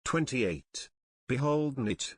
28. Behold it.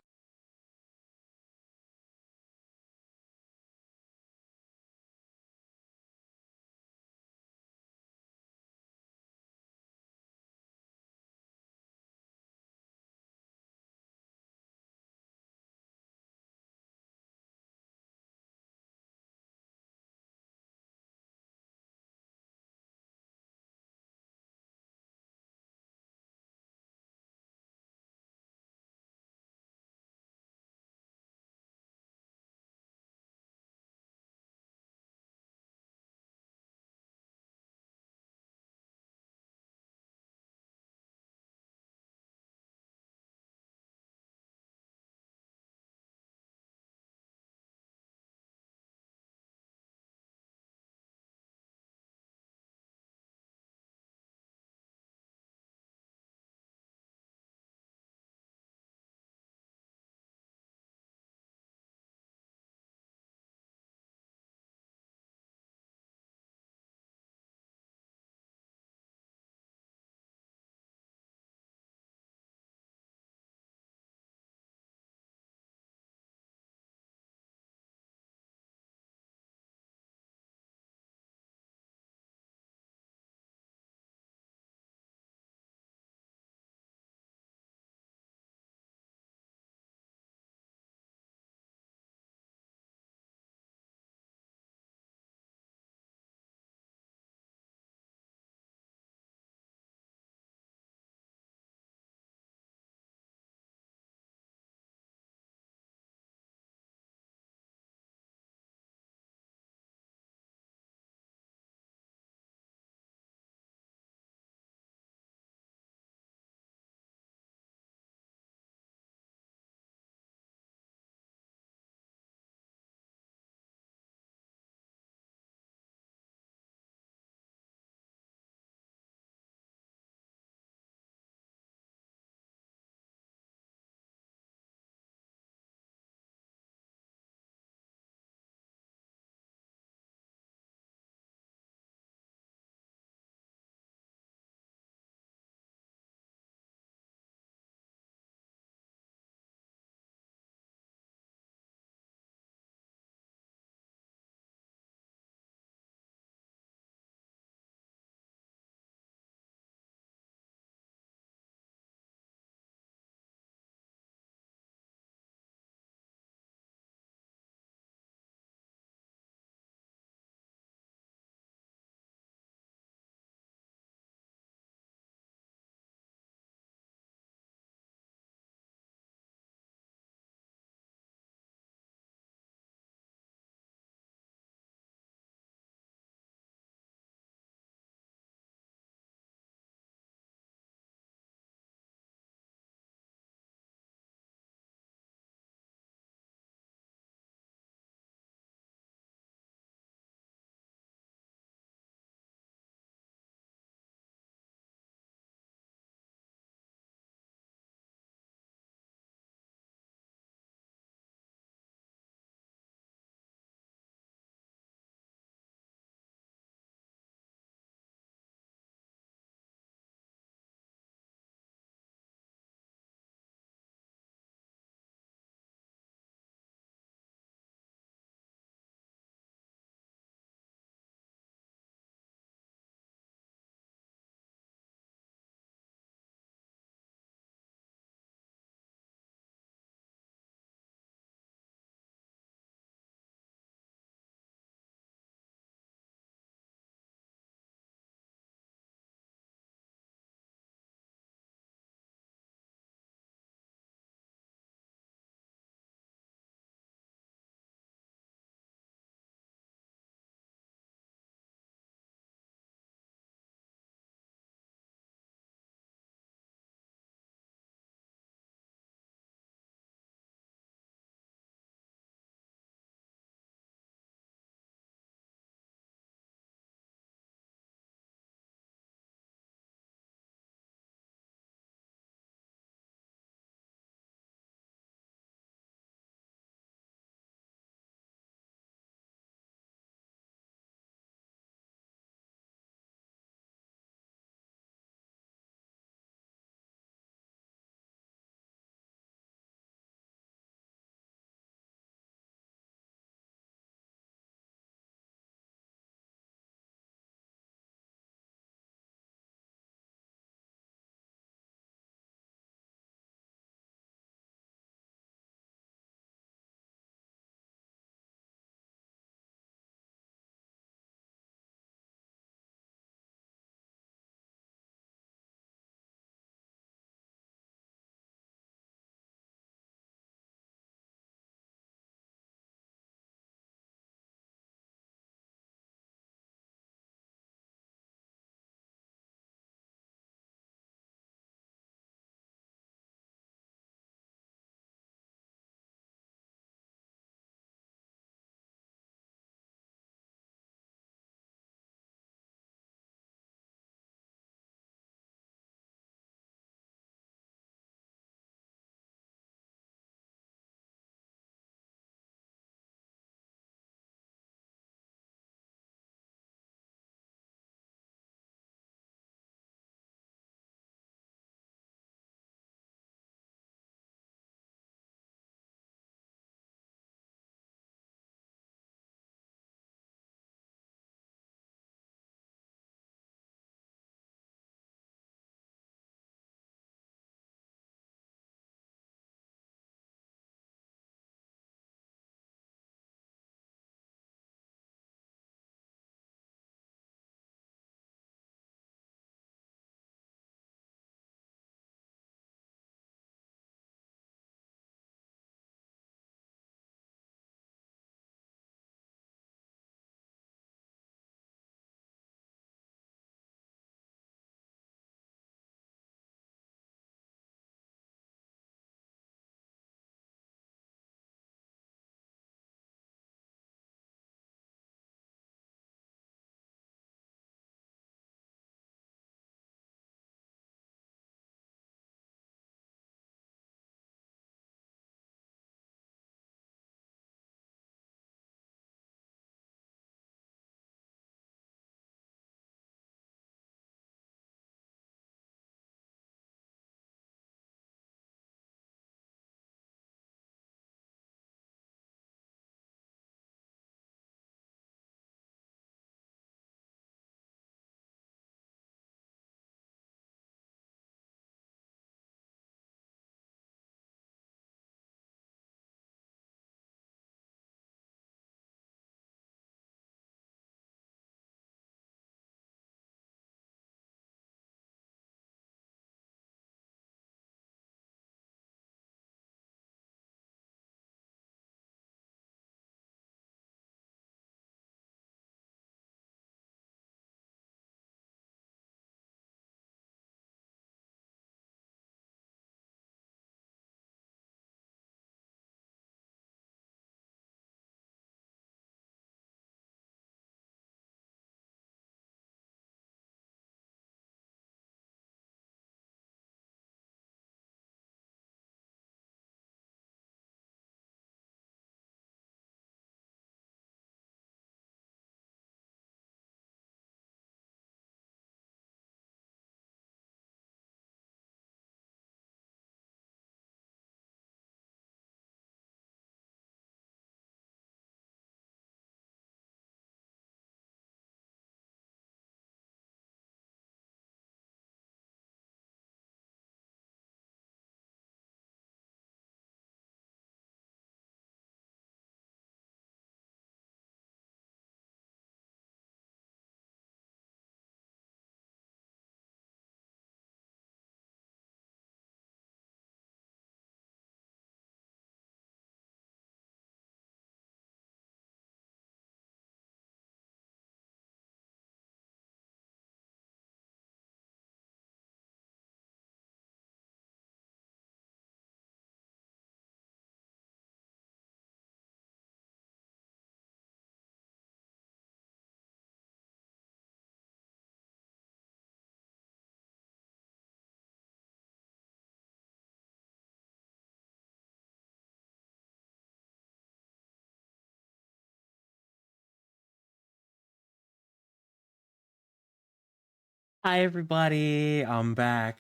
Hi everybody, I'm back.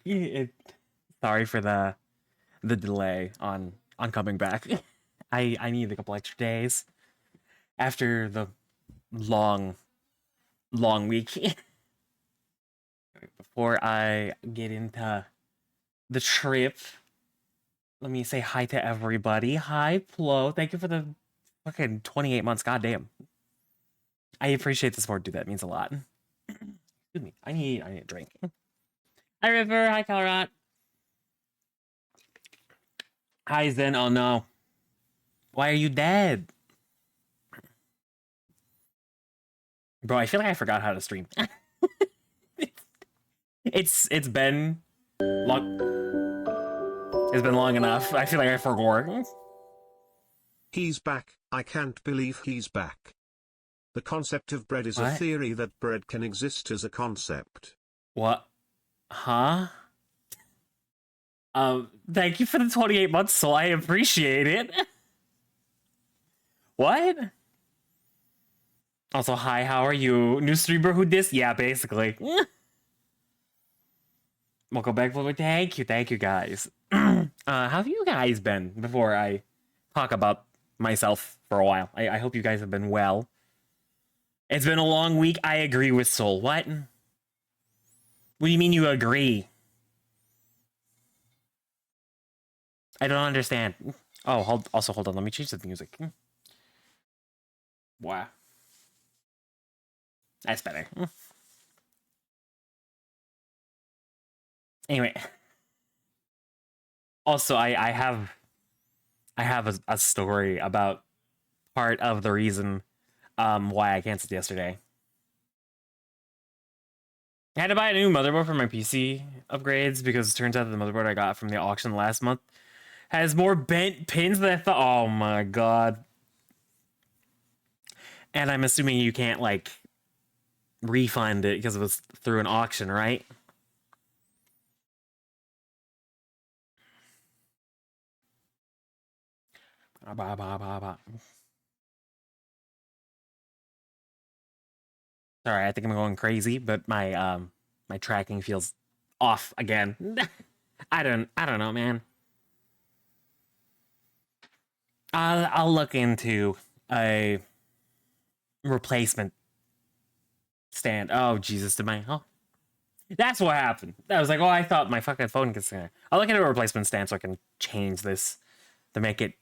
Sorry for the delay on coming back. I need a couple extra days after the long long week. Before I get into the trip, let me say hi to everybody. Hi Plo, thank you for the fucking 28 months. Goddamn, I appreciate the support, dude. That means a lot. Excuse me. I need a drink. Hi River. Hi Calrat. Hi Zen. Oh no. Why are you dead? Bro, I feel like I forgot how to stream. It's been long. It's been long enough. I feel like I forgot. He's back, I can't believe he's back. The concept of bread is a What? theory that bread can exist as a concept. What? Huh? Thank you for the 28 months, so I appreciate it. What? Also, hi, how are you? New streamer who dis? Yeah, basically. Welcome back, Fluid. Thank you guys. How have you guys been before I talk about myself for a while? I hope you guys have been well. It's been a long week. I agree with Soul. What? What do you mean you agree? I don't understand. Oh, hold on. Let me change the music. Wow. That's better. Anyway. Also, I have a story about part of the reason why I canceled yesterday. I had to buy a new motherboard for my PC upgrades because it turns out the motherboard I got from the auction last month has more bent pins than I thought. Oh my god. And I'm assuming you can't like refund it because it was through an auction, right? Sorry, I think I'm going crazy, but my tracking feels off again. I don't know, man. I'll look into a replacement stand. Oh Jesus, did my that's what happened. I was like, oh, I thought my fucking phone could stand. I'll look into a replacement stand so I can change this to make it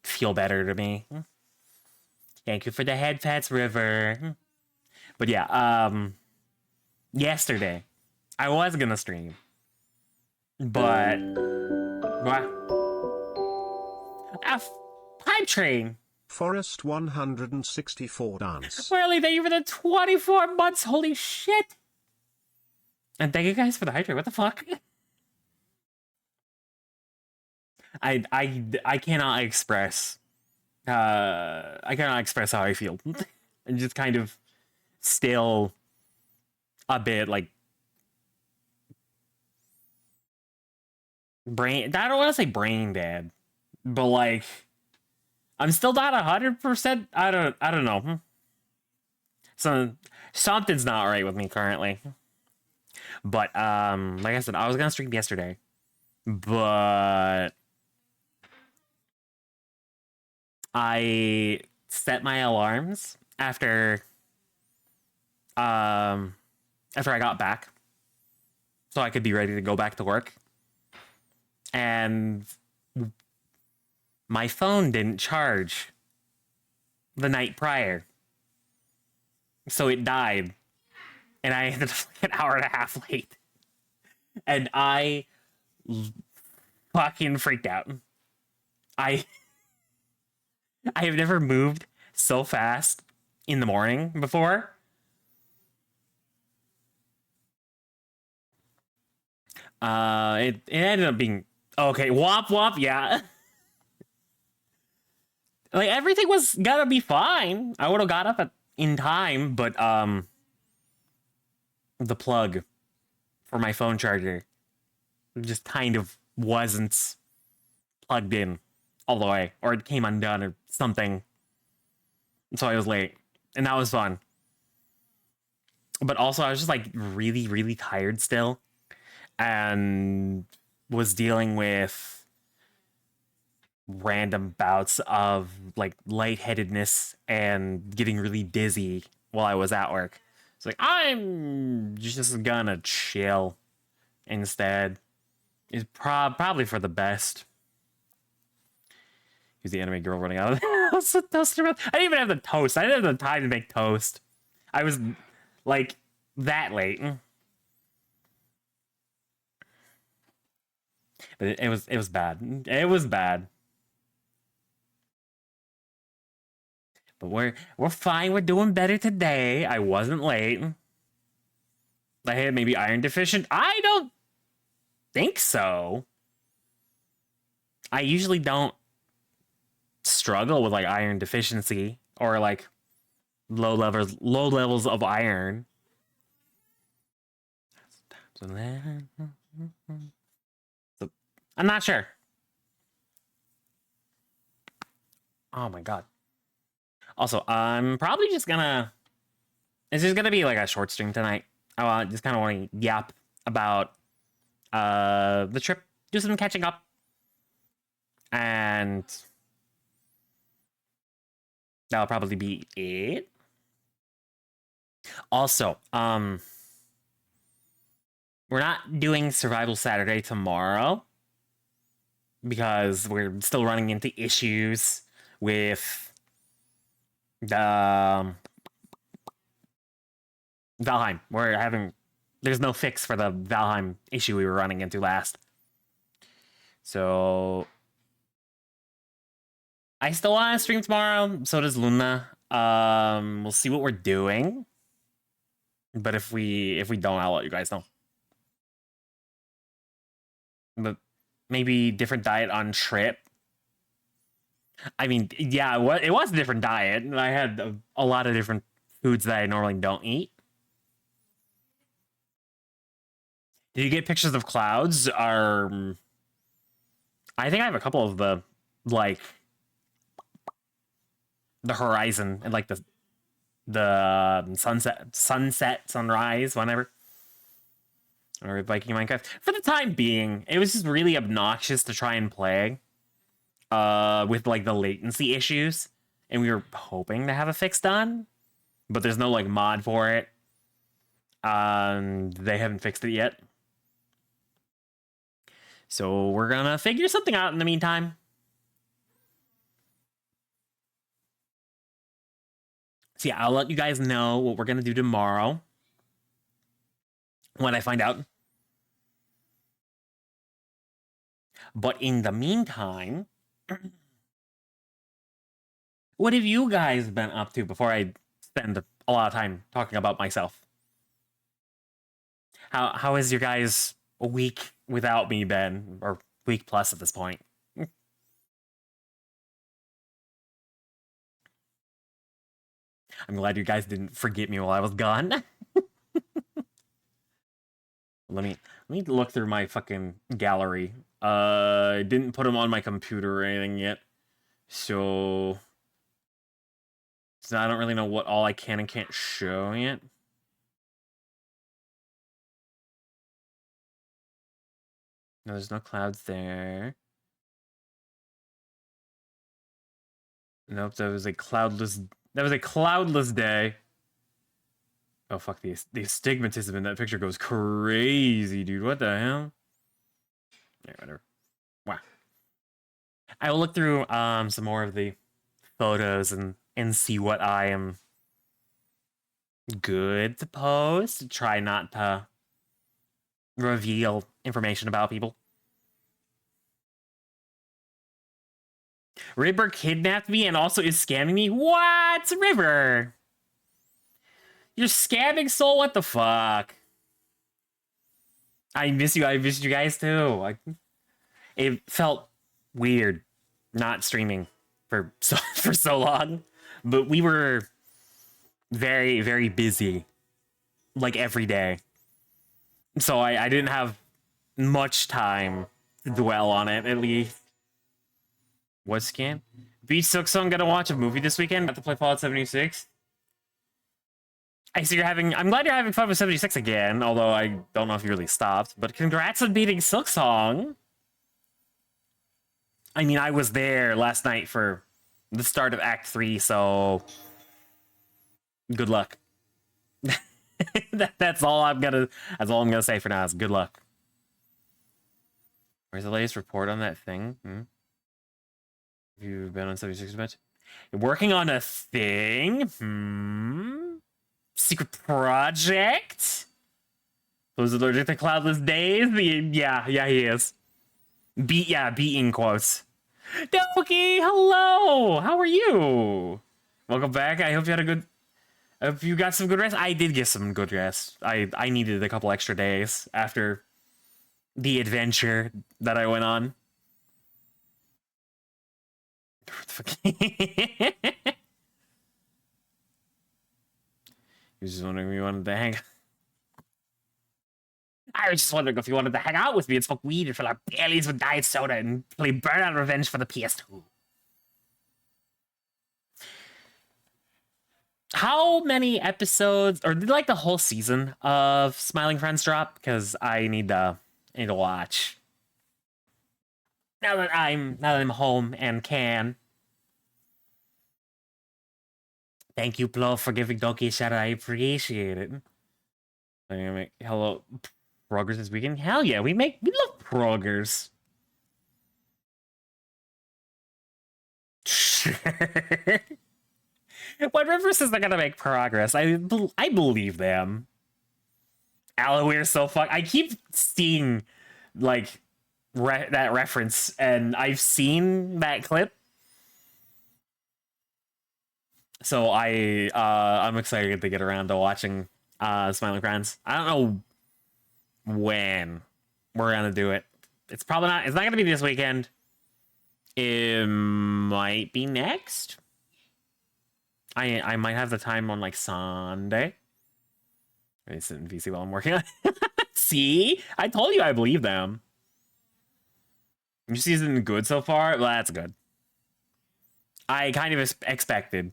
feel better to me. Thank you for the head pets, River. But yeah, yesterday I was gonna stream, but what? A pipe train. Forest 164 dance. Really, thank you for the 24 months. Holy shit! And thank you guys for the hydrate. What the fuck? I cannot express I cannot express how I feel. I'm just kind of still a bit like brain. I don't want to say brain dead, but like I'm still not 100%. I don't know. So something's not right with me currently. But like I said, I was gonna stream yesterday, but I set my alarms um after I got back so I could be ready to go back to work. And my phone didn't charge the night prior. So it died. And I ended up like an hour and a half late. And I fucking freaked out. I I have never moved so fast in the morning before. It ended up being okay. Wop wop, yeah. Like everything was gonna be fine. I would have got up in time, but the plug for my phone charger just kind of wasn't plugged in all the way, or it came undone or something. So I was late, and that was fun. but also I was just like really, really tired still, and was dealing with random bouts of like lightheadedness and getting really dizzy while I was at work. It's like I'm just gonna chill instead. It's probably for the best. Here's the anime girl running out of the house with toaster mouth. I didn't even have the toast. I didn't have the time to make toast. I was like that late. But it was bad. It was bad. But we're fine. We're doing better today. I wasn't late. I had maybe iron deficient. I don't think so. I usually don't struggle with like iron deficiency or like low levels of iron. So I'm not sure. Oh my god. Also, I'm probably just gonna. It's just gonna be like a short stream tonight. I just kind of want to yap about the trip, do some catching up, and that'll probably be it. Also, we're not doing Survival Saturday tomorrow because we're still running into issues with the Valheim. There's no fix for the Valheim issue we were running into last. So I still want to stream tomorrow. So does Luna. We'll see what we're doing. But if we don't, I'll let you guys know. But maybe different diet on trip. I mean, yeah, it was a different diet. I had a lot of different foods that I normally don't eat. Did you get pictures of clouds? I think I have a couple of the like the horizon and like the sunset, sunrise, whenever. Or Viking Minecraft. For the time being, it was just really obnoxious to try and play with like the latency issues. And we were hoping to have a fix done, but there's no like mod for it. They haven't fixed it yet. So we're gonna figure something out in the meantime. So yeah, I'll let you guys know what we're gonna do tomorrow when I find out. But in the meantime, what have you guys been up to before I spend a lot of time talking about myself? How has your guys' week without me been, or week plus at this point? I'm glad you guys didn't forget me while I was gone. Let me look through my fucking gallery. I didn't put them on my computer or anything yet, so I don't really know what all I can and can't show yet. No, there's no clouds there. Nope, that was a cloudless day. Oh fuck, the astigmatism in that picture goes crazy, dude. What the hell? Yeah, whatever. Wow. I will look through some more of the photos and see what I am good to post. Try not to reveal information about people. River kidnapped me and also is scamming me? What? River? You're scamming Soul? What the fuck? I miss you. I missed you guys too. It felt weird not streaming for so long. But we were very, very busy. Like every day. So I didn't have much time to dwell on it, at least. What scam? Beach Silksong gonna watch a movie this weekend? Got to play Fallout 76? I see you're having. I'm glad you're having fun with 76 again, although I don't know if you really stopped. But congrats on beating Silksong. I mean, I was there last night for the start of Act 3, so good luck. That's all I'm gonna say for now. Is good luck. Where's the latest report on that thing? Have you been on 76 much? You're working on a thing? Secret project? Who's allergic to cloudless days? Yeah, he is. Beating quotes. Doki, hello! How are you? Welcome back. I hope you had a good... I hope you got some good rest. I did get some good rest. I needed a couple extra days after the adventure that I went on. He was just wondering if you wanted to hang... I was just wondering if you wanted to hang out with me and smoke weed and fill our bellies with diet soda and play Burnout Revenge for the PS2. How many episodes, or did like the whole season of Smiling Friends drop? Because I need to watch. Now that I'm home and can. Thank you, Plo, for giving Doki a shout out. I appreciate it. Hello, Proggers this weekend? Hell yeah, we love Proggers. Sure. When River says they're gonna make progress, I believe them. Aloe's so fuck. I keep seeing like that reference, and I've seen that clip. So I'm excited to get around to watching Smiling Friends. I don't know when we're gonna do it. It's not gonna be this weekend. It might be next. I might have the time on like Sunday. Let me sit in VC while I'm working on it. See? I told you I believe them. Your season good so far? Well, that's good. I kind of expected.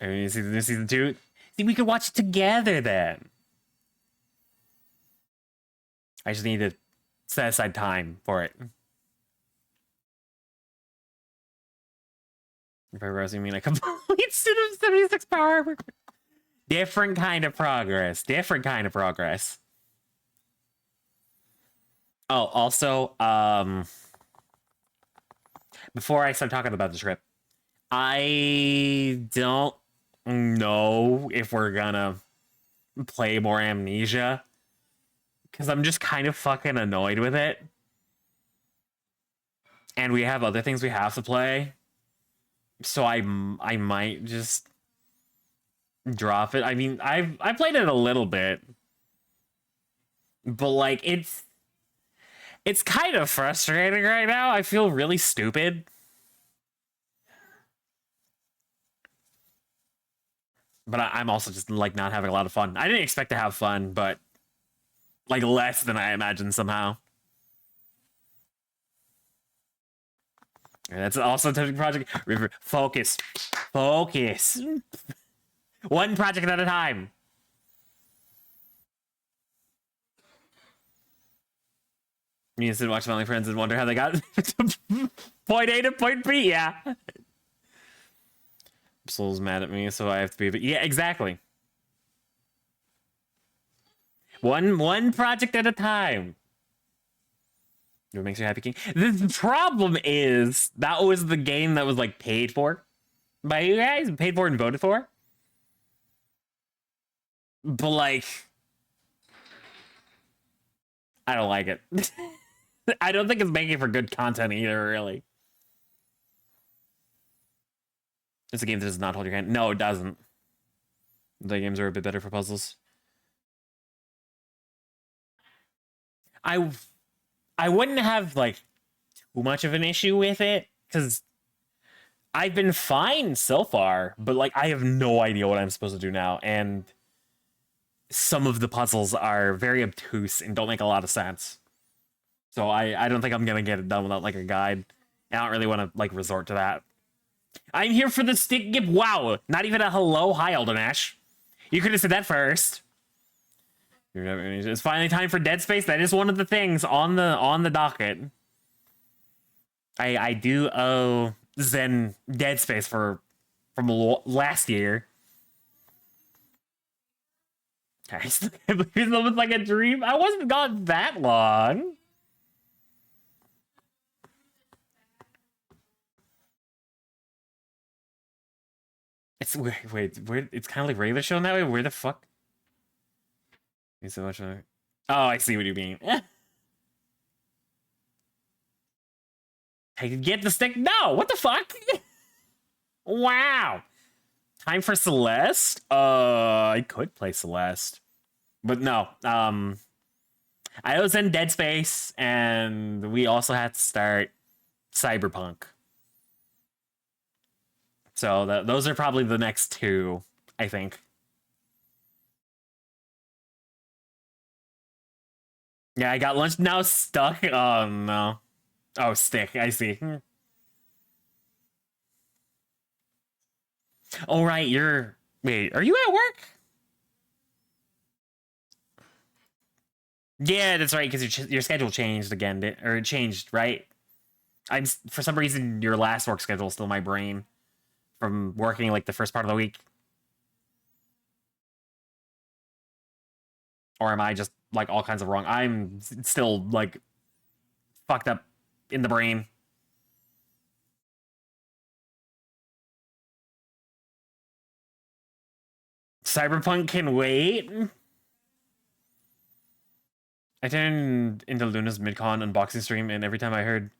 I mean, season 2. See, we could watch it together then. I just need to set aside time for it. If I you mean a complete suit of 76 power. Different kind of progress. Different kind of progress. Oh, also, before I start talking about the trip, I don't know if we're gonna play more Amnesia, because I'm just kind of fucking annoyed with it. And we have other things we have to play. So I might just drop it. I mean, I played it a little bit, but like it's kind of frustrating right now. I feel really stupid. But I'm also just like not having a lot of fun. I didn't expect to have fun, but like less than I imagined somehow. And that's also a tempting project. River, focus. One project at a time. Me and Sid watch Family Friends and wonder how they got point A to point B. Yeah. Soul's mad at me, so I have to be. But yeah, exactly. One project at a time. What makes you happy, King? The problem is that was the game that was like paid for by you guys, paid for and voted for. But like, I don't like it. I don't think it's making for good content either, really. It's a game that does not hold your hand. No, it doesn't. The games are a bit better for puzzles. I wouldn't have like too much of an issue with it, because I've been fine so far, but like I have no idea what I'm supposed to do now, and some of the puzzles are very obtuse and don't make a lot of sense. So I don't think I'm gonna get it done without like a guide. I don't really want to like resort to that. I'm here for the stick gift. Wow, not even a hello. Hi, Alden Ash. You could have said that first. It's finally time for Dead Space. That is one of the things on the docket. I do owe Zen Dead Space from last year. I still can't believe it's almost like a dream. I wasn't gone that long. It's wait, where it's kind of like regular show that way. Where the fuck? It's so much. Oh, I see what you mean. Hey, get the stick. No, what the fuck? Wow. Time for Celeste? I could play Celeste. But no. I was in Dead Space, and we also had to start Cyberpunk. So those are probably the next two, I think. Yeah, I got lunch now stuck. Oh no. Oh, stick, I see. Oh right, wait, are you at work? Yeah, that's right, because your schedule changed again, or it changed, right? For some reason your last work schedule is still in my brain from working like the first part of the week. Or am I just like all kinds of wrong? I'm still like fucked up in the brain. Cyberpunk can wait. I turned into Luna's MidCon unboxing stream, and every time I heard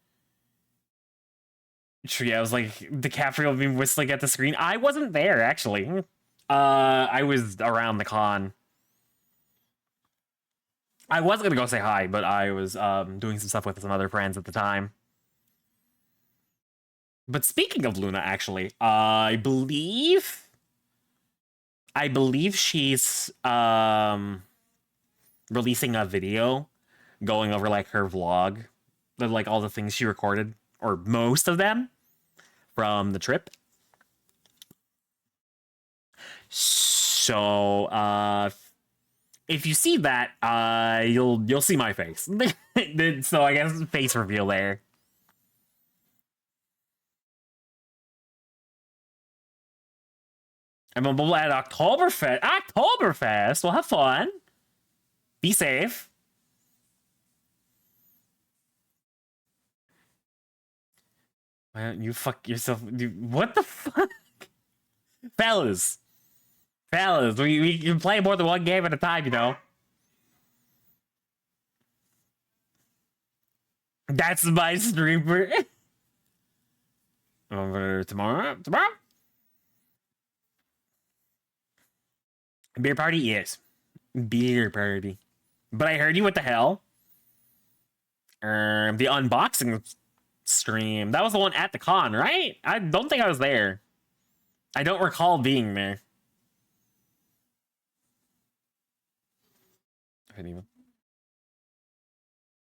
I was like DiCaprio being whistling at the screen. I wasn't there actually. I was around the con. I was gonna go say hi, but I was doing some stuff with some other friends at the time. But speaking of Luna, actually, I believe she's releasing a video going over like her vlog, like all the things she recorded, or most of them from the trip. So if you see that, you'll see my face. So I guess face reveal there. I'm at Oktoberfest. Oktoberfest. Well, have fun. Be safe. Why don't you fuck yourself? Dude, what the fuck? Fellas, we can play more than one game at a time, you know. That's my streamer. Over tomorrow. Beer party? Yes. Beer party. But I heard you, what the hell? The unboxing stream. That was the one at the con, right? I don't think I was there. I don't recall being there.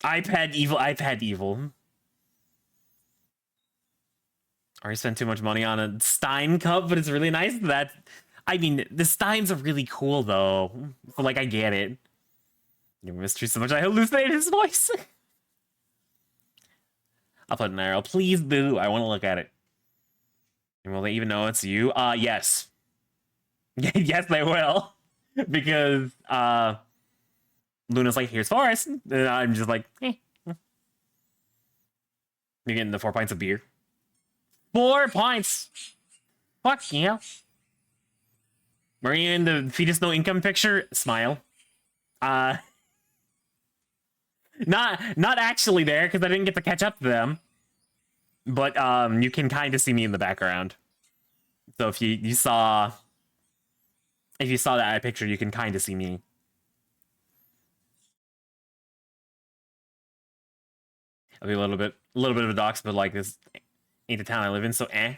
iPad evil. Already spent too much money on a Stein cup, but it's really nice. I mean, the Steins are really cool, though. So, like, I get it. You mystery so much, I hallucinated his voice. I'll put an arrow. Please do. I want to look at it. And will they even know it's you? Yes. Yes, they will. Because, Luna's like, here's Forrest. And I'm just like, eh. You're getting the 4 pints of beer. 4 pints! Fuck yeah. Were you in the fetus no income picture? Smile. Not actually there, because I didn't get to catch up to them. But, you can kind of see me in the background. So if you saw that picture, you can kind of see me. I'll be a little bit of a dox, but like this ain't the town I live in, so eh.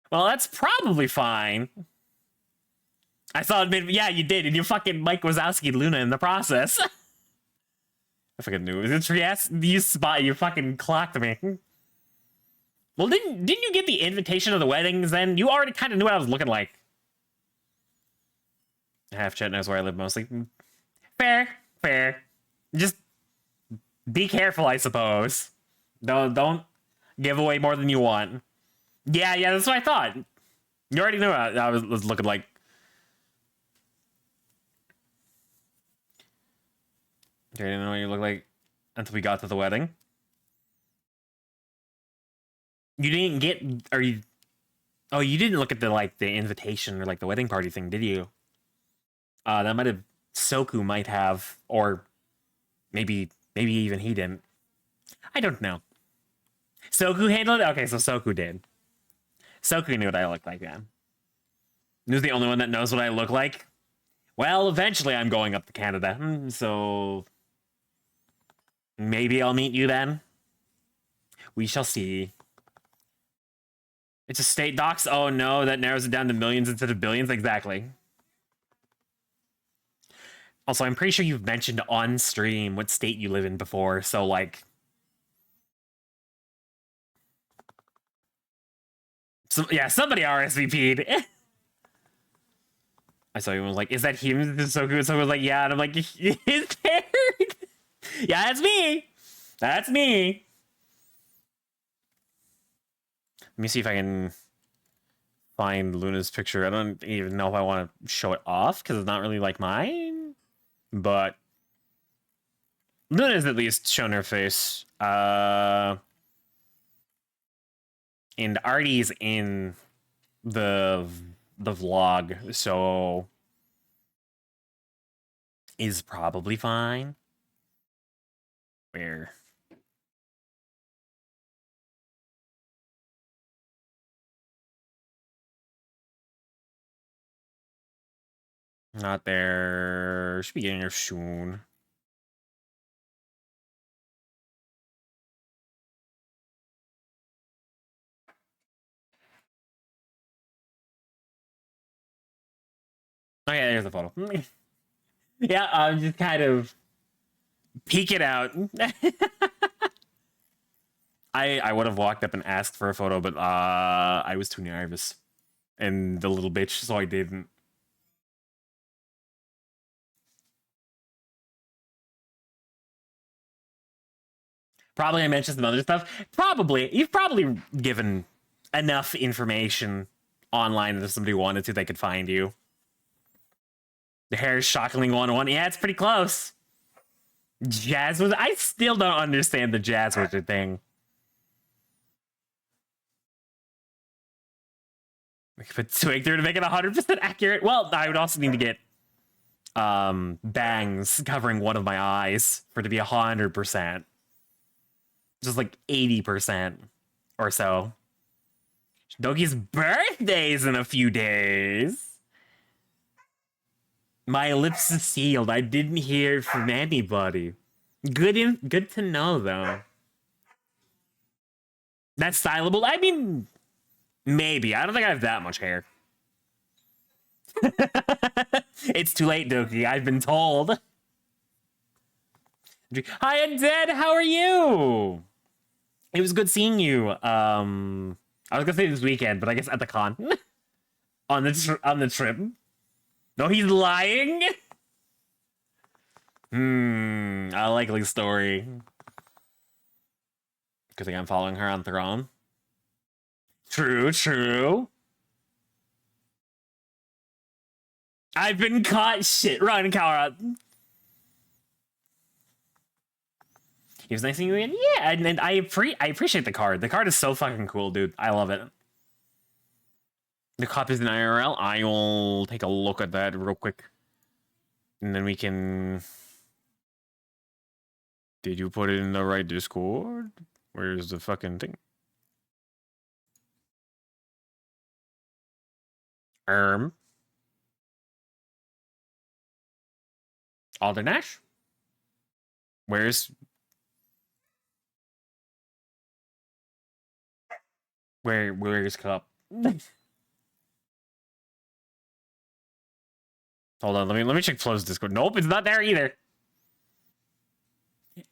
Well, that's probably fine. I saw it. Yeah, you did, and you fucking Mike Wazowski Luna in the process. I fucking knew it. Yes, you fucking clocked me. Well, didn't you get the invitation to the weddings then? You already kind of knew what I was looking like. Half Chet knows where I live mostly. Fair, fair. Just be careful, I suppose. Don't give away more than you want. Yeah, that's what I thought. You already knew what I was looking like. You didn't know what you look like until we got to the wedding. You didn't get, or you? Oh, you didn't look at the invitation or like the wedding party thing, did you? That might have Soku might have, or maybe even he didn't. I don't know. Soku handled it? Okay, so Soku did. Soku knew what I looked like, man. Who's the only one that knows what I look like? Well, eventually I'm going up to Canada, so maybe I'll meet you then. We shall see. It's a state docs? Oh no, that narrows it down to millions instead of billions? Exactly. Also, I'm pretty sure you've mentioned on stream what state you live in before, so like... yeah, somebody RSVP'd. I saw you and was like, is that him? This is so good. So I was like, yeah, and I'm like, is there? Yeah, that's me. That's me. Let me see if I can find Luna's picture. I don't even know if I want to show it off because it's not really like mine. But Luna's at least shown her face. And Artie's in the vlog, so is probably fine. Where? Not there. Should be getting here soon. Oh yeah, there's the photo. Yeah, I'm just kind of peek it out. I would have walked up and asked for a photo, but I was too nervous. And the little bitch, so I didn't. Probably I mentioned some other stuff. Probably. You've probably given enough information online that if somebody wanted to, they could find you. The hair is shockingly 1-1. Yeah, it's pretty close. Jazz was... I still don't understand the Jazz Wizard thing. We could put swig through to make it 100% accurate. Well, I would also need to get bangs covering one of my eyes for it to be 100%. Just like 80% or so. Doki's birthday's in a few days. My ellipse is sealed. I didn't hear from anybody. Good to know, though. That's stylable. I mean, maybe. I don't think I have that much hair. It's too late, Doki. I've been told. Hi, Undead. How are you? It was good seeing you. I was gonna say this weekend, but I guess at the con. on the trip. No, he's lying. A likely story. Good thing I'm following her on Throne. True. I've been caught. Shit, run, Kara. He was nice seeing you again. Yeah, and I appreciate the card. The card is so fucking cool, dude. I love it. The copies in IRL. I will take a look at that real quick, and then we can. Did you put it in the right Discord? Where's the fucking thing? Alder Nash? Where's Cup? Hold on, let me check Flo's Discord. Nope, it's not there either.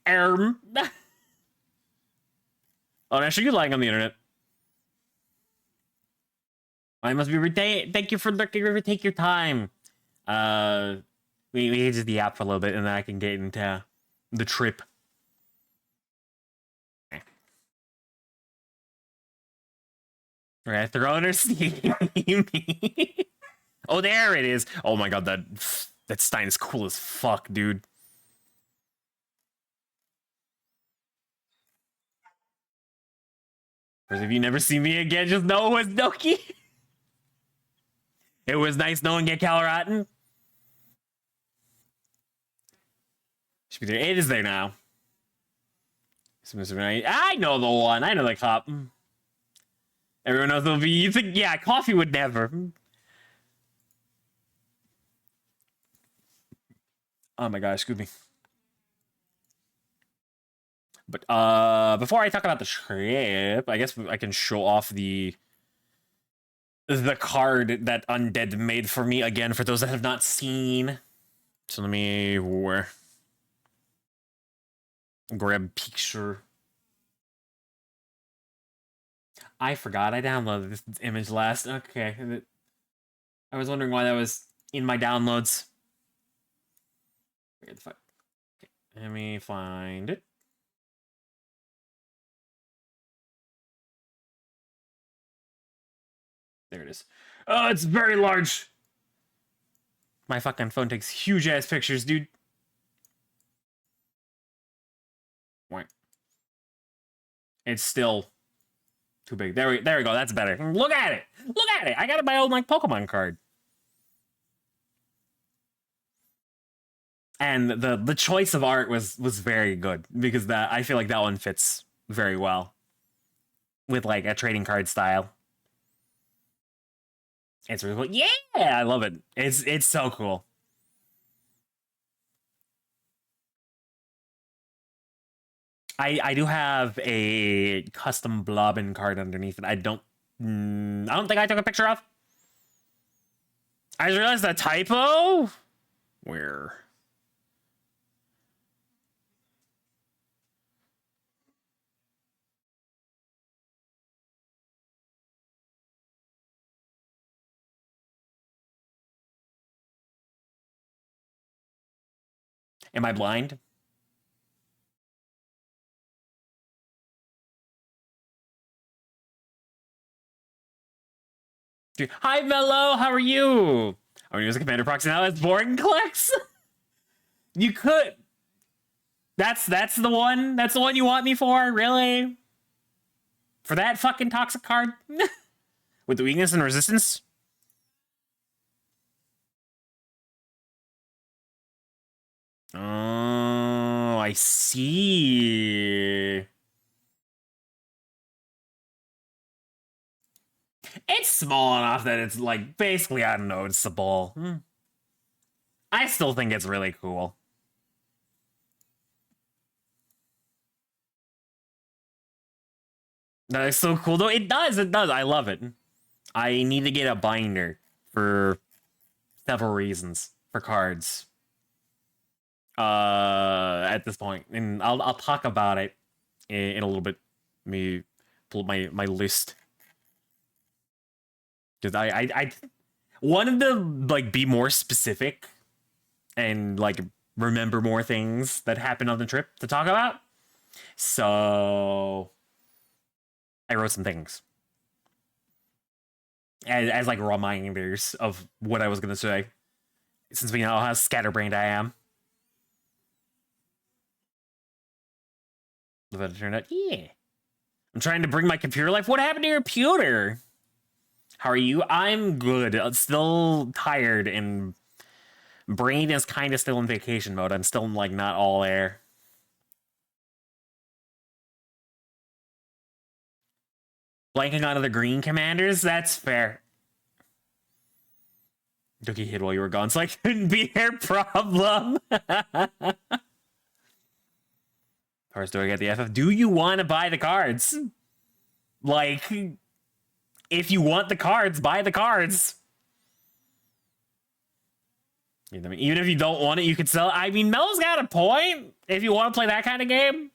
Oh, Nash, are you lying on the internet? I must be thank you for looking. Take your time. We can just the app for a little bit, and then I can get into the trip. We're gonna throw in our Steam. Oh, there it is. Oh my god, that Stein is cool as fuck, dude. Because if you never see me again, just know it was Doki. It was nice knowing Get Calrotten. Should be there. It is there now. I know the one. I know the cop. Everyone else will be. You think, yeah, coffee would never. Oh my gosh, excuse me. But before I talk about the trip, I guess I can show off the card that Undead made for me again for those that have not seen. So let me grab picture. I forgot I downloaded this image last. Okay. I was wondering why that was in my downloads. Where the fuck? Okay, let me find it. There it is. Oh, it's very large. My fucking phone takes huge ass pictures, dude. What? It's still too big. There we go. That's better. Look at it. Look at it. I got my own like Pokemon card. And the choice of art was very good because I feel like that one fits very well with like a trading card style. It's really cool. Yeah, I love it. It's so cool. I do have a custom Blobbin card underneath it. I don't think I took a picture of. I just realized that typo. Where? Am I blind? Dude, hi, Mello. How are you? Are you using Commander Proxy now? It's boring, Clex. You could. That's the one. That's the one you want me for, really? For that fucking toxic card with the weakness and resistance. Oh, I see. It's small enough that it's like basically unnoticeable. I still think it's really cool. That is so cool though. It does. I love it. I need to get a binder for several reasons for cards. At this point, and I'll talk about it in a little bit. Let me pull up my list. Because I wanted to like be more specific and like remember more things that happened on the trip to talk about. So I wrote some things as like reminders of what I was gonna say. Since we know how scatterbrained I am. Look at it turned out. Yeah. I'm trying to bring my computer life. What happened to your computer? How are you? I'm good. Still tired and brain is kind of still in vacation mode. I'm still like not all there. Blanking on the green commanders? That's fair. Dookie hid while you were gone, so I couldn't be your problem. First, do I get the FF? Do you want to buy the cards? Like, if you want the cards, buy the cards. Even if you don't want it, you could sell it. I mean, Mel's got a point. If you want to play that kind of game.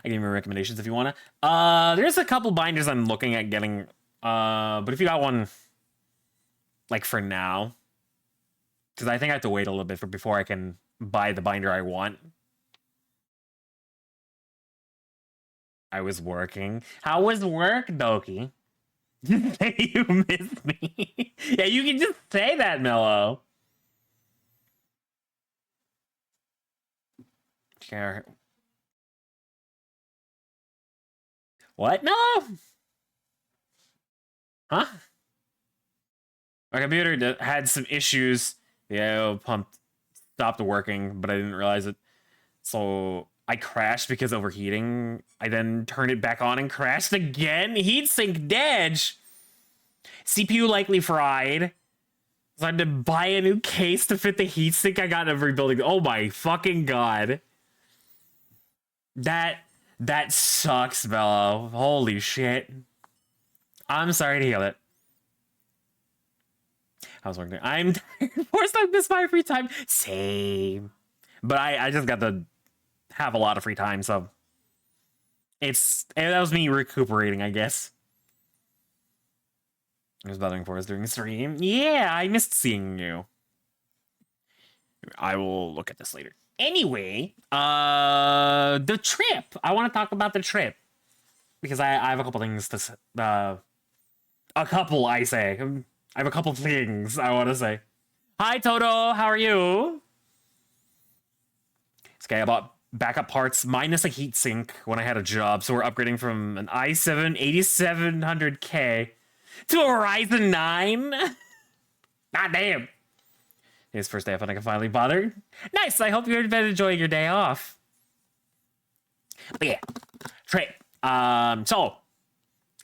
I give you recommendations if you wanna. There's a couple binders I'm looking at getting. But if you got one, like for now, because I think I have to wait a little bit before I can buy the binder I want. I was working. How was work, Doki? Just say you missed me. Yeah, you can just say that, Mello. Sure. What? No. Huh? My computer had some issues. The IO pump stopped working, but I didn't realize it. So I crashed because overheating. I then turned it back on and crashed again. Heatsink dead. CPU likely fried. So I had to buy a new case to fit the heatsink I got in rebuilding. Oh my fucking god. That sucks, Bello. Holy shit. I'm sorry to hear that. How's work doing? I'm tired. Forced I miss my free time. Same. But I just got to have a lot of free time, so that was me recuperating, I guess. I was bothering for us during the stream. Yeah, I missed seeing you. I will look at this later. Anyway, the trip. I want to talk about the trip because I have a couple things to say. A couple, I say. I have a couple things I want to say. Hi, Toto. How are you? Okay, I bought backup parts minus a heatsink when I had a job, so we're upgrading from an i7 8700K to a Ryzen 9. God damn. It's first day off and I can finally bother. Nice. I hope you've been enjoying your day off. But yeah, trip. So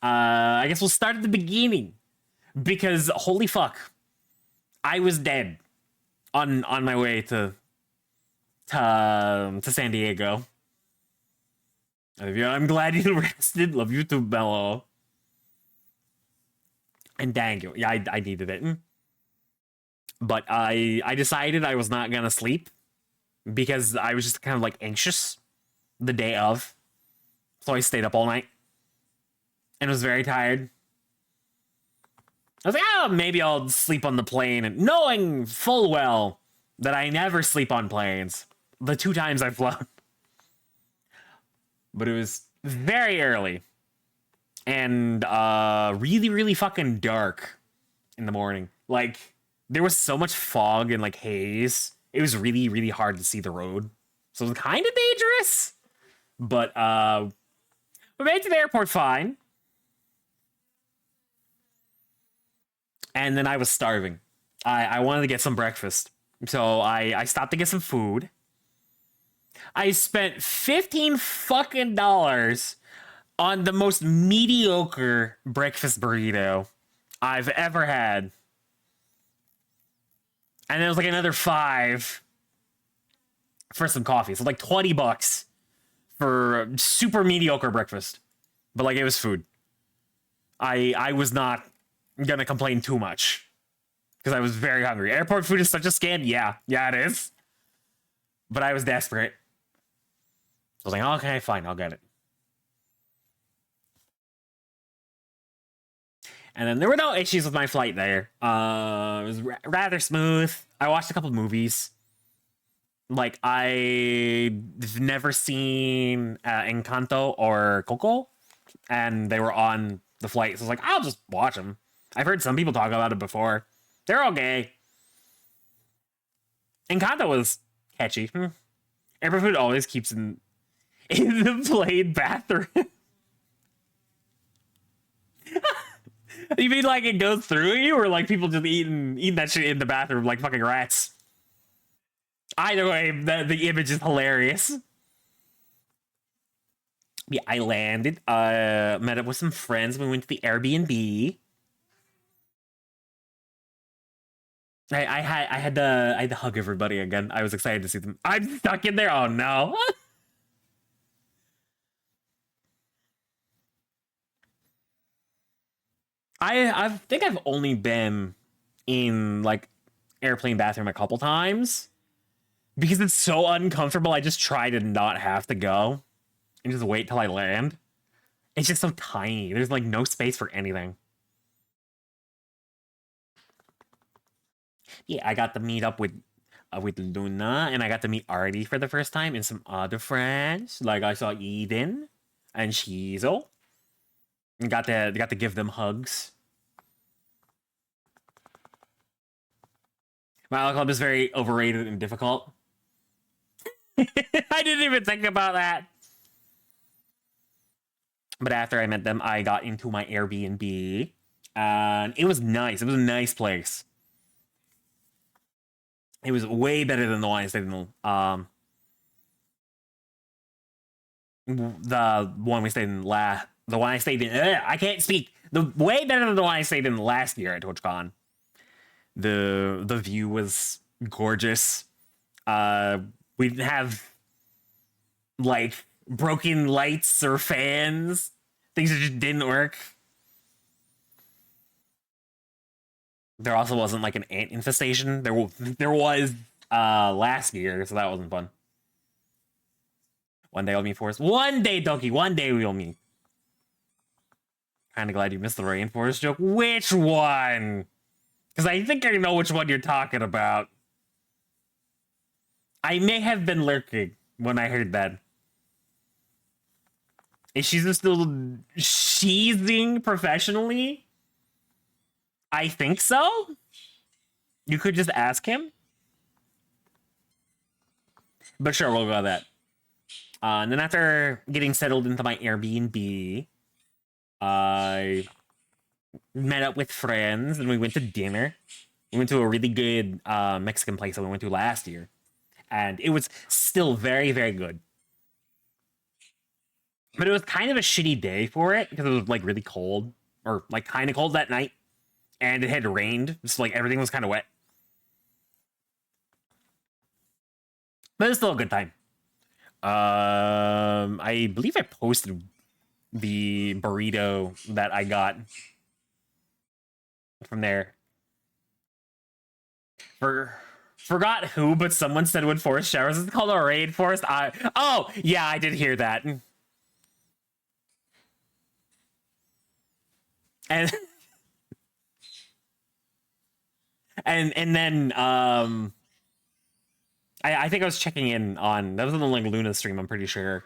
I guess we'll start at the beginning because holy fuck, I was dead on my way to San Diego. I'm glad you rested. Love you too, Bello. And thank you. Yeah, I needed it. But I decided I was not gonna sleep because I was just kind of like anxious the day of. So I stayed up all night and was very tired. I was like, oh, maybe I'll sleep on the plane, and knowing full well that I never sleep on planes. The 2 times I've flown. But it was very early. And really, really fucking dark in the morning. Like, there was so much fog and like haze. It was really, really hard to see the road. So it was kind of dangerous. But we made it to the airport fine. And then I was starving. I wanted to get some breakfast. So I stopped to get some food. I spent 15 fucking dollars on the most mediocre breakfast burrito I've ever had. And there was like another 5 for some coffee. So like 20 bucks for super mediocre breakfast. But like it was food. I was not gonna complain too much. Because I was very hungry. Airport food is such a scam. Yeah, it is. But I was desperate. I was like, okay, fine, I'll get it. And then there were no issues with my flight there. It was rather smooth. I watched a couple movies. Like, I've never seen Encanto or Coco. And they were on the flight. So I was like, I'll just watch them. I've heard some people talk about it before. They're okay. Encanto was catchy. Airport food always keeps in the plane bathroom. You mean like it goes through you, or like people just eating that shit in the bathroom like fucking rats? Either way, the image is hilarious. Yeah, I landed, met up with some friends. We went to the Airbnb. I had to hug everybody again. I was excited to see them. I'm stuck in there. Oh no. I think I've only been in like airplane bathroom a couple times because it's so uncomfortable. I just try to not have to go. and just wait till I land. It's just so tiny. There's like no space for anything. Yeah, I got to meet up with Luna, and I got to meet Artie for the first time, and some other friends. Like I saw Eden and Shizo. And got to give them hugs. My Club is very overrated and difficult. I didn't even think about that. But after I met them, I got into my Airbnb, and it was nice. It was a nice place. It was way better than the one I stayed in. The one we stayed in the one I stayed in. I can't speak. The way better than the one I stayed in last year at TwitchCon. The view was gorgeous. We didn't have like broken lights or fans. Things that just didn't work. There also wasn't like an ant infestation. There was last year, so that wasn't fun. One day I'll meet Forest. One day, Doki. One day we'll meet. Kind of glad you missed the rainforest joke. Which one? Because I think I know which one you're talking about. I may have been lurking when I heard that. Is she still sheathing professionally? I think so. You could just ask him. But sure, we'll go with that. And then after getting settled into my Airbnb, I met up with friends and we went to dinner. We went to a really good Mexican place that we went to last year. And it was still very, very good. But it was kind of a shitty day for it because it was like really cold, or like kind of cold that night. And it had rained, so like everything was kind of wet. But it's still a good time. I believe I posted the burrito that I got from there. Forgot who, but someone said when forest showers is called a rainforest. Oh yeah, I did hear that. And and then I think I was checking in on that was on the like Luna stream, I'm pretty sure.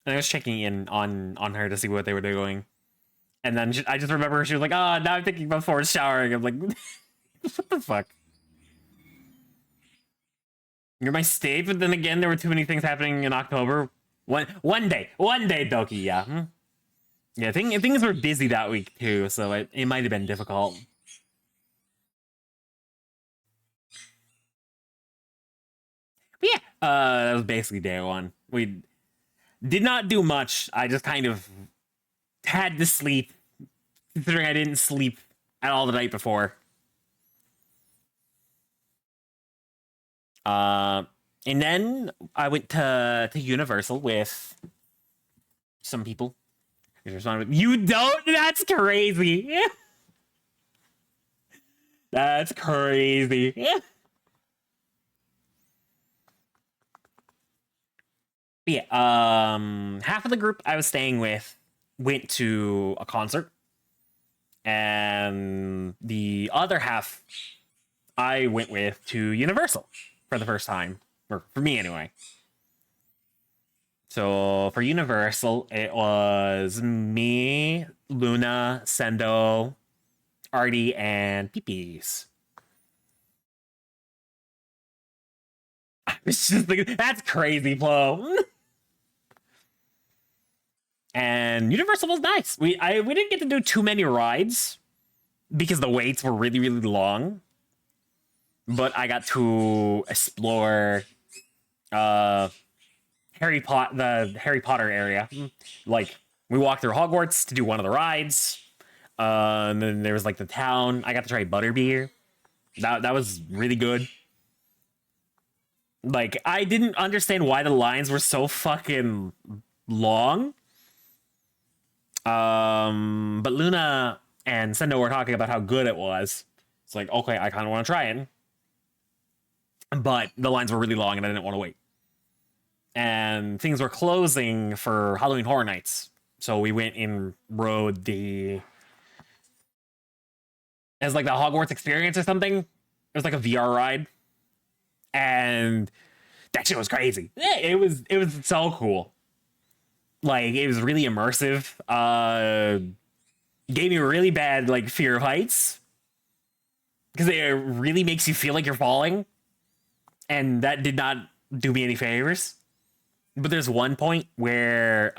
And I was checking in on her to see what they were doing. And then I just remember she was like, "Oh, now I'm thinking about forest showering." I'm like, what the fuck? You're my state, but then again, there were too many things happening in October. One day, Doki, yeah. Yeah, things were busy that week too, so it might have been difficult. But yeah, that was basically day one. We did not do much. I just kind of had to sleep, considering I didn't sleep at all the night before. And then I went to Universal with some people. You don't? That's crazy. That's crazy. Yeah, half of the group I was staying with went to a concert, and the other half I went with to Universal for the first time, or for me anyway. So for Universal, it was me, Luna, Sendo, Artie, and Peepees. It's just like, that's crazy, Flo. And Universal was nice. We didn't get to do too many rides because the waits were really, really long. But I got to explore the Harry Potter area. Like, we walked through Hogwarts to do one of the rides. And then there was like the town. I got to try butterbeer. That was really good. Like, I didn't understand why the lines were so fucking long. But Luna and Sendo were talking about how good it was. It's like, okay, I kind of want to try it. But the lines were really long and I didn't want to wait. and things were closing for Halloween Horror Nights. So we went and rode the as like the Hogwarts experience or something. It was like a VR ride, and that shit was crazy. Yeah, it was so cool. Like it was really immersive. Gave me a really bad like fear of heights because it really makes you feel like you're falling, and that did not do me any favors. But there's one point where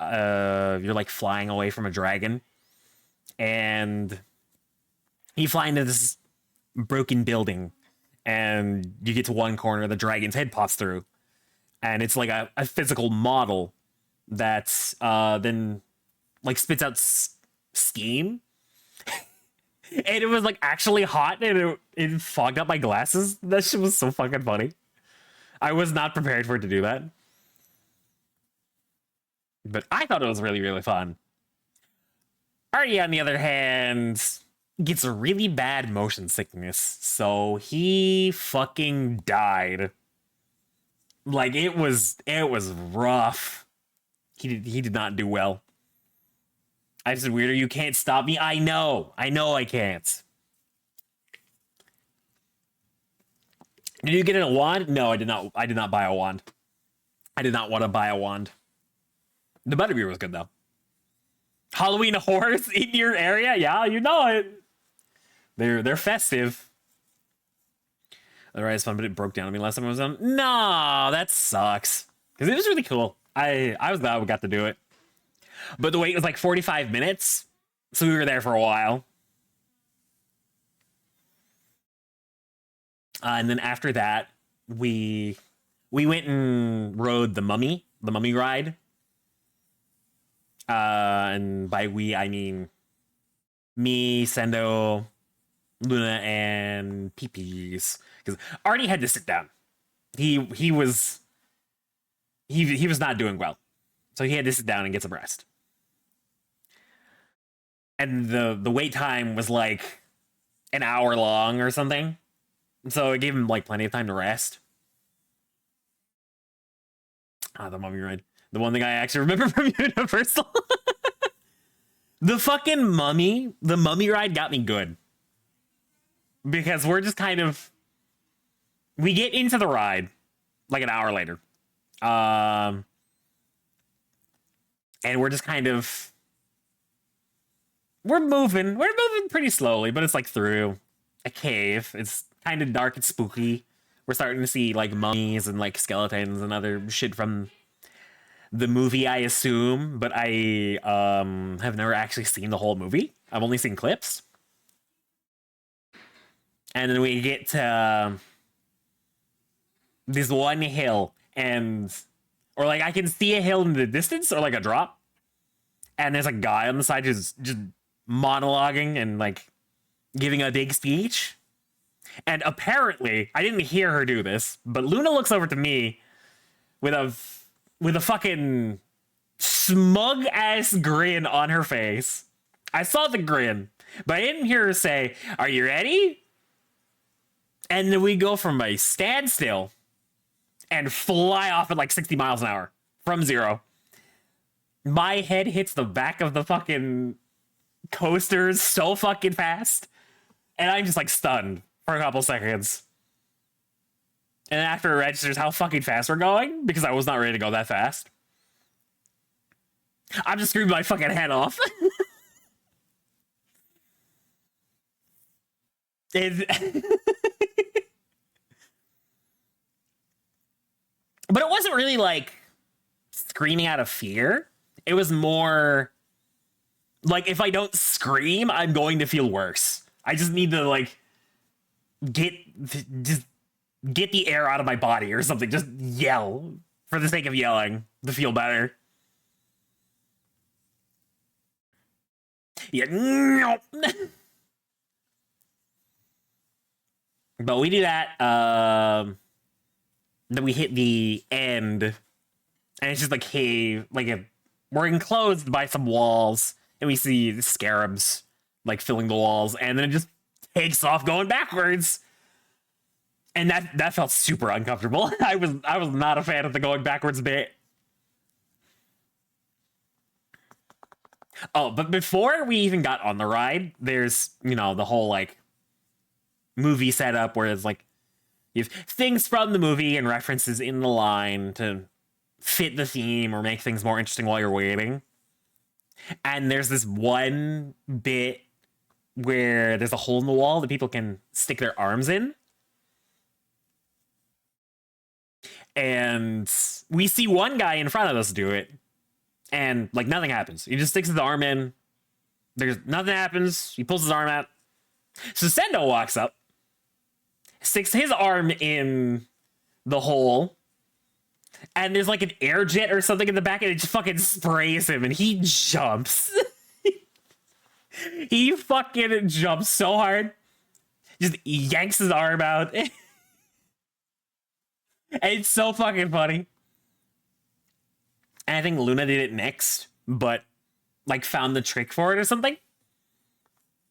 you're like flying away from a dragon, and you fly into this broken building, and you get to one corner, the dragon's head pops through, and it's like a physical model that's then like spits out steam. And it was like actually hot, and it fogged up my glasses. That shit was so fucking funny. I was not prepared for it to do that. But I thought it was really, really fun. Artie, on the other hand, gets a really bad motion sickness, so he fucking died. Like it was rough. He did not do well. I said, Weirder, you can't stop me. I know I can't. Did you get a wand? No, I did not. I did not buy a wand. I did not want to buy a wand. The butterbeer was good though. Halloween horrors in your area? Yeah, you know it. They're festive. Otherwise fun, but it broke down on me last time I was on. No, that sucks. Because it was really cool. I was glad we got to do it. But the wait was like 45 minutes. So we were there for a while. And then after that, we went and rode the mummy ride. And by we, I mean me, Sendo, Luna, and Peepees. Because Artie had to sit down. He was not doing well. So he had to sit down and get some rest. And the wait time was like an hour long or something. So it gave him like plenty of time to rest. The mummy ride. The one thing I actually remember from Universal. The fucking mummy, the mummy ride got me good. Because we're just kind of... We get into the ride like an hour later. And we're just kind of... We're moving pretty slowly, but it's like through a cave. It's kind of dark and spooky. We're starting to see like mummies and like skeletons and other shit from the movie, I assume, but I have never actually seen the whole movie. I've only seen clips. And then we get to this one hill, or like I can see a hill in the distance, or like a drop, and there's a guy on the side who's just monologuing and like giving a big speech. And apparently, I didn't hear her do this, but Luna looks over to me with a fucking smug ass grin on her face. I saw the grin, but I didn't hear her say, "Are you ready?" And then we go from a standstill and fly off at like 60 miles an hour from 0. My head hits the back of the fucking coasters so fucking fast, and I'm just like stunned for a couple seconds. And after it registers how fucking fast we're going, because I was not ready to go that fast, I'm just screaming my fucking head off. But it wasn't really like screaming out of fear. It was more like, if I don't scream, I'm going to feel worse. I just need to like get the air out of my body or something. Just yell for the sake of yelling to feel better. Yeah. But we do that. Then we hit the end, and it's just like cave, we're enclosed by some walls, and we see the scarabs like filling the walls, and then it just takes off going backwards. And that felt super uncomfortable. I was not a fan of the going backwards bit. Oh, but before we even got on the ride, there's, the whole like movie setup where it's like you have things from the movie and references in the line to fit the theme or make things more interesting while you're waiting. And there's this one bit where there's a hole in the wall that people can stick their arms in. And we see one guy in front of us do it. And like nothing happens. He just sticks his arm in. There's nothing happens. He pulls his arm out. So Sendo walks up, sticks his arm in the hole, and there's like an air jet or something in the back, and it just fucking sprays him, and he jumps. He fucking jumps so hard. Just yanks his arm out. And it's so fucking funny. And I think Luna did it next, but like found the trick for it or something.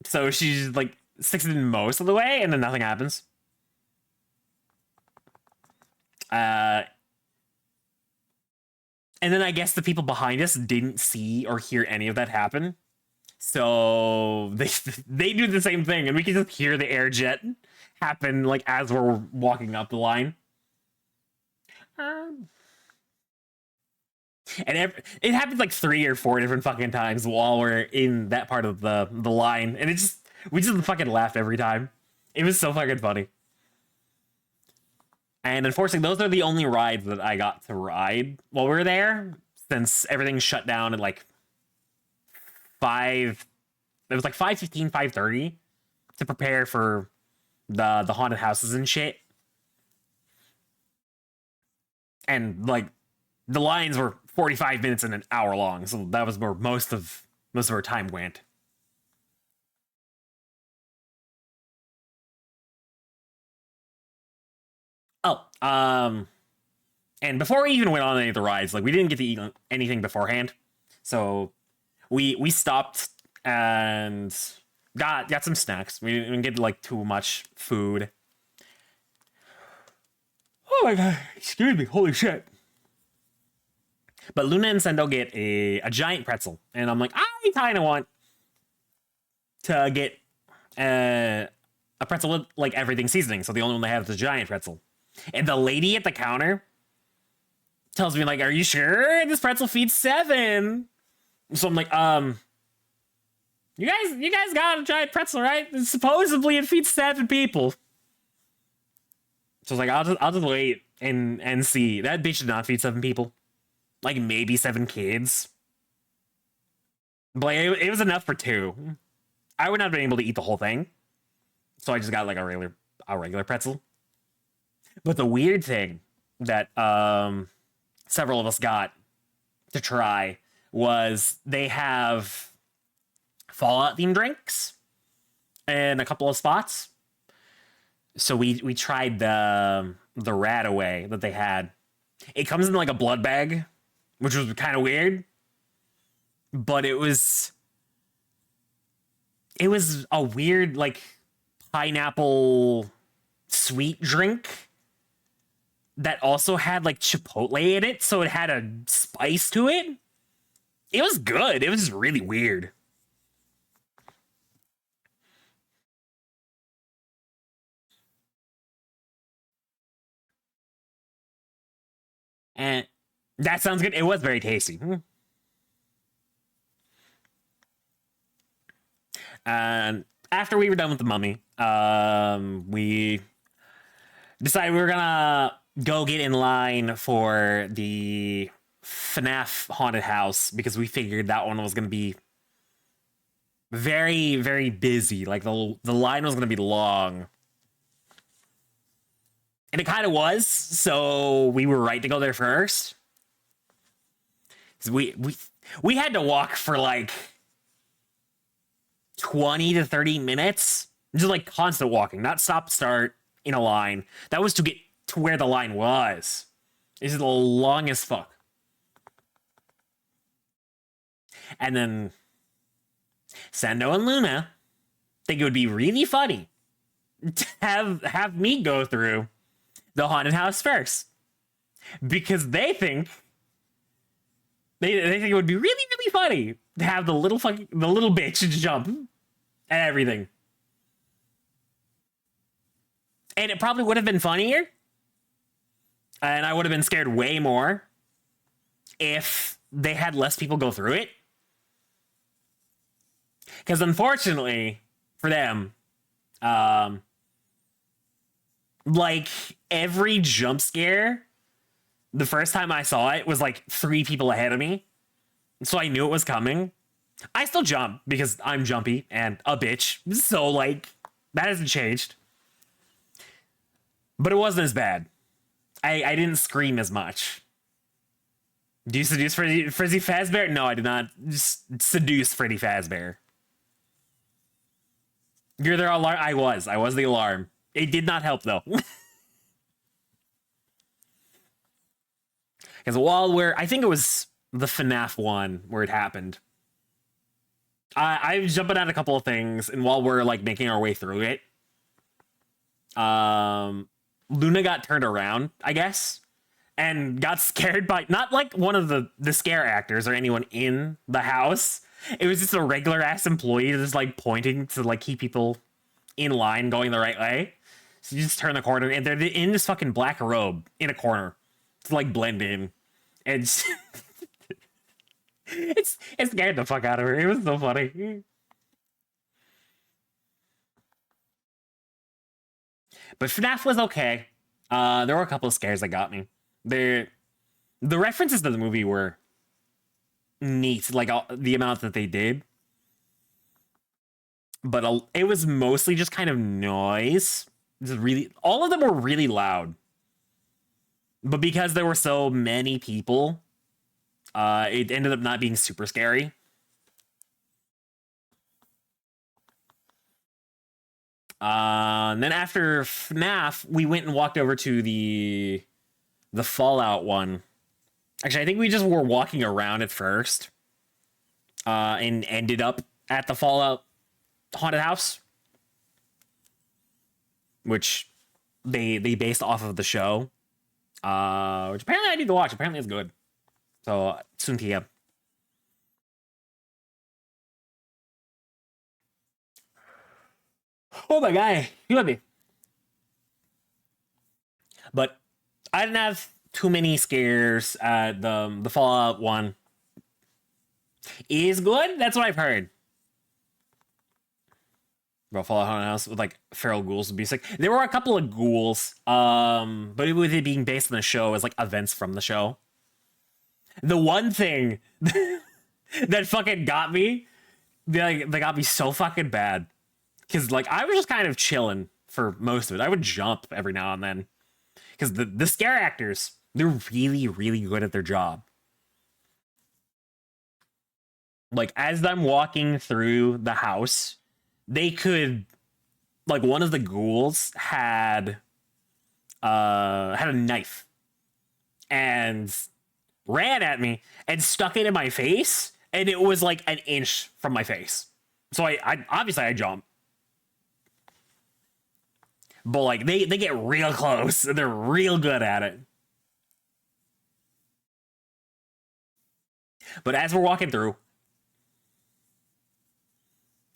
So she's like sticks it in most of the way, and then nothing happens. And then I guess the people behind us didn't see or hear any of that happen. So they do the same thing, and we can just hear the air jet happen like as we're walking up the line. And it happens like 3 or 4 different fucking times while we're in that part of the line, and we just fucking laughed every time. It was so fucking funny. And unfortunately, those are the only rides that I got to ride while we were there, since everything shut down at like 5. It was like 5:15, 5:30 to prepare for the haunted houses and shit. And like the lines were 45 minutes and an hour long, so that was where most of our time went. Oh, and before we even went on any of the rides, like we didn't get to eat anything beforehand, so we stopped and got some snacks. We didn't get like too much food. Oh my god, excuse me, holy shit. But Luna and Sendo get a giant pretzel, and I'm like, I kind of want to get a pretzel with like everything seasoning, so the only one they have is a giant pretzel. And the lady at the counter tells me like, "Are you sure this pretzel feeds 7?" So I'm like, you guys got a giant pretzel, right? Supposedly it feeds 7 people. So I was like, I'll just wait and see. That bitch did not feed 7 people. Like maybe 7 kids. But like, it was enough for 2. I would not have been able to eat the whole thing. So I just got like a regular pretzel. But the weird thing that several of us got to try was they have Fallout themed drinks in a couple of spots. So we tried the Radaway that they had. It comes in like a blood bag, which was kind of weird. But it was a weird like pineapple sweet drink that also had like chipotle in it, so it had a spice to it. It was good. It was just really weird. And that sounds good. It was very tasty. And after we were done with the mummy, we decided we were gonna go get in line for the FNAF haunted house, because we figured that one was gonna be very, very busy. Like the line was gonna be long. And it kind of was, so we were right to go there first. We had to walk for like 20 to 30 minutes. Just like constant walking, not stop start in a line. That was to get to where the line was. This is the longest fuck. And then Sendo and Luna think it would be really funny to have me go through the haunted house first, because they think it would be really, really funny have the little bitch jump and everything. And it probably would have been funnier, and I would have been scared way more if they had less people go through it. Because unfortunately for them, like every jump scare, the first time I saw it was like 3 people ahead of me. So I knew it was coming. I still jump because I'm jumpy and a bitch. So like, that hasn't changed. But it wasn't as bad. I didn't scream as much. Do you seduce Freddy Fazbear? No, I did not seduce Freddy Fazbear. You're the alarm. I was the alarm. It did not help though. Because I think it was the FNAF one where it happened. I was jumping at a couple of things, and while we're like making our way through it, Luna got turned around, I guess, and got scared by not like one of the scare actors or anyone in the house. It was just a regular ass employee that's like pointing to like keep people in line going the right way. So you just turn the corner and they're in this fucking black robe in a corner to like blend in. And it scared the fuck out of her. It was so funny. But FNAF was okay. There were a couple of scares that got me. The references to the movie were neat, like the amount that they did. But it was mostly just kind of noise. All of them were really loud. But because there were so many people, it ended up not being super scary. And then after FNAF, we went and walked over to the Fallout one. Actually, I think we just were walking around at first, and ended up at the Fallout haunted house, which they based off of the show, which apparently I need to watch. Apparently it's good. So soon PM. Oh my god, you love me. But I didn't have too many scares. The Fallout one is good. That's what I've heard. Bro, Fallout Haunted House with like feral ghouls would be sick. There were a couple of ghouls, but with it being based on the show as like events from the show. The one thing that fucking got me, they got me so fucking bad. Because like I was just kind of chilling for most of it. I would jump every now and then. Because the scare actors, they're really, really good at their job. Like as I'm walking through the house, they could, like one of the ghouls had a knife and ran at me and stuck it in my face, and it was like an inch from my face. So I obviously jumped. But like they get real close and they're real good at it. But as we're walking through,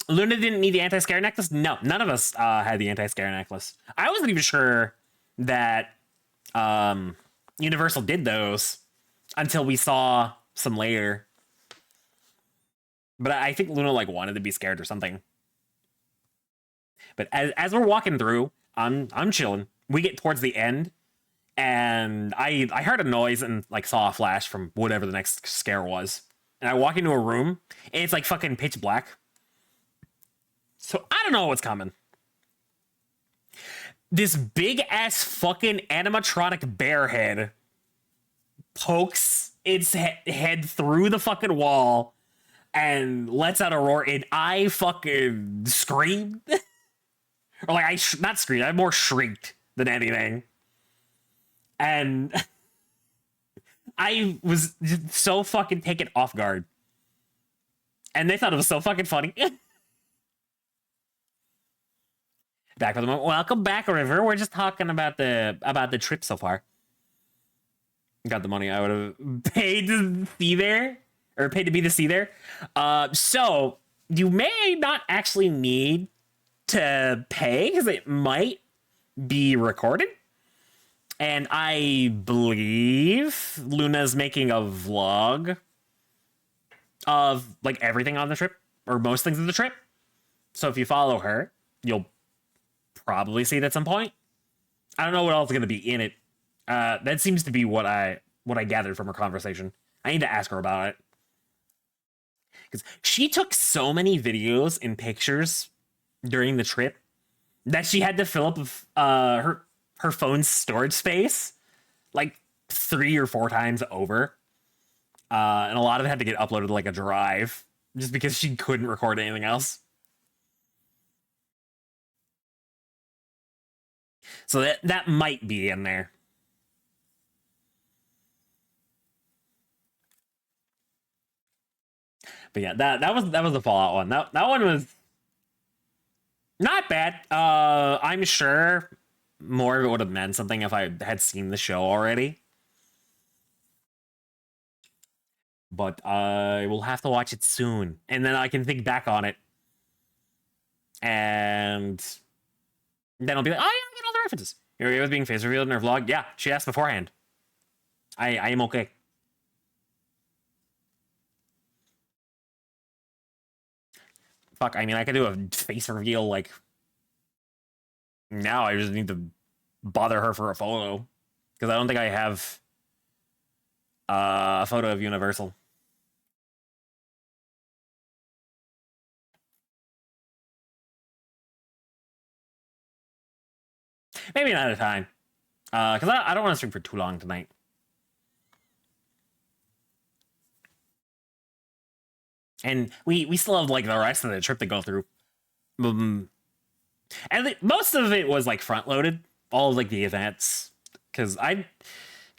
Luna didn't need the anti-scare necklace. No, none of us had the anti-scare necklace. I wasn't even sure that Universal did those until we saw some later. But I think Luna like wanted to be scared or something. But as we're walking through, I'm chilling. We get towards the end, and I heard a noise and like saw a flash from whatever the next scare was. And I walk into a room, and it's like fucking pitch black. So I don't know what's coming. This big ass fucking animatronic bear head pokes its head through the fucking wall and lets out a roar, and I fucking screamed. Or like not screamed, I more shrieked than anything. And I was just so fucking taken off guard. And they thought it was so fucking funny. Back with the moment. Welcome back, River. We're just talking about the trip so far. Got the money I would have paid to be there. or pay to be the C there. So you may not actually need to pay because it might be recorded. And I believe Luna's making a vlog of like everything on the trip, or most things of the trip. So if you follow her, you'll probably see it at some point. I don't know what else is going to be in it. That seems to be what I gathered from her conversation. I need to ask her about it. Because she took so many videos and pictures during the trip that she had to fill up her phone's storage space like 3 or 4 times over. And a lot of it had to get uploaded to like a drive just because she couldn't record anything else. So that might be in there. But yeah, that was the Fallout one. That one was not bad. I'm sure more of it would have meant something if I had seen the show already. But I will have to watch it soon, and then I can think back on it, and then I'll be like, oh yeah, I get all the references. Here it was being face revealed in her vlog. Yeah, she asked beforehand. I am okay. Fuck, I mean, I could do a face reveal like now. I just need to bother her for a photo because I don't think I have a photo of Universal. Maybe another time. Because I don't want to stream for too long tonight. And we still have like the rest of the trip to go through. And most of it was like front loaded, all of like the events. Because I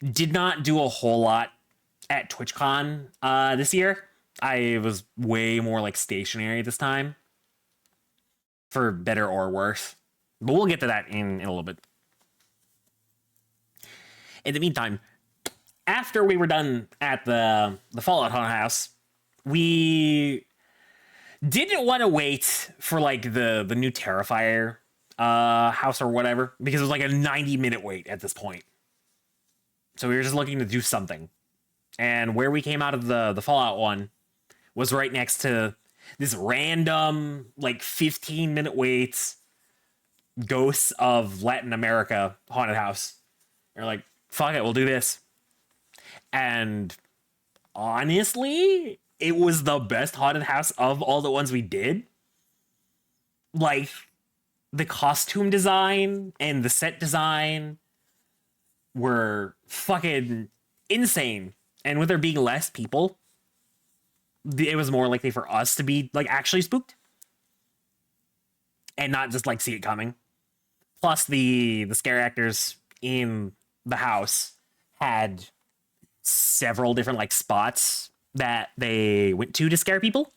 did not do a whole lot at TwitchCon this year. I was way more like stationary this time. For better or worse. But we'll get to that in a little bit. In the meantime, after we were done at the Fallout Haunted House, we didn't want to wait for like the new Terrifier house or whatever, because it was like a 90-minute wait at this point. So we were just looking to do something. And where we came out of the Fallout one was right next to this random like 15-minute waits Ghosts of Latin America haunted house. They're like, fuck it, we'll do this. And honestly, it was the best haunted house of all the ones we did. Like, the costume design and the set design were fucking insane. And with there being less people, it was more likely for us to be like actually spooked and not just like see it coming. Plus the scare actors in the house had several different like spots that they went to scare people.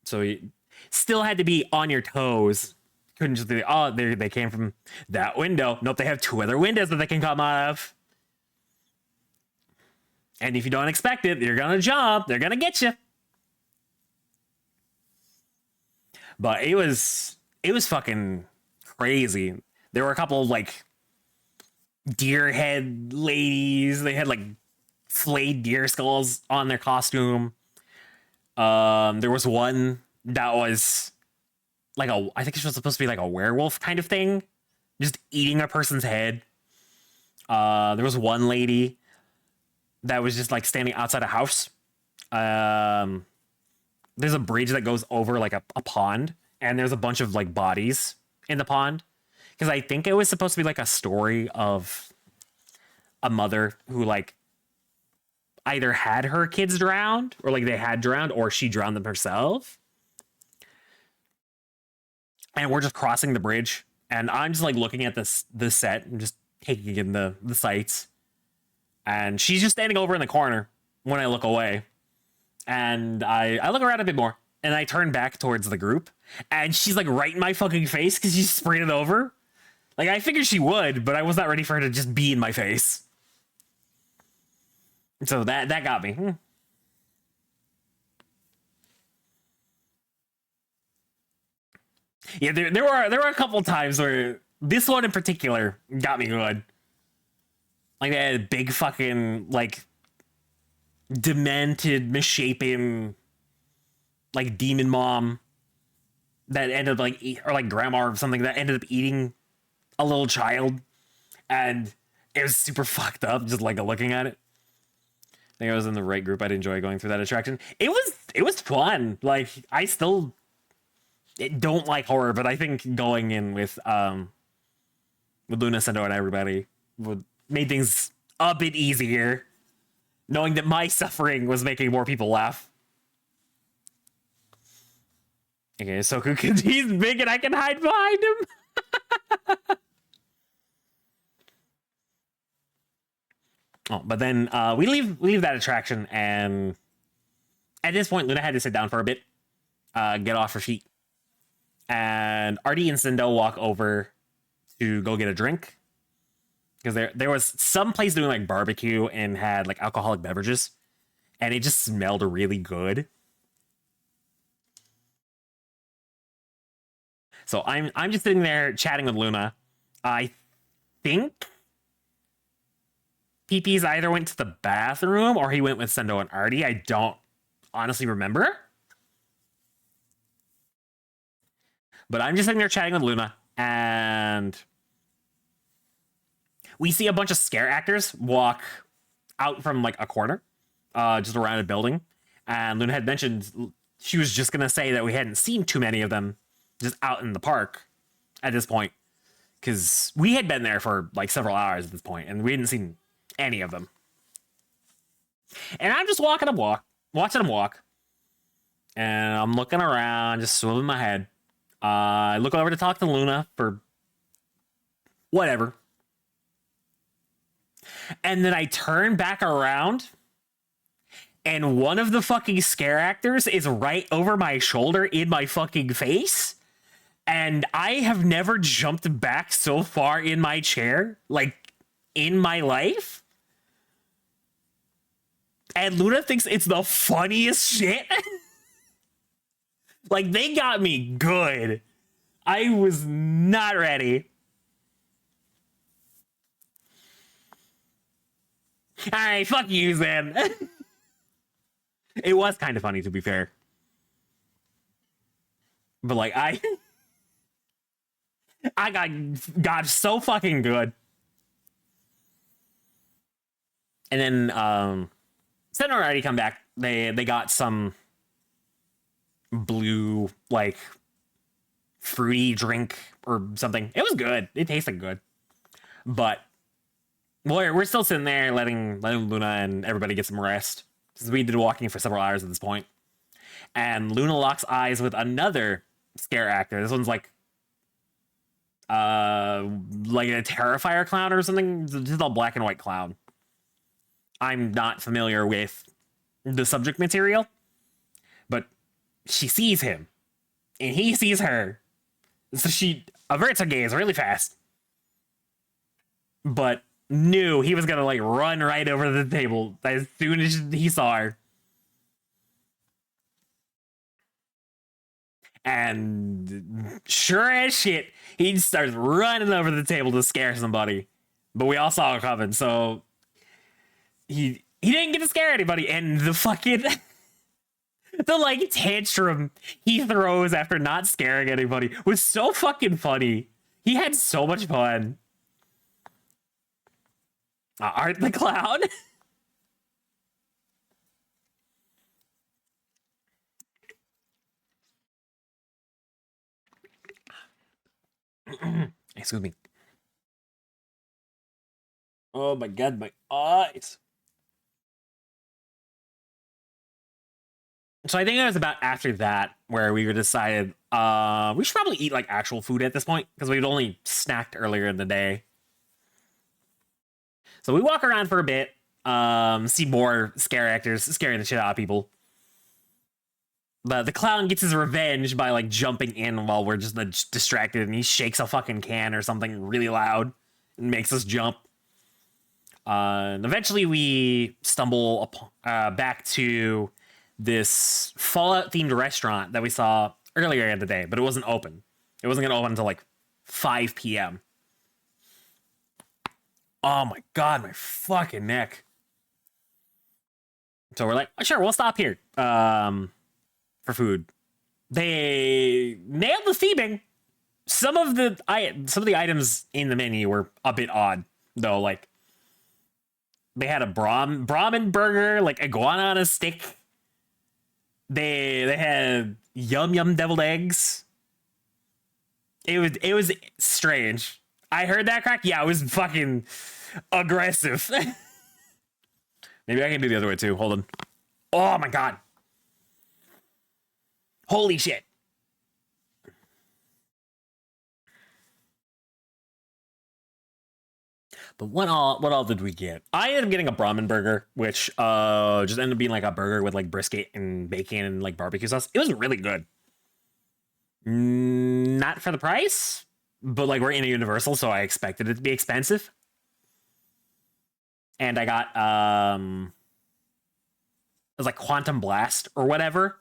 So you still had to be on your toes. Couldn't just be, oh, they came from that window. Nope, they have 2 other windows that they can come out of. And if you don't expect it, you're gonna jump. They're gonna get you. But it was fucking crazy. There were a couple of like deer head ladies. They had like flayed deer skulls on their costume. There was one that was like I think it was supposed to be like a werewolf kind of thing, just eating a person's head. There was one lady that was just like standing outside a house. There's a bridge that goes over like a pond, and there's a bunch of like bodies in the pond. Because I think it was supposed to be like a story of a mother who like either had her kids drowned, or like they had drowned, or she drowned them herself. And we're just crossing the bridge, and I'm just like looking at this set and just taking in the sights. And she's just standing over in the corner when I look away. And I look around a bit more, and I turn back towards the group, and she's like right in my fucking face because she sprayed it over. Like, I figured she would, but I was not ready for her to just be in my face. So that got me. Yeah, there were a couple times where this one in particular got me good. Like they had a big fucking like demented, misshapen like demon mom that ended up like or like grandma or something that ended up eating a little child, and it was super fucked up just like looking at it. I think I was in the right group. I'd enjoy going through that attraction. It was fun. Like I still don't like horror, but I think going in with Luna, Sendo, and everybody would made things a bit easier, knowing that my suffering was making more people laugh. Okay, so he's big and I can hide behind him. Oh, but then we leave that attraction, and at this point, Luna had to sit down for a bit, get off her feet, and Artie and Sendo walk over to go get a drink because there was some place doing like barbecue and had like alcoholic beverages, and it just smelled really good. So I'm just sitting there chatting with Luna. I think PP's either went to the bathroom or he went with Sendo and Artie. I don't honestly remember. But I'm just sitting there chatting with Luna, and we see a bunch of scare actors walk out from like a corner, just around a building. And Luna had mentioned she was just gonna say that we hadn't seen too many of them just out in the park at this point, because we had been there for like several hours at this point, and we hadn't seen any of them. And I'm just watching them walk, and I'm looking around, just swimming my head. I look over to talk to Luna for whatever. And then I turn back around, and one of the fucking scare actors is right over my shoulder in my fucking face. And I have never jumped back so far in my chair, like, in my life. And Luna thinks it's the funniest shit. Like, they got me good. I was not ready. Alright, fuck you, then. It was kind of funny, to be fair. But, like, I got so fucking good. And then, Senna already come back. They got some blue, like, fruity drink or something. It was good. It tasted good. But we're still sitting there letting Luna and everybody get some rest, since we'd been walking for several hours at this point. And Luna locks eyes with another scare actor. This one's like a Terrifier clown or something. Just a black and white clown. I'm not familiar with the subject material, but she sees him and he sees her, so she averts her gaze really fast, but knew he was gonna like run right over the table as soon as he saw her. And sure as shit, he starts running over the table to scare somebody. But we all saw it coming, so he didn't get to scare anybody. And the fucking the like tantrum he throws after not scaring anybody was so fucking funny. He had so much fun. Art the Clown. Excuse me. Oh my god, my eyes. So I think it was about after that where we decided we should probably eat like actual food at this point, because we'd only snacked earlier in the day. So we walk around for a bit, see more scare actors scaring the shit out of people. The clown gets his revenge by like jumping in while we're just distracted, and he shakes a fucking can or something really loud and makes us jump. And eventually we stumble back to this Fallout themed restaurant that we saw earlier in the day, but it wasn't open. It wasn't gonna open until like 5 p.m. Oh my god, my fucking neck. So we're like, oh, sure, we'll stop here for food. They nailed the theming. Some of the items in the menu were a bit odd, though. Like, they had a Brahmin burger, like iguana on a stick. They had yum deviled eggs. It was strange. I heard that crack. Yeah, it was fucking aggressive. Maybe I can do the other way too. Hold on. Oh my god. Holy shit. But what all did we get? I ended up getting a Brahmin burger, which just ended up being like a burger with like brisket and bacon and like barbecue sauce. It was really good. Not for the price, but like we're in a Universal, so I expected it to be expensive. And I got it was like Quantum Blast or whatever.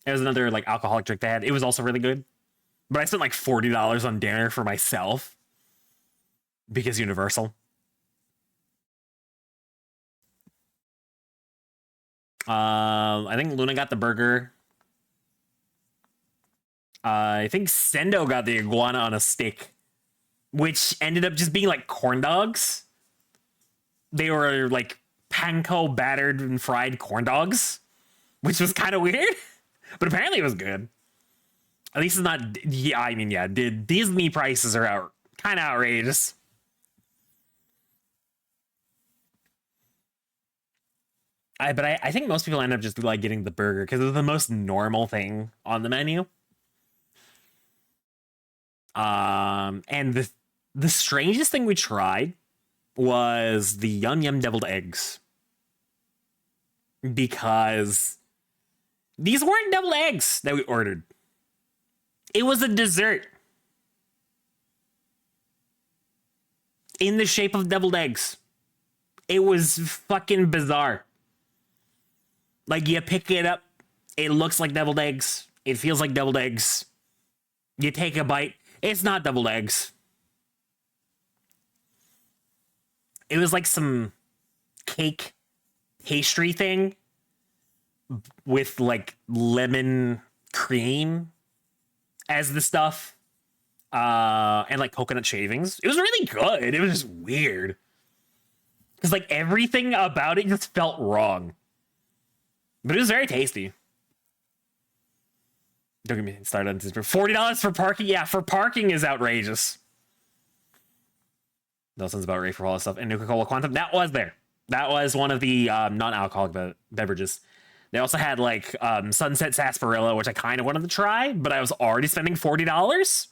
It was another like alcoholic drink they had. It was also really good. But I spent like $40 on dinner for myself because Universal. I think Luna got the burger. I think Sendo got the iguana on a stick, which ended up just being like corn dogs. They were like panko battered and fried corn dogs, which was kind of weird, but apparently it was good. At least it's not. Yeah, I mean, yeah, the Disney prices are kind of outrageous. But I think most people end up just like getting the burger because it's the most normal thing on the menu. And the strangest thing we tried was the yum deviled eggs, because these weren't deviled eggs that we ordered. It was a dessert in the shape of deviled eggs. It was fucking bizarre. Like, you pick it up, it looks like deviled eggs, it feels like deviled eggs. You take a bite, it's not deviled eggs. It was like some cake pastry thing with like lemon cream as the stuff, and like coconut shavings. It was really good. It was just weird because like everything about it just felt wrong, but it was very tasty. Don't get me started on this. $40 for parking. Yeah, for parking is outrageous. That sounds about right for all this stuff. And Nuka-Cola Quantum, that was there. That was one of the non-alcoholic beverages. They also had like Sunset Sarsaparilla, which I kind of wanted to try, but I was already spending $40,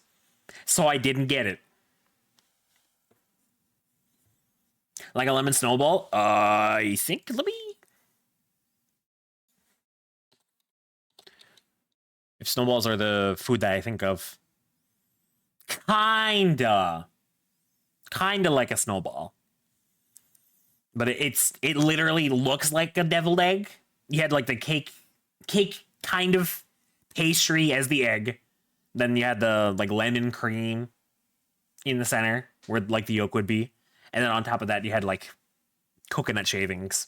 so I didn't get it. Like a lemon snowball. I think. Let me. If snowballs are the food that I think of, kinda like a snowball, but it literally looks like a deviled egg. You had like the cake kind of pastry as the egg, then you had the like lemon cream in the center where like the yolk would be, and then on top of that you had like coconut shavings.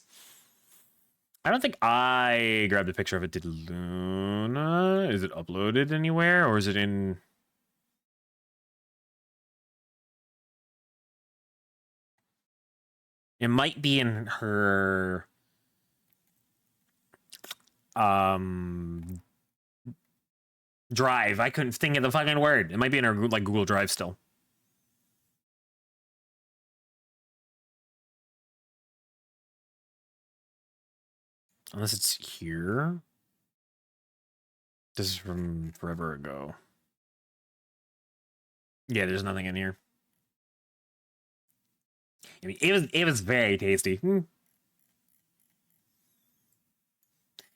I don't think I grabbed a picture of it. Did Luna? Is it uploaded anywhere, or is it in? It might be in her Drive. I couldn't think of the fucking word. It might be in her like Google Drive still. Unless it's here. This is from forever ago. Yeah, there's nothing in here. I mean, it was very tasty. And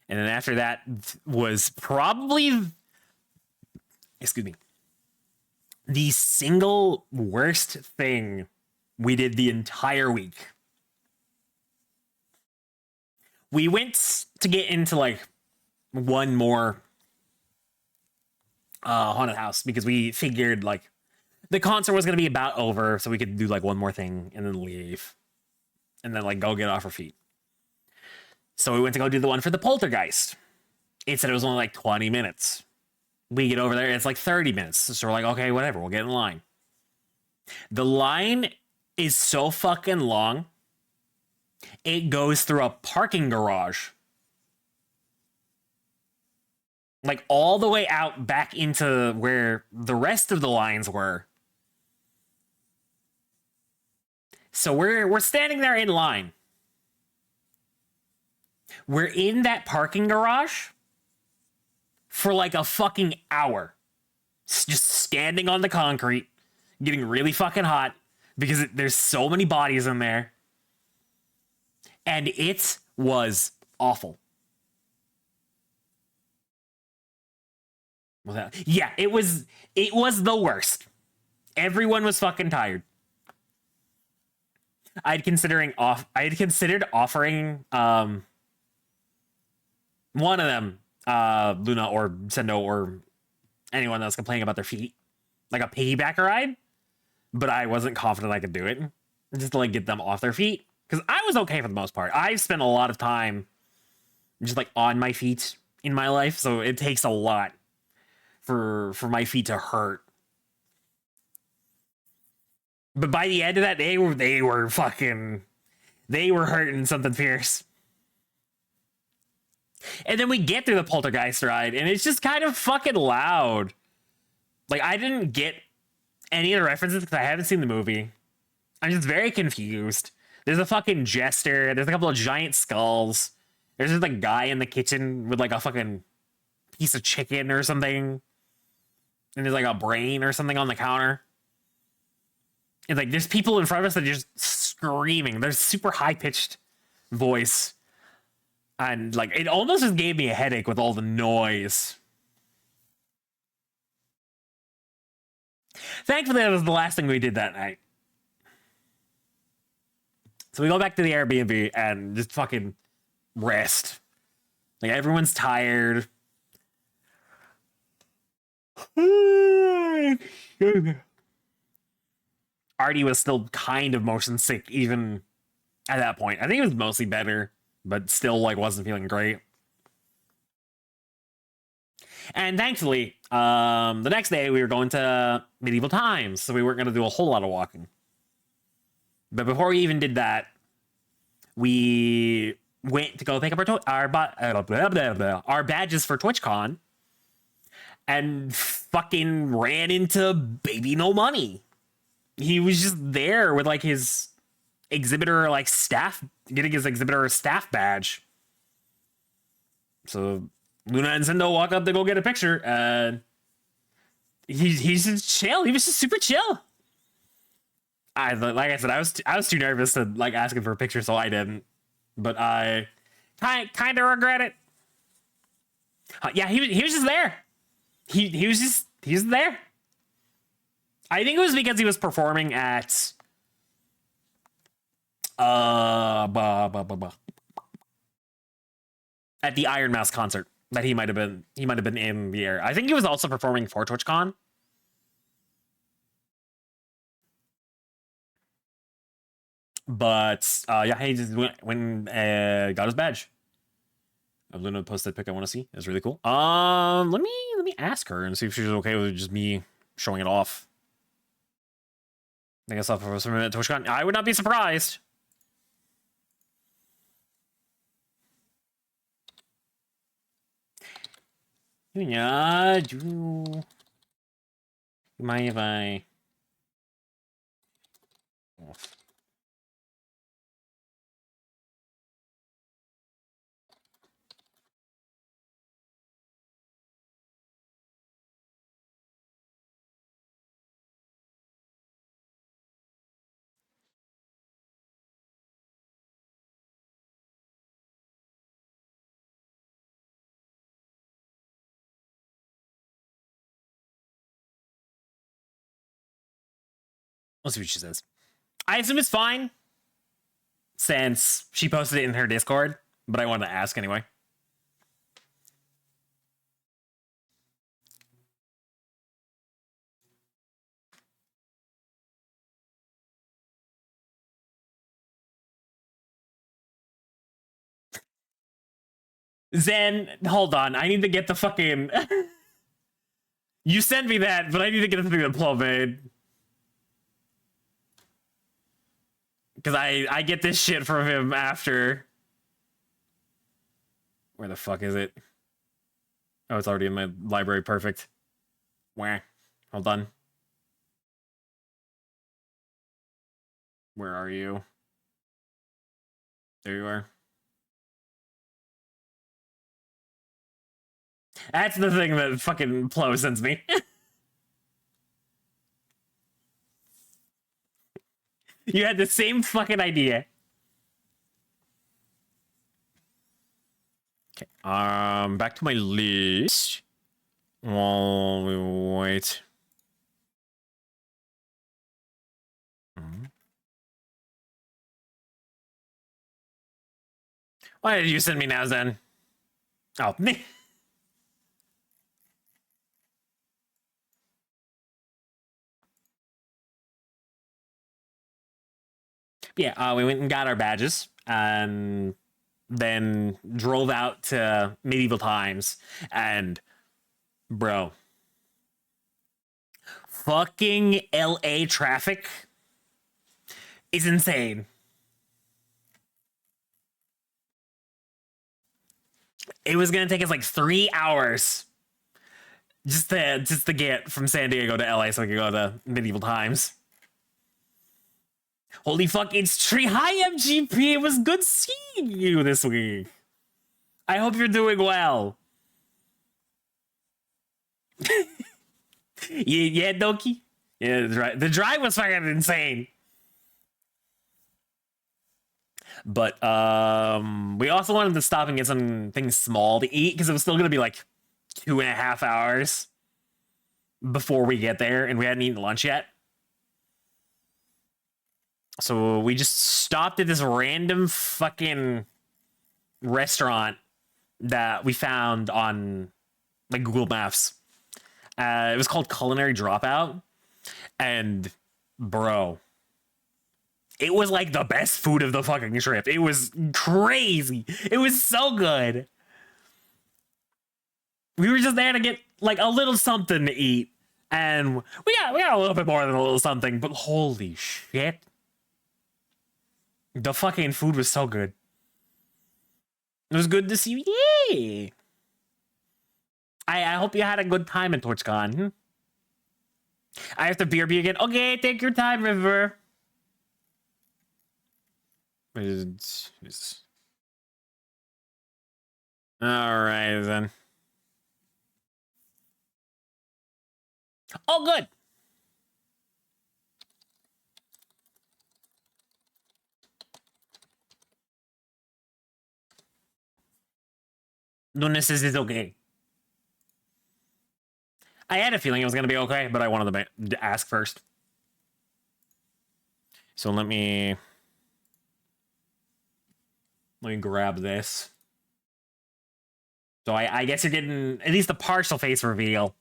then after that was probably, excuse me, the single worst thing we did the entire week. We went to get into like one more haunted house because we figured like the concert was gonna be about over, so we could do like one more thing and then leave, and then like go get off our feet. So we went to go do the one for the poltergeist. It said it was only like 20 minutes. We get over there, it's like 30 minutes. So we're like, okay, whatever, we'll get in line. The line is so fucking long, it goes through a parking garage. Like all the way out back into where the rest of the lines were. So we're standing there in line. We're in that parking garage for like a fucking hour. Just standing on the concrete, getting really fucking hot because there's so many bodies in there. And it was awful. Yeah, it was the worst. Everyone was fucking tired. I had considered offering one of them, Luna or Sendo or anyone that was complaining about their feet, like a piggyback ride, but I wasn't confident I could do it. Just to like get them off their feet. Because I was okay for the most part. I've spent a lot of time just like on my feet in my life, so it takes a lot for my feet to hurt. But by the end of that day, they were hurting something fierce. And then we get through the poltergeist ride, and it's just kind of fucking loud. Like, I didn't get any of the references because I haven't seen the movie. I'm just very confused. There's a fucking jester. There's a couple of giant skulls. There's just a guy in the kitchen with like a fucking piece of chicken or something. And there's like a brain or something on the counter. And like there's people in front of us that are just screaming. There's super high-pitched voice. And like it almost just gave me a headache with all the noise. Thankfully, that was the last thing we did that night. So we go back to the Airbnb and just fucking rest. Like everyone's tired. Artie was still kind of motion sick even at that point. I think it was mostly better, but still like wasn't feeling great. And thankfully, the next day we were going to Medieval Times, so we weren't going to do a whole lot of walking. But before we even did that, we went to go pick up our badges for TwitchCon, and fucking ran into Baby No Money. He was just there with like his exhibitor like staff, getting his exhibitor staff badge. So Luna and Sendo walk up to go get a picture, and he's just chill. He was just super chill. Like I said, I was too nervous to like ask him for a picture, so I didn't. But I kind of regret it. Yeah, he was just there. He was there. I think it was because he was performing at at the Iron Mouse concert that he might have been in the air. I think he was also performing for TwitchCon. But yeah, he just went got his badge. I'm gonna post that pic I want to see. It's really cool. Let me ask her and see if she's okay with just me showing it off. I guess I'll post some at TwitchCon. I would not be surprised. Yeah, do you mind if I? Let's see what she says. I assume it's fine, since she posted it in her Discord, but I wanted to ask anyway. Zen, hold on. I need to get the fucking... You sent me that, but I need to get the thing that Plo made. Because I get this shit from him after. Where the fuck is it? Oh, it's already in my library. Perfect. Where? Hold on. Where are you? There you are. That's the thing that fucking Plo sends me. You had the same fucking idea. Okay. Back to my list. While we wait. Why did you send me now, Zen? Oh, yeah, we went and got our badges and then drove out to Medieval Times. And, bro, fucking LA traffic is insane. It was gonna take us like 3 hours just to get from San Diego to LA so we could go to Medieval Times. Holy fuck, it's Tree. Hi, MGP. It was good seeing you this week. I hope you're doing well. Yeah, Doki? Yeah, the drive was fucking insane. But we also wanted to stop and get some things small to eat because it was still gonna be like 2.5 hours before we get there, and we hadn't eaten lunch yet. So we just stopped at this random fucking restaurant that we found on like Google Maps. It was called Culinary Dropout, and bro, it was like the best food of the fucking trip. It was crazy. It was so good. We were just there to get like a little something to eat, and we got a little bit more than a little something. But holy shit, the fucking food was so good. It was good to see you. Yay! I hope you had a good time at TorchCon. I have to BRB again. Okay, take your time, River. All right, then. Oh, good. Nunes is okay. I had a feeling it was going to be okay, but I wanted to ask first. So let me grab this. So I guess you're getting at least a partial face reveal.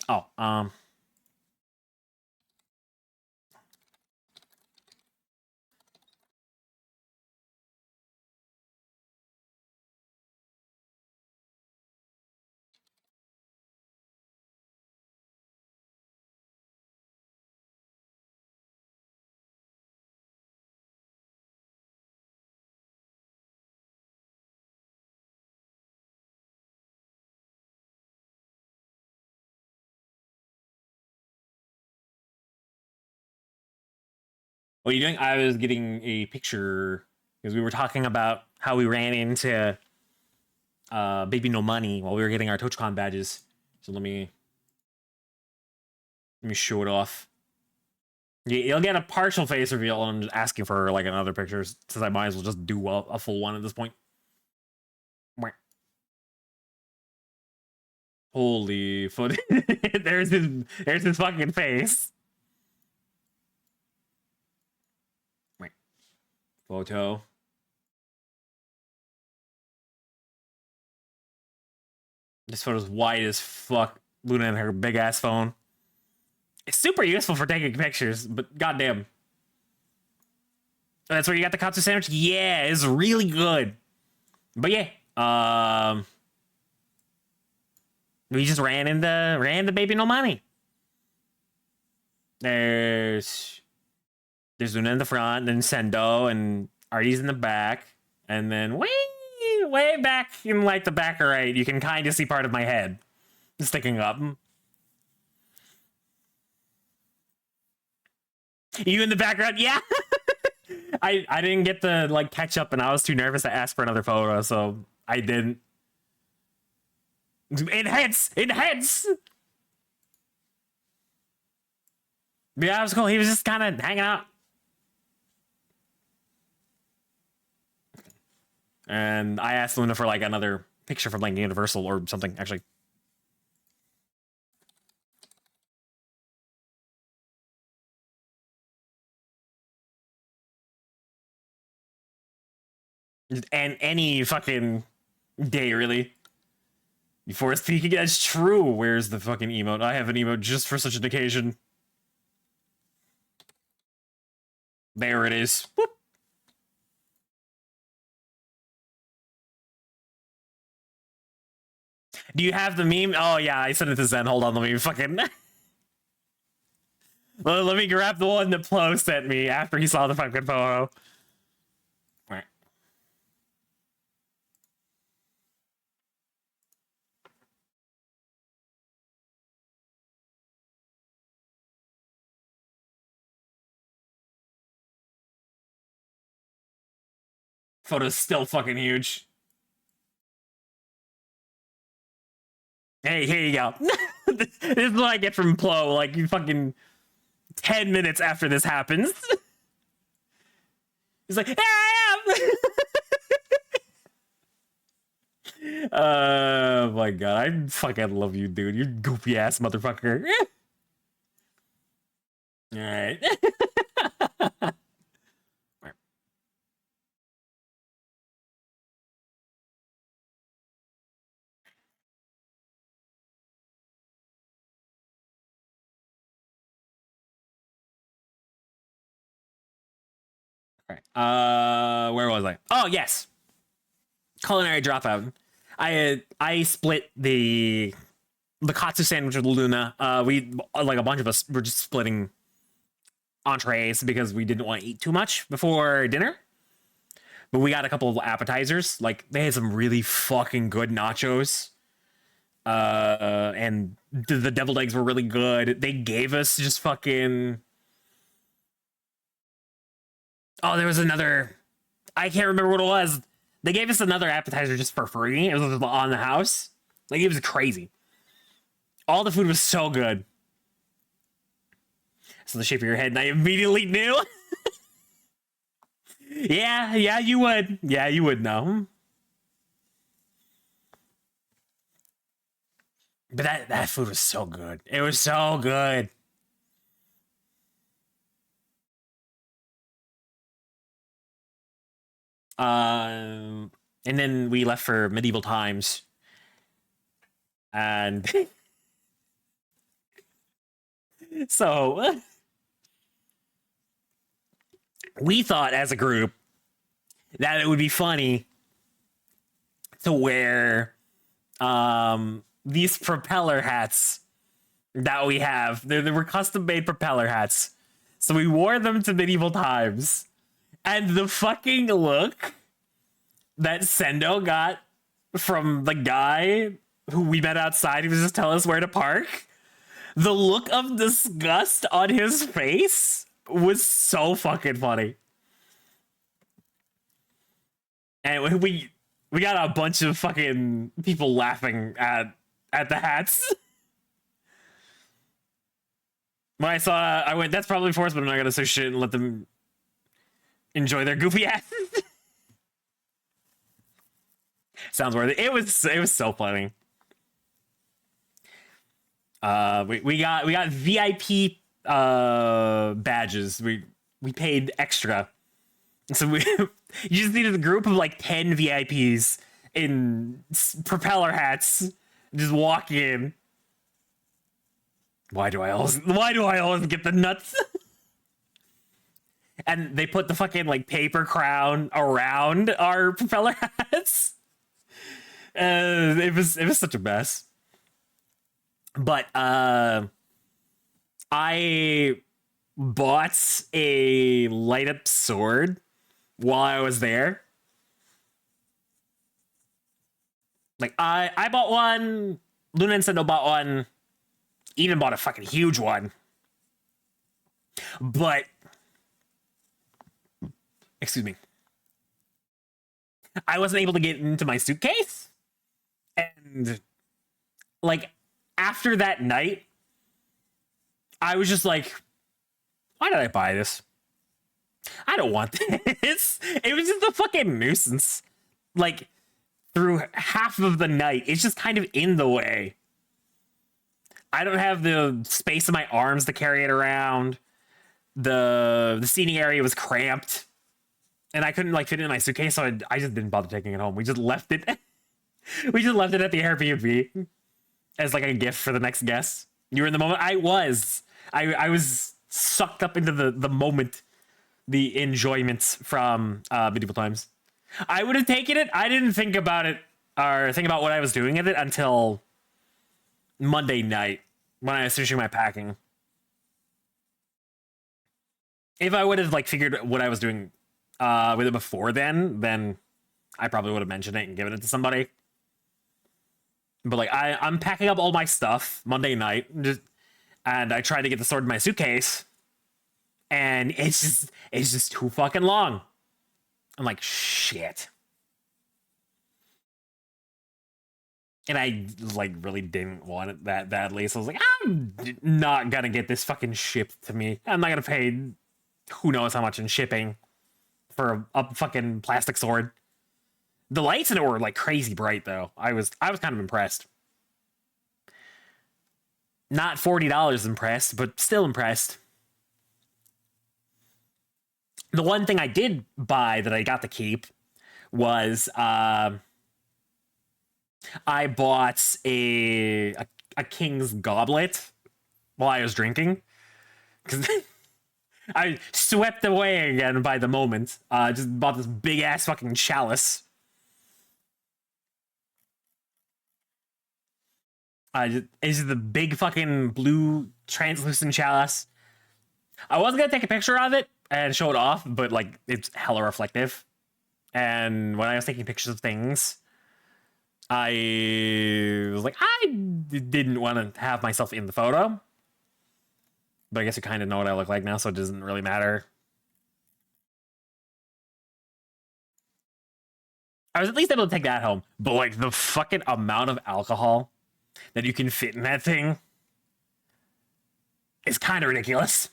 Oh, what are you doing? I was getting a picture because we were talking about how we ran into Baby No Money while we were getting our TorchCon badges. So let me show it off. You'll get a partial face reveal. I'm just asking for like another picture since I might as well just do a full one at this point. Holy foot! there's his fucking face. Photo. This photo's wide as fuck. Luna and her big ass phone. It's super useful for taking pictures, but goddamn. That's where you got the katsu sandwich. Yeah, it's really good. But yeah, we just ran into Baby No Money. There's Luna in the front, then Sendo and Artie's in the back, and then way back in like the back right, you can kind of see part of my head sticking up. You in the background? Yeah. I didn't get to like catch up, and I was too nervous to ask for another photo, so I didn't. Enhance. Yeah, it was cool. He was just kind of hanging out. And I asked Luna for like another picture from like Universal or something, actually. And any fucking day, really. Before speaking, that's true. Where's the fucking emote? I have an emote just for such an occasion. There it is. Whoop. Do you have the meme? Oh yeah, I sent it to Zen. Hold on, let me fucking. Let me grab the one that Plo sent me after he saw the fucking photo. All right. Photo's still fucking huge. Hey, here you go. This is what I get from Plo. Like, you fucking 10 minutes after this happens. He's like, here I am! Oh my god, I fucking love you, dude. You goofy ass motherfucker. Alright. Where was I? Oh yes, culinary dropout. I split the katsu sandwich with Luna. We like a bunch of us were just splitting entrees because we didn't want to eat too much before dinner. But we got a couple of appetizers. Like they had some really fucking good nachos. And the deviled eggs were really good. They gave us just fucking. Oh, there was another. I can't remember what it was. They gave us another appetizer just for free. It was on the house. Like it was crazy. All the food was so good. So the shape of your head, and I immediately knew. Yeah, you would. Yeah, you would know. But that food was so good. It was so good. And then we left for medieval times. And so we thought as a group that it would be funny to wear these propeller hats that we have. They were custom made propeller hats. So we wore them to medieval times. And the fucking look that Sendo got from the guy who we met outside, he was just telling us where to park. The look of disgust on his face was so fucking funny. And we got a bunch of fucking people laughing at the hats. When I went, that's probably forced, but I'm not gonna say shit and let them enjoy their goofy asses. Sounds worth it. It was so funny. We got VIP badges. We paid extra. So you just needed a group of like 10 VIPs in propeller hats. Just walk in. Why do I always get the nuts? and they put the fucking like paper crown around our propeller hats. It was such a mess. But I bought a light up sword while I was there. Like I bought one, Luna and Sendo bought one, Eden bought a fucking huge one. But excuse me. I wasn't able to get into my suitcase. And like after that night, I was just like, why did I buy this? I don't want this. It was just a fucking nuisance. Like through half of the night, it's just kind of in the way. I don't have the space in my arms to carry it around. The seating area was cramped, and I couldn't like fit it in my suitcase, so I just didn't bother taking it home. We just left it. We just left it at the Airbnb as like a gift for the next guest. You were in the moment. I was sucked up into the moment, the enjoyments from medieval times. I would have taken it. I didn't think about it or think about what I was doing with it until Monday night when I was finishing my packing. If I would have like figured what I was doing with it before then I probably would have mentioned it and given it to somebody. But like I'm packing up all my stuff Monday night, and I tried to get the sword in my suitcase, and it's just too fucking long. I'm like, shit. And I like really didn't want it that badly, so I was like, I'm not gonna get this fucking shipped to me. I'm not gonna pay who knows how much in shipping for a fucking plastic sword. The lights in it were like crazy bright though. I was kind of impressed. Not $40 impressed, but still impressed. The one thing I did buy that I got to keep was I bought a king's goblet while I was drinking, because I swept away again by the moment. Just bought this big ass fucking chalice. It's the big fucking blue translucent chalice. I was gonna take a picture of it and show it off, but like it's hella reflective. And when I was taking pictures of things, I was like, I didn't want to have myself in the photo. But I guess you kind of know what I look like now, so it doesn't really matter. I was at least able to take that home. But like the fucking amount of alcohol that you can fit in that thing is kind of ridiculous.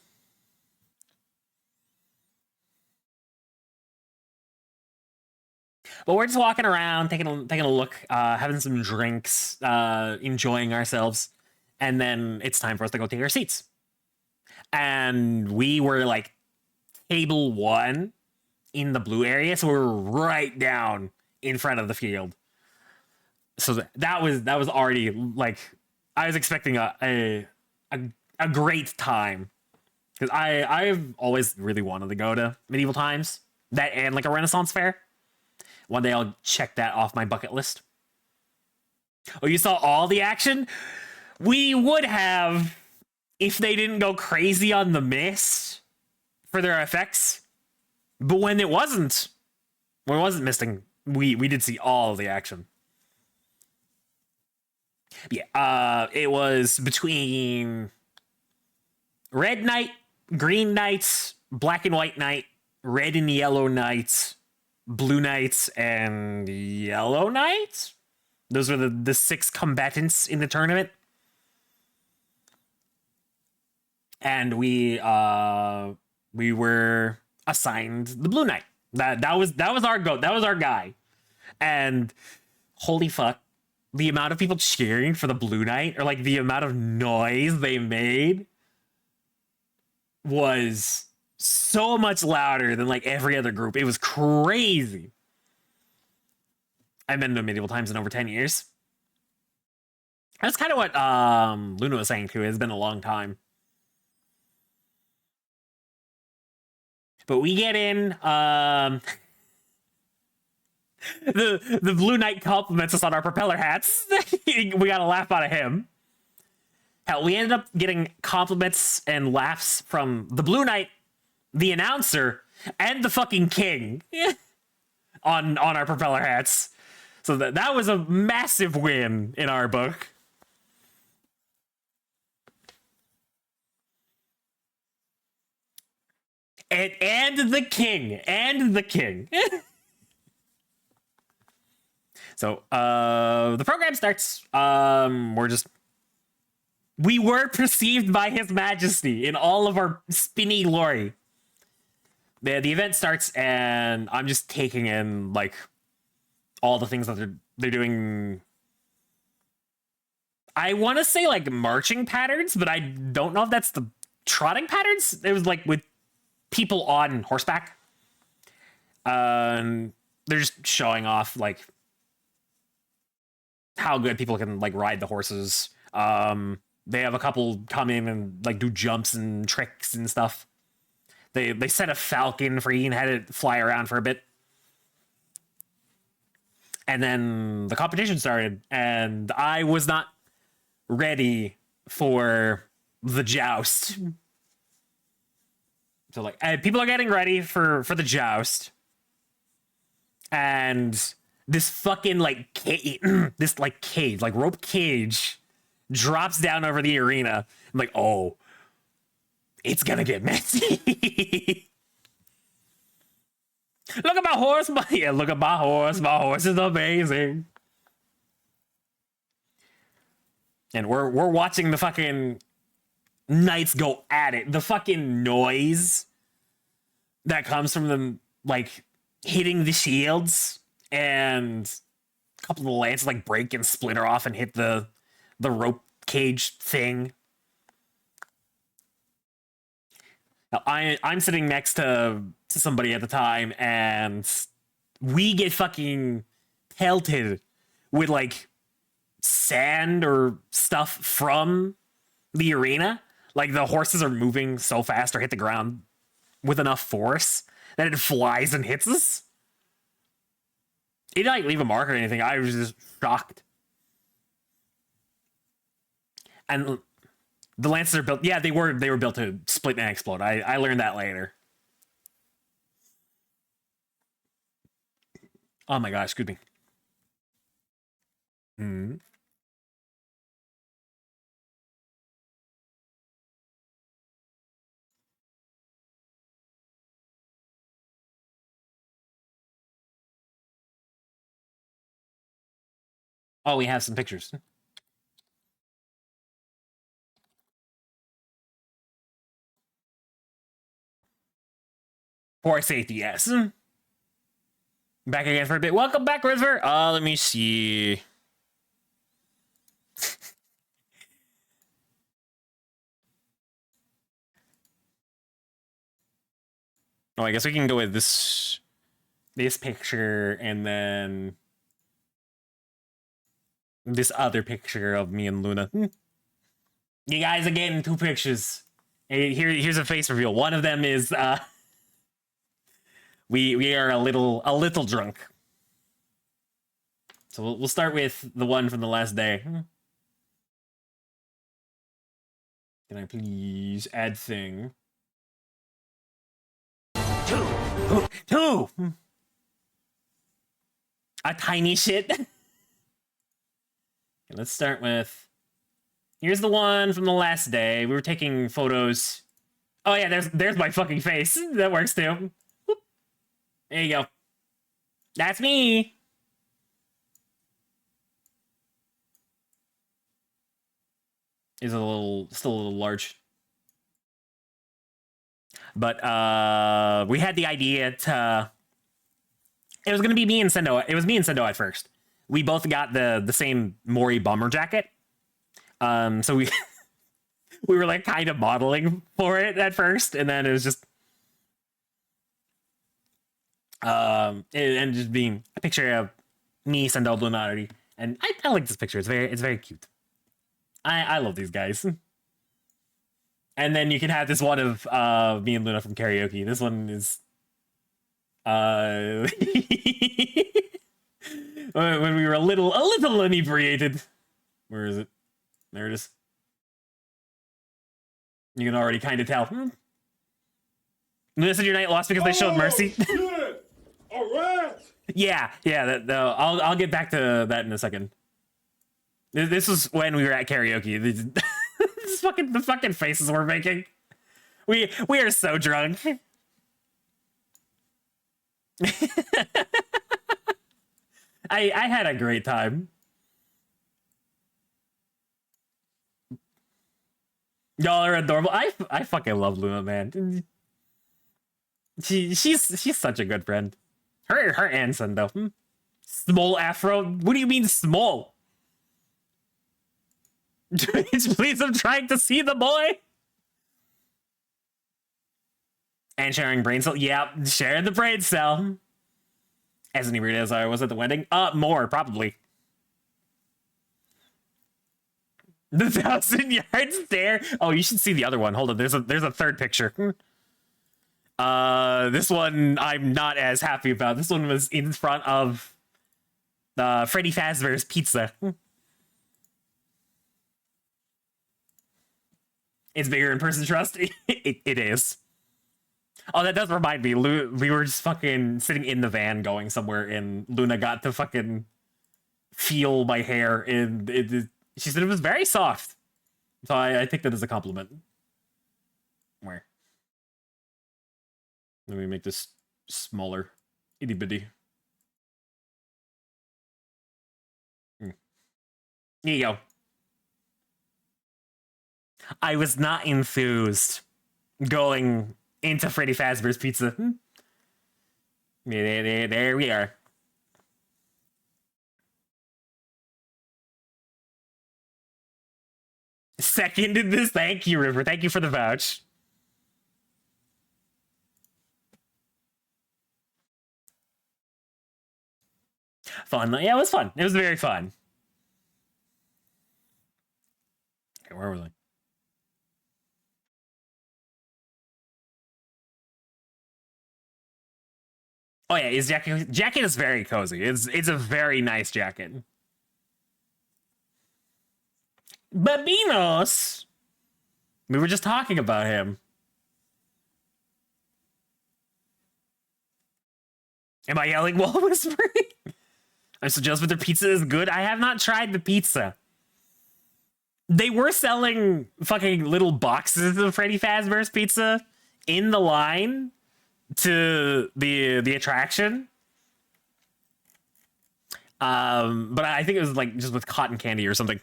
But we're just walking around, taking a look, having some drinks, enjoying ourselves, and then it's time for us to go take our seats. And we were like table 1 in the blue area, so we were right down in front of the field. So that was already like, I was expecting a great time, because I've always really wanted to go to medieval times, that and like a Renaissance fair. One day I'll check that off my bucket list. Oh, you saw all the action? We would have if they didn't go crazy on the mist for their effects. But when it wasn't misting, we did see all of the action. Yeah, it was between Red Knight, Green Knights, Black and White Knight, Red and Yellow Knights, Blue Knights, and Yellow Knights. Those were the 6 combatants in the tournament. And we were assigned the Blue Knight. That was our goat. That was our guy. And holy fuck, the amount of people cheering for the Blue Knight, or like the amount of noise they made, was so much louder than like every other group. It was crazy. I've been to medieval times in over 10 years. That's kind of what Luna was saying too. It's been a long time. But we get in. The Blue Knight compliments us on our propeller hats. We got a laugh out of him. Hell, we ended up getting compliments and laughs from the Blue Knight, the announcer, and the fucking king on our propeller hats. So that was a massive win in our book. And the king. So the program starts. We were perceived by His Majesty in all of our spinny glory. The event starts, and I'm just taking in like all the things that they're doing. I want to say like marching patterns, but I don't know if that's the trotting patterns. It was like with people on horseback. They're just showing off like how good people can like ride the horses. They have a couple come in and like do jumps and tricks and stuff. They set a falcon free and had it fly around for a bit. And then the competition started, and I was not ready for the joust. So like people are getting ready for the joust. And this fucking like this like cage, like rope cage drops down over the arena. I'm like, oh, it's gonna get messy. Look at my horse, look at my horse. My horse is amazing. And we're watching the fucking knights go at it. The fucking noise that comes from them like hitting the shields, and a couple of the lances like break and splinter off and hit the rope cage thing. Now, I'm sitting next to somebody at the time, and we get fucking pelted with like sand or stuff from the arena. Like the horses are moving so fast or hit the ground with enough force that it flies and hits us. It didn't like leave a mark or anything. I was just shocked. And the lances are built. Yeah, they were built to split and explode. I learned that later. Oh my gosh, excuse me. Oh, we have some pictures. For safety, yes. Back again for a bit. Welcome back, River. Let me see. Oh, I guess we can go with this picture and then this other picture of me and Luna. You guys are getting two pictures. Here's a face reveal. One of them is we are a little drunk. So we'll start with the one from the last day. Can I please add thing? Two. A tiny shit. Okay, let's start with. Here's the one from the last day. We were taking photos. Oh yeah, there's my fucking face. That works too. Whoop. There you go. That's me. Is still a little large. But we had the idea to. It was gonna be me and Sendo. It was me and Sendo at first. We both got the same Mori bomber jacket. So we we were like kind of modeling for it at first, and then it was just and just being a picture of me, Sendo, Lunardi, and I like this picture. It's very cute. I love these guys. And then you can have this one of me and Luna from karaoke. This one is uh when we were a little inebriated. Where is it? There it is. You can already kind of tell. Luna said your night lost because they showed mercy. All right. Yeah. I'll get back to that in a second. This was when we were at karaoke. The fucking faces we're making. We are so drunk. I had a great time. Y'all are adorable. I fucking love Luna, man. She's such a good friend. Her Anson though. Small afro. What do you mean small? Please, I'm trying to see the boy. And sharing brain cell. Yeah, share the brain cell. As inebriated as I was at the wedding. More, probably. The 1,000-yard stare. Oh, you should see the other one. Hold on, there's a third picture. This one I'm not as happy about. This one was in front of Freddy Fazbear's Pizza. It's bigger in person, trust. It is. Oh, that does remind me. We were just fucking sitting in the van going somewhere, and Luna got to fucking feel my hair, and she said it was very soft. So I take that as a compliment. Where? Let me make this smaller. Itty bitty. Here you go. I was not enthused going into Freddy Fazbear's Pizza. There we are. Seconded this. Thank you, River. Thank you for the vouch. Fun. Yeah, it was fun. It was very fun. Okay, where was I? Oh yeah, his jacket is very cozy. It's a very nice jacket. Babinos! We were just talking about him. Am I yelling while whispering? I suggest that their pizza is good. I have not tried the pizza. They were selling fucking little boxes of Freddy Fazbear's Pizza in the line to the attraction. But I think it was like just with cotton candy or something.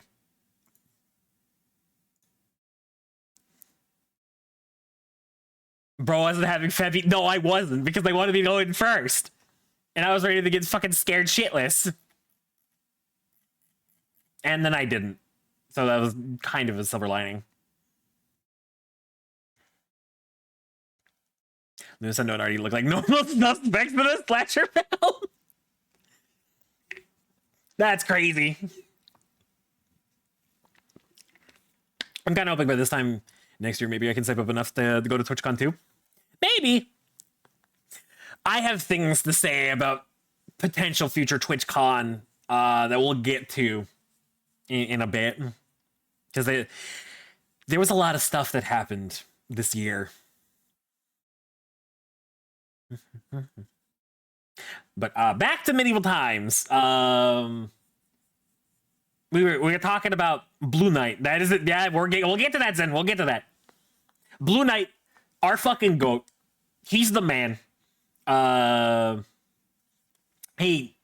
Bro wasn't having Febby. No, I wasn't, because they wanted me to go in first. And I was ready to get fucking scared shitless. And then I didn't. So that was kind of a silver lining. This I know it already looked like normal suspects for the slasher film. That's crazy. I'm kind of hoping by this time next year, maybe I can save up enough to go to TwitchCon 2. Maybe. I have things to say about potential future TwitchCon that we'll get to in a bit. Because there was a lot of stuff that happened this year. But back to medieval times. We were talking about Blue Knight. That is it. Yeah, we'll get to that, Zen. We'll get to that. Blue Knight, our fucking goat. He's the man. He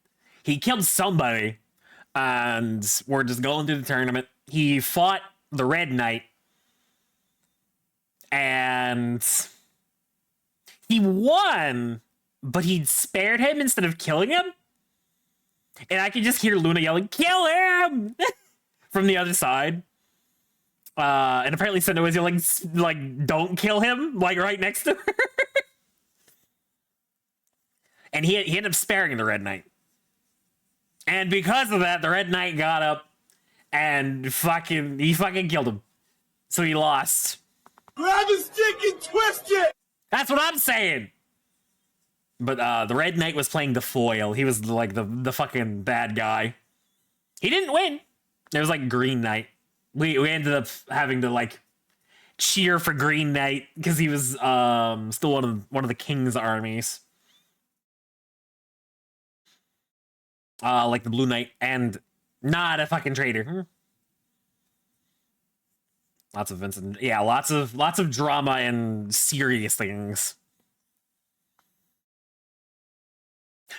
killed somebody, and we're just going through the tournament. He fought the Red Knight, and he won, but he spared him instead of killing him. And I can just hear Luna yelling, "Kill him!" from the other side. And apparently Sendo was yelling, like, "Don't kill him," like right next to her. And he ended up sparing the Red Knight. And because of that, the Red Knight got up and he fucking killed him. So he lost. Grab the stick and twist it! That's what I'm saying. But the Red Knight was playing the foil. He was like the fucking bad guy. He didn't win. It was like Green Knight. We ended up having to like cheer for Green Knight because he was still one of the King's armies. Like the Blue Knight, and not a fucking traitor. Lots of events and yeah, lots of drama and serious things.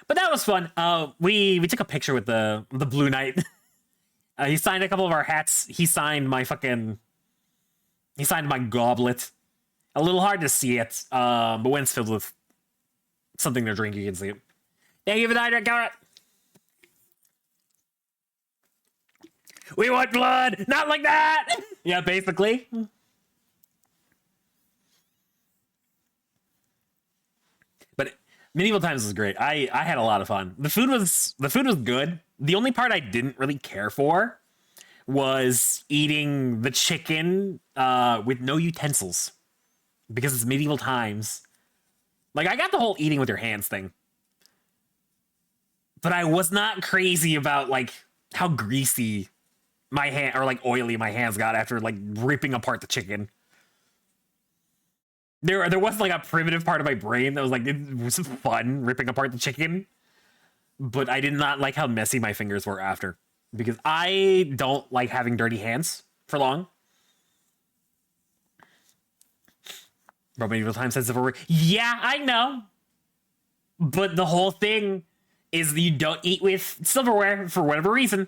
But that was fun. We took a picture with the Blue Knight. He signed a couple of our hats. He signed my goblet. A little hard to see it, but when it's filled with something to drink, you can see it. Thank you for that, Garrett. We want blood, not like that. Yeah, basically. But Medieval Times was great. I had a lot of fun. The food was good. The only part I didn't really care for was eating the chicken with no utensils because it's Medieval Times. Like, I got the whole eating with your hands thing, but I was not crazy about like how greasy my hand or like oily my hands got after like ripping apart the chicken. There was like a primitive part of my brain that was like, it was fun ripping apart the chicken, but I did not like how messy my fingers were after because I don't like having dirty hands for long. Bro, Medieval Times says silverware. Yeah, I know, but the whole thing is you don't eat with silverware for whatever reason.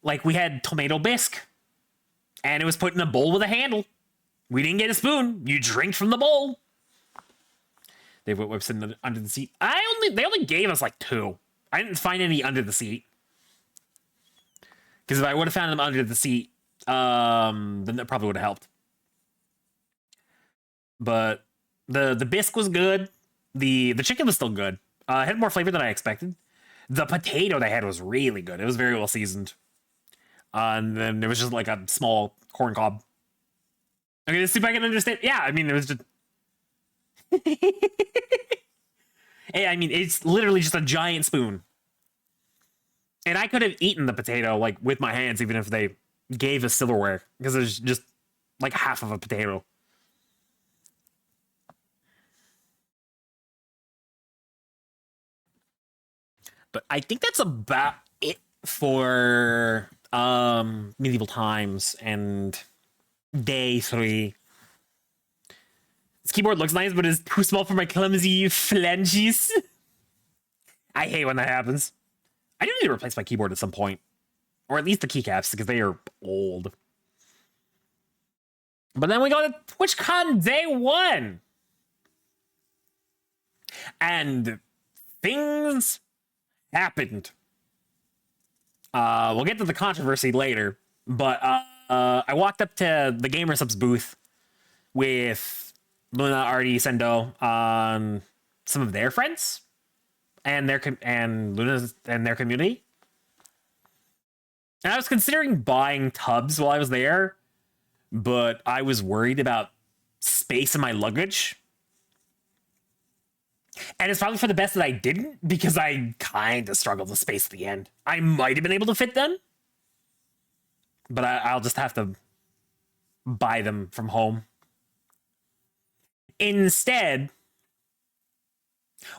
Like, we had tomato bisque, and it was put in a bowl with a handle. We didn't get a spoon. You drink from the bowl. They put whips in under the seat. They only gave us like 2. I didn't find any under the seat. Because if I would have found them under the seat, then that probably would have helped. But the bisque was good. The chicken was still good. It had more flavor than I expected. The potato they had was really good. It was very well seasoned. And then there was just like a small corn cob. Okay, let's see if I can understand. Yeah, I mean, it was just... Hey, I mean, it's literally just a giant spoon. And I could have eaten the potato, like, with my hands, even if they gave us silverware. Because it was just, like, half of a potato. But I think that's about it for Medieval Times and Day 3. This keyboard looks nice, but it's too small for my clumsy phalanges. I hate when that happens. I do need to replace my keyboard at some point. Or at least the keycaps, because they are old. But then we go to TwitchCon Day 1. And things happened. We'll get to the controversy later, but I walked up to the GamerSubs booth with Luna, Artie, Sendo, some of their friends, and Luna and their community. And I was considering buying tubs while I was there, but I was worried about space in my luggage. And it's probably for the best that I didn't, because I kind of struggled with space at the end. I might have been able to fit them, but I'll just have to buy them from home. Instead,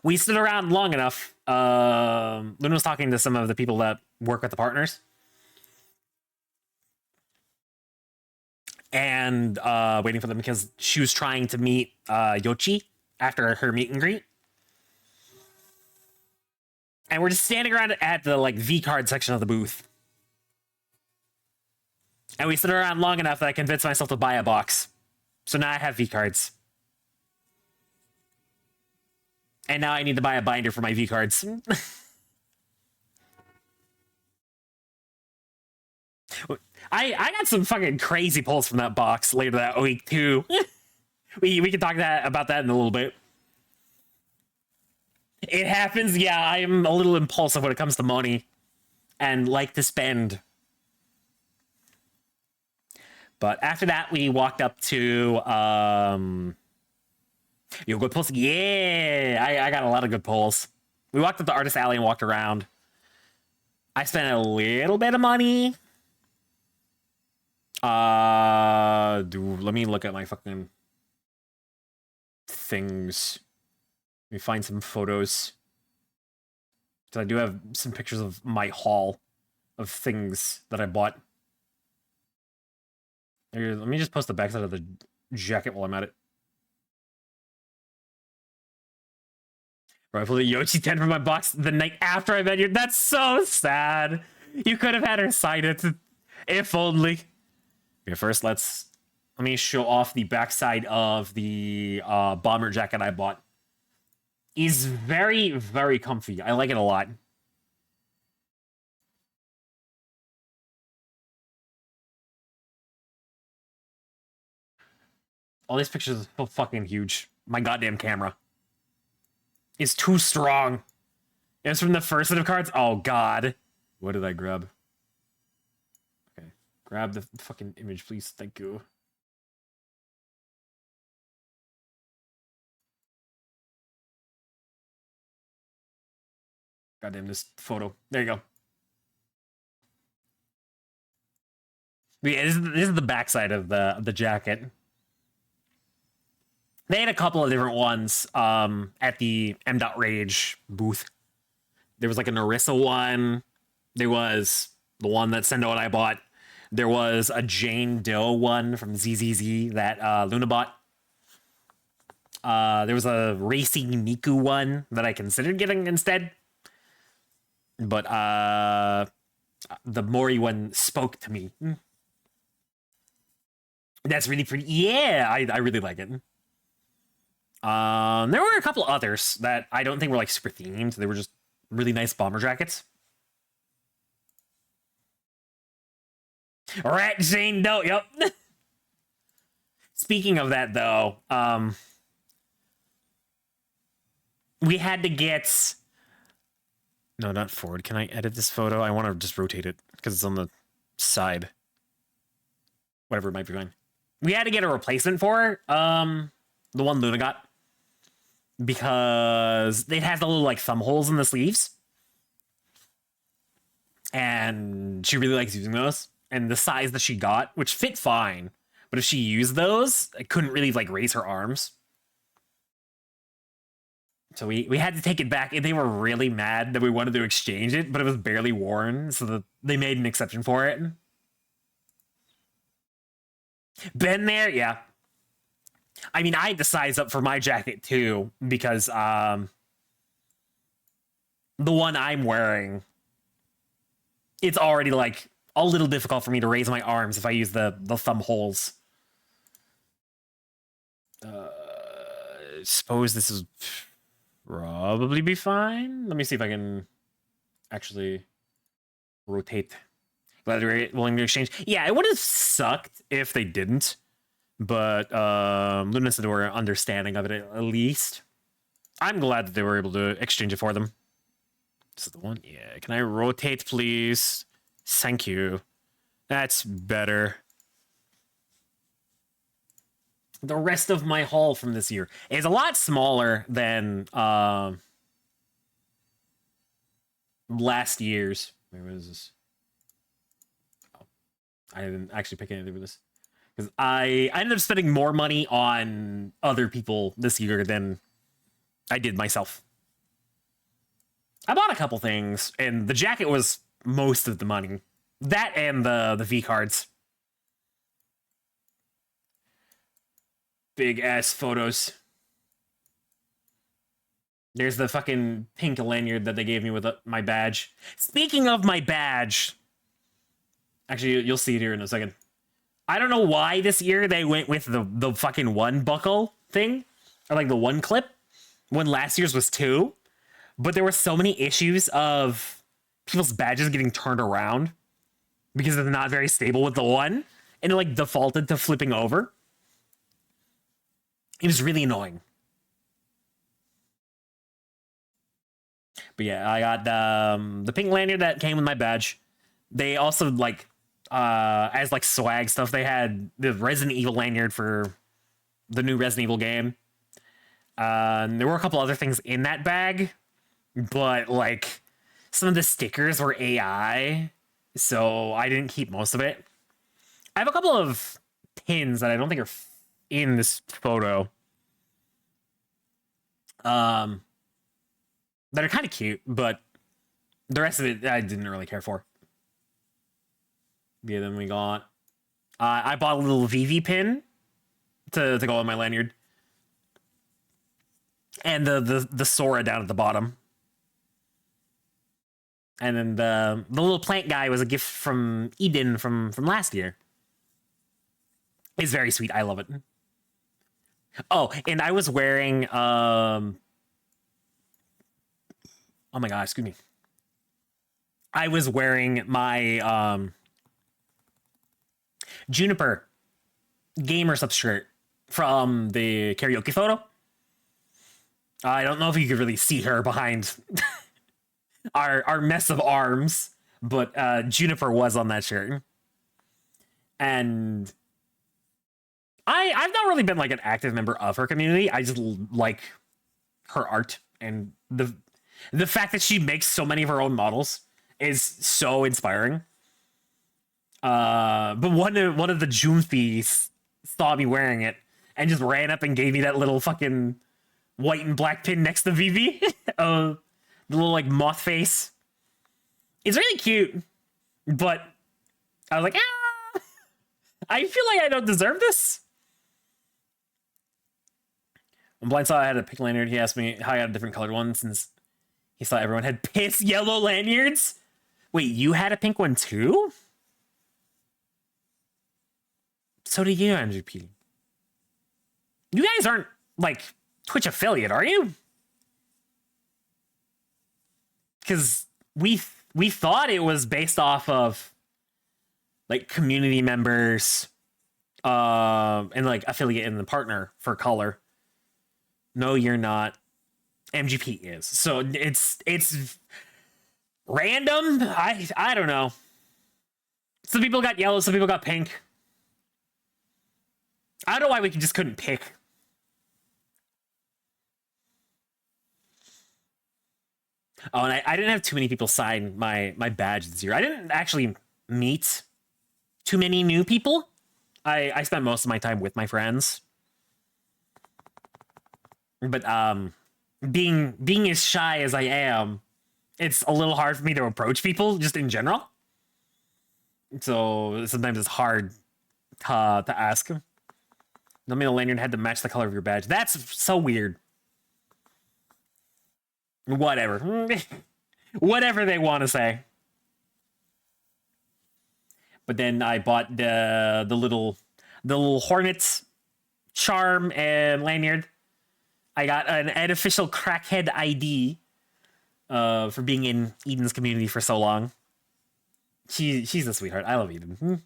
we stood around long enough. Luna was talking to some of the people that work with the partners. And waiting for them because she was trying to meet Yoshi after her meet and greet. And we're just standing around at the like V-card section of the booth. And we stood around long enough that I convinced myself to buy a box. So now I have V-cards. And now I need to buy a binder for my V-cards. I got some fucking crazy pulls from that box later that week too. we can talk about that in a little bit. It happens, yeah, I am a little impulsive when it comes to money and like to spend. But after that, we walked up to good pulls. Yeah, I got a lot of good pulls. We walked up to Artist Alley and walked around. I spent a little bit of money. Dude, let me look at my fucking things. Let me find some photos. Because I do have some pictures of my haul of things that I bought. Here, let me just post the backside of the jacket while I'm at it. Bro, I pulled a Yoshi 10 from my box the night after I met you. That's so sad. You could have had her sign it. If only. Okay, first let me show off the backside of the bomber jacket I bought. It's very, very comfy. I like it a lot. All these pictures are so fucking huge. My goddamn camera is too strong. It's from the first set of cards. Oh god. What did I grab? Okay. Grab the fucking image, please. Thank you. Goddamn this photo. There you go. But yeah, this is the backside of the jacket. They had a couple of different ones at the M.Rage booth. There was like a Narissa one. There was the one that Sendo and I bought. There was a Jane Doe one from ZZZ that Luna bought. There was a Racing Miku one that I considered getting instead. But the Mori one spoke to me. That's really pretty. Yeah, I really like it. There were a couple others that I don't think were like super themed. They were just really nice bomber jackets. Rat Jane Doe, yep. Speaking of that though, we had to get... No, not forward. Can I edit this photo? I want to just rotate it because it's on the side. Whatever, it might be fine. We had to get a replacement for the one Luna got. Because it has the little like thumb holes in the sleeves. And she really likes using those. And the size that she got, which fit fine. But if she used those, I couldn't really like raise her arms. So we had to take it back, and they were really mad that we wanted to exchange it, but it was barely worn, so they made an exception for it. Been there? Yeah. I mean, I had to size up for my jacket, too, because the one I'm wearing, it's already, like, a little difficult for me to raise my arms if I use the thumb holes. Suppose this is... probably be fine. Let me see if I can actually rotate. Glad they're willing to exchange. Yeah, it would have sucked if they didn't. But Luna said they were understanding of it at least. I'm glad that they were able to exchange it for them. This is the one. Yeah, can I rotate, please? Thank you. That's better. The rest of my haul from this year is a lot smaller than last year's. Where was this? Oh, I didn't actually pick anything for this because I ended up spending more money on other people this year than I did myself. I bought a couple things, and the jacket was most of the money. That and the V cards. Big ass photos. There's the fucking pink lanyard that they gave me with my badge. Speaking of my badge, actually, you'll see it here in a second. I don't know why this year they went with the fucking one buckle thing, or like the one clip, when last year's was two. But there were so many issues of people's badges getting turned around because they're not very stable with the one, and it like defaulted to flipping over. It was really annoying. But yeah, I got the pink lanyard that came with my badge. They also like as like swag stuff. They had the Resident Evil lanyard for the new Resident Evil game. There were a couple other things in that bag, but like some of the stickers were AI, so I didn't keep most of it. I have a couple of pins that I don't think are in this photo. That are kind of cute, but the rest of it I didn't really care for. Yeah, then we got I bought a little VV pin to go on my lanyard. And the Sora down at the bottom. And then the little plant guy was a gift from Eden from last year. It's very sweet. I love it. Oh, and I was wearing oh my god, excuse me. I was wearing my Juniper gamer subshirt from the karaoke photo. I don't know if you could really see her behind our mess of arms, but Juniper was on that shirt. And I've not really been like an active member of her community. I just like her art, and the fact that she makes so many of her own models is so inspiring. But one of the Joomfies saw me wearing it and just ran up and gave me that little fucking white and black pin next to Vivi. The little like moth face. It's really cute, but I was like, I feel like I don't deserve this. When Blind saw I had a pink lanyard, he asked me how I had a different colored one since he thought everyone had piss yellow lanyards. Wait, you had a pink one too? So do you, MGP. You guys aren't like Twitch affiliate, are you? Because we thought it was based off of like community members and like affiliate and the partner for color. No, you're not. MGP is. So it's random. I don't know. Some people got yellow, some people got pink. I don't know why we just couldn't pick. Oh, and I didn't have too many people sign my badge this year. I didn't actually meet too many new people. I spent most of my time with my friends. But being as shy as I am, it's a little hard for me to approach people just in general. So sometimes it's hard to ask. I mean, the lanyard had to match the color of your badge. That's so weird. Whatever. Whatever they want to say. But then I bought the little Hornets charm and lanyard. I got an artificial crackhead ID for being in Eden's community for so long. She's a sweetheart. I love Eden.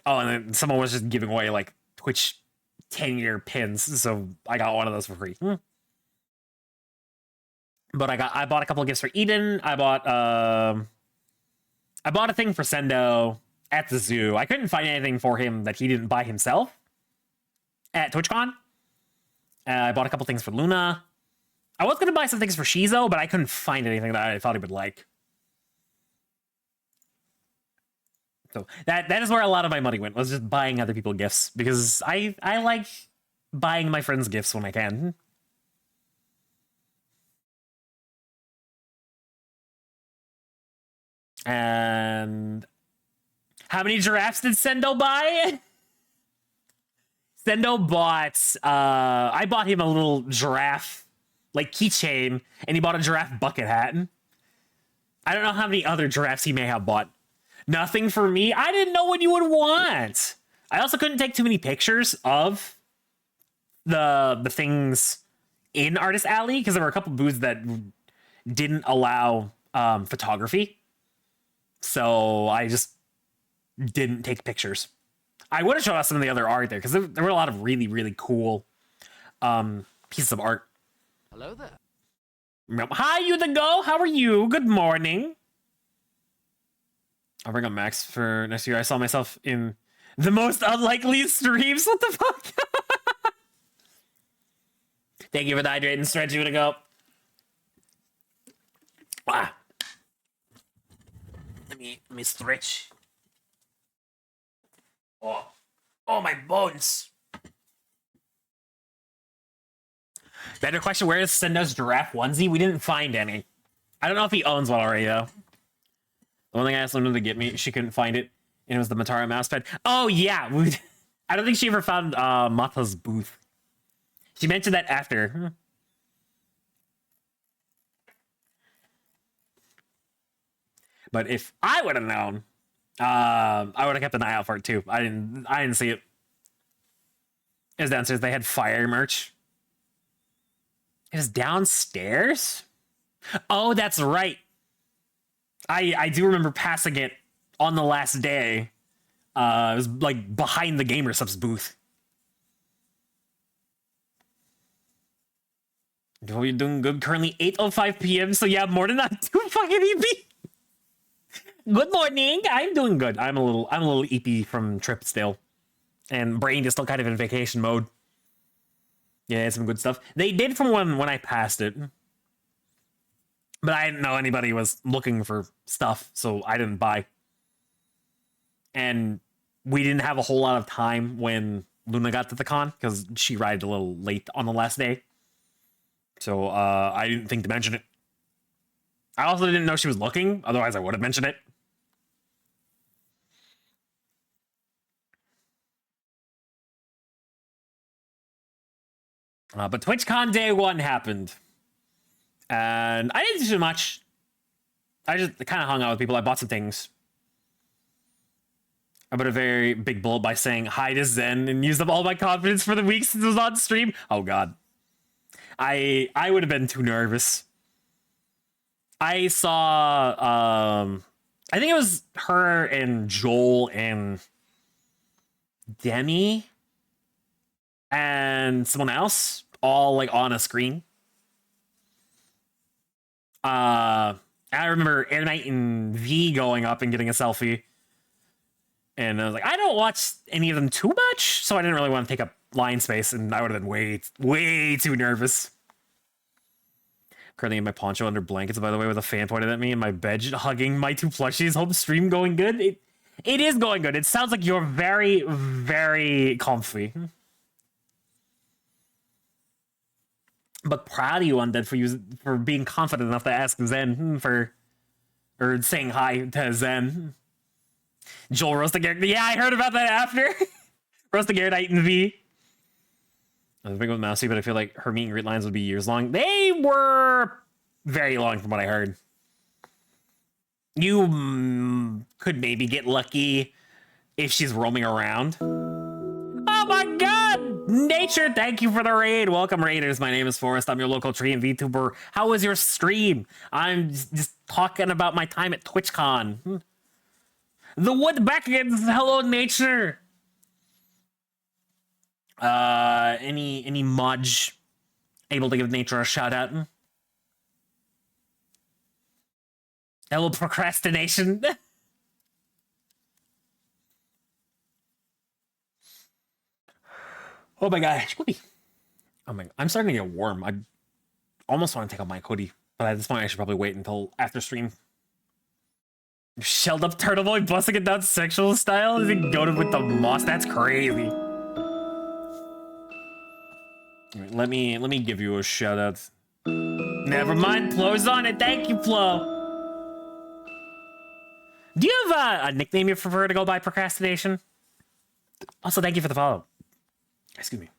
Oh, and then someone was just giving away like Twitch 10-year pins, so I got one of those for free. But I bought a couple of gifts for Eden. I bought a thing for Sendo at the zoo. I couldn't find anything for him that he didn't buy himself at TwitchCon. I bought a couple things for Luna. I was gonna buy some things for Shizo, but I couldn't find anything that I thought he would like. So that is where a lot of my money went, was just buying other people gifts, because I like buying my friends gifts when I can. And how many giraffes did Sendo buy? Sendo bought I bought him a little giraffe like keychain, and he bought a giraffe bucket hat. I don't know how many other giraffes he may have bought. Nothing for me. I didn't know what you would want. I also couldn't take too many pictures of the things in Artist Alley, because there were a couple booths that didn't allow photography. So I just didn't take pictures. I would have shown us some of the other art there, because there were a lot of really, really cool pieces of art. Hello there. Hi, you the go. How are you? Good morning. I'll bring up Max for next year. I saw myself in the most unlikely streams. What the fuck? Thank you for the hydrating stretch. You to go. Ah. Let me stretch. Oh, my bones. Better question, where is Sendo's giraffe onesie? We didn't find any. I don't know if he owns one already, though. The one thing I asked Luna to get me, she couldn't find it, and it was the Matara mousepad. Oh, yeah! I don't think she ever found Matha's booth. She mentioned that after. But if I would have known, I would have kept an eye out for it, too. I didn't see it. It was downstairs. They had fire merch. It was downstairs? Oh, that's right. I do remember passing it on the last day. It was like behind the GamerSubs booth. Oh, you're doing good. Currently 8:05 p.m. So yeah, more than that. Too fucking EP. Good morning. I'm doing good. I'm a little EP from trip still, and brain is still kind of in vacation mode. Yeah, some good stuff. They did from when I passed it. But I didn't know anybody was looking for stuff, so I didn't buy. And we didn't have a whole lot of time when Luna got to the con, because she arrived a little late on the last day. So I didn't think to mention it. I also didn't know she was looking, otherwise I would have mentioned it. But TwitchCon day 1 happened. And I didn't do too much. I just kind of hung out with people. I bought some things. I put a very big bullet by saying hi to Zen and used up all my confidence for the week since it was on stream. Oh, God. I would have been too nervous. I saw... I think it was her and Joel and Demi and someone else all like on a screen. I remember Air Knight and V going up and getting a selfie. And I was like, I don't watch any of them too much, so I didn't really want to take up line space, and I would have been way too nervous. Currently in my poncho under blankets, by the way, with a fan pointed at me in my bed, hugging my 2 plushies. Hope stream going good. It is going good. It sounds like you're very, very comfy. But proud of you, Undead, for being confident enough to ask Zen or saying hi to Zen. Joel roasting Garrett. Yeah, I heard about that after. Roasting Garrett, Knight, and V. I was big with Mousy, but I feel like her meet and greet lines would be years long. They were very long from what I heard. You could maybe get lucky if she's roaming around. Oh my god! Nature, thank you for the raid. Welcome, Raiders. My name is Forrest. I'm your local tree and VTuber. How was your stream? I'm just talking about my time at TwitchCon. The wood beckons. Hello, Nature. Any Mudge able to give Nature a shout out? Hello, procrastination. Oh my gosh, hoodie. Oh my, I'm starting to get warm. I almost want to take off my hoodie, but at this point I should probably wait until after stream. Shelled up Turtle Boy busting it down sexual style? Is he goated with the moss? That's crazy. Right, let me give you a shout out. Never mind, Flo's on it. Thank you, Flo. Do you have a nickname you prefer to go by, Procrastination? Also, thank you for the follow. Excuse me.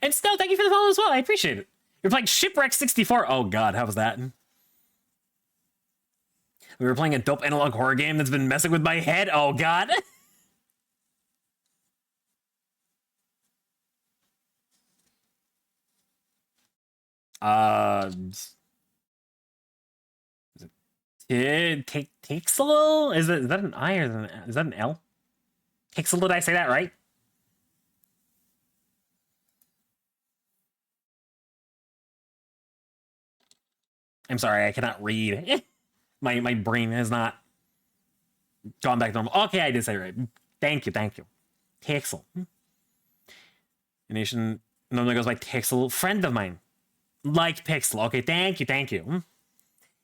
And still, thank you for the follow as well. I appreciate it. You're playing Shipwreck 64. Oh god, how was that? We were playing a dope analog horror game that's been messing with my head. Oh god. Tixel? Is that an I or is that an L? Tixel, did I say that right? I'm sorry, I cannot read. My brain is not gone back to normal. Okay, I did say it right. Thank you. Tixel. The nation normally goes by Tixel. Friend of mine. Like Pixel. Okay, thank you.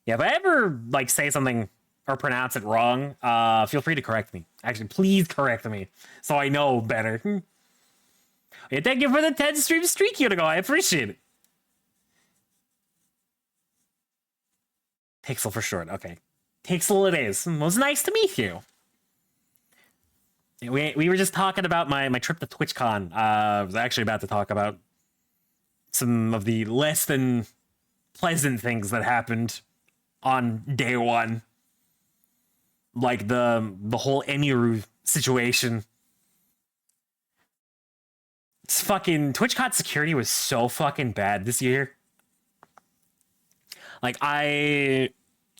Yeah, if I ever like say something or pronounce it wrong, feel free to correct me. Actually, please correct me so I know better. Yeah, thank you for the 10 stream streak you to go. I appreciate it. Pixel for short. Okay. Pixel it is. It was nice to meet you. We were just talking about my trip to TwitchCon. I was actually about to talk about some of the less than pleasant things that happened on day one. Like the whole Emiru situation. It's fucking TwitchCon security was so fucking bad this year. Like, I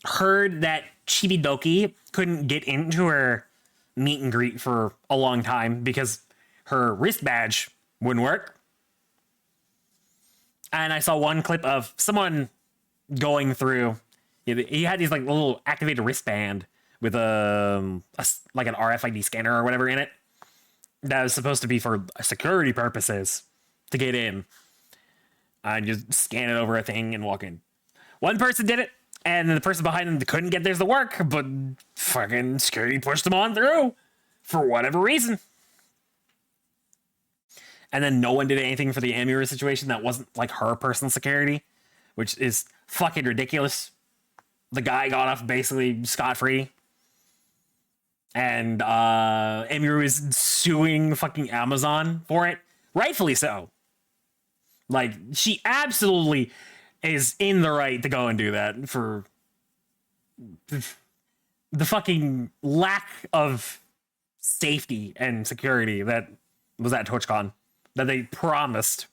heard that Chibidoki couldn't get into her meet and greet for a long time because her wrist badge wouldn't work. And I saw one clip of someone going through. He had these like little activated wristband with like an RFID scanner or whatever in it that was supposed to be for security purposes to get in. I just scan it over a thing and walk in. One person did it, and then the person behind them couldn't get theirs to work, but fucking security pushed them on through for whatever reason. And then no one did anything for the Amira situation that wasn't like her personal security, which is fucking ridiculous. The guy got off basically scot-free. And Emiru is suing fucking Amazon for it. Rightfully so. Like, she absolutely is in the right to go and do that for the fucking lack of safety and security that was at TwitchCon that they promised.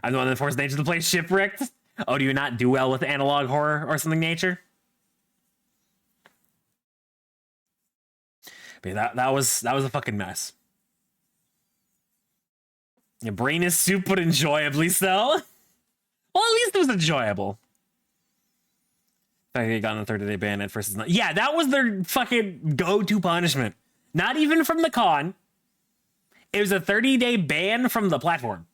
I'm the one that forced nature to play Shipwrecked. Oh, do you not do well with analog horror or something, nature? But yeah, that was a fucking mess. Your brain is soup, but enjoyably so. Well, at least it was enjoyable. They got on the 30-day ban at first. Yeah, that was their fucking go-to punishment. Not even from the con. It was a 30-day ban from the platform.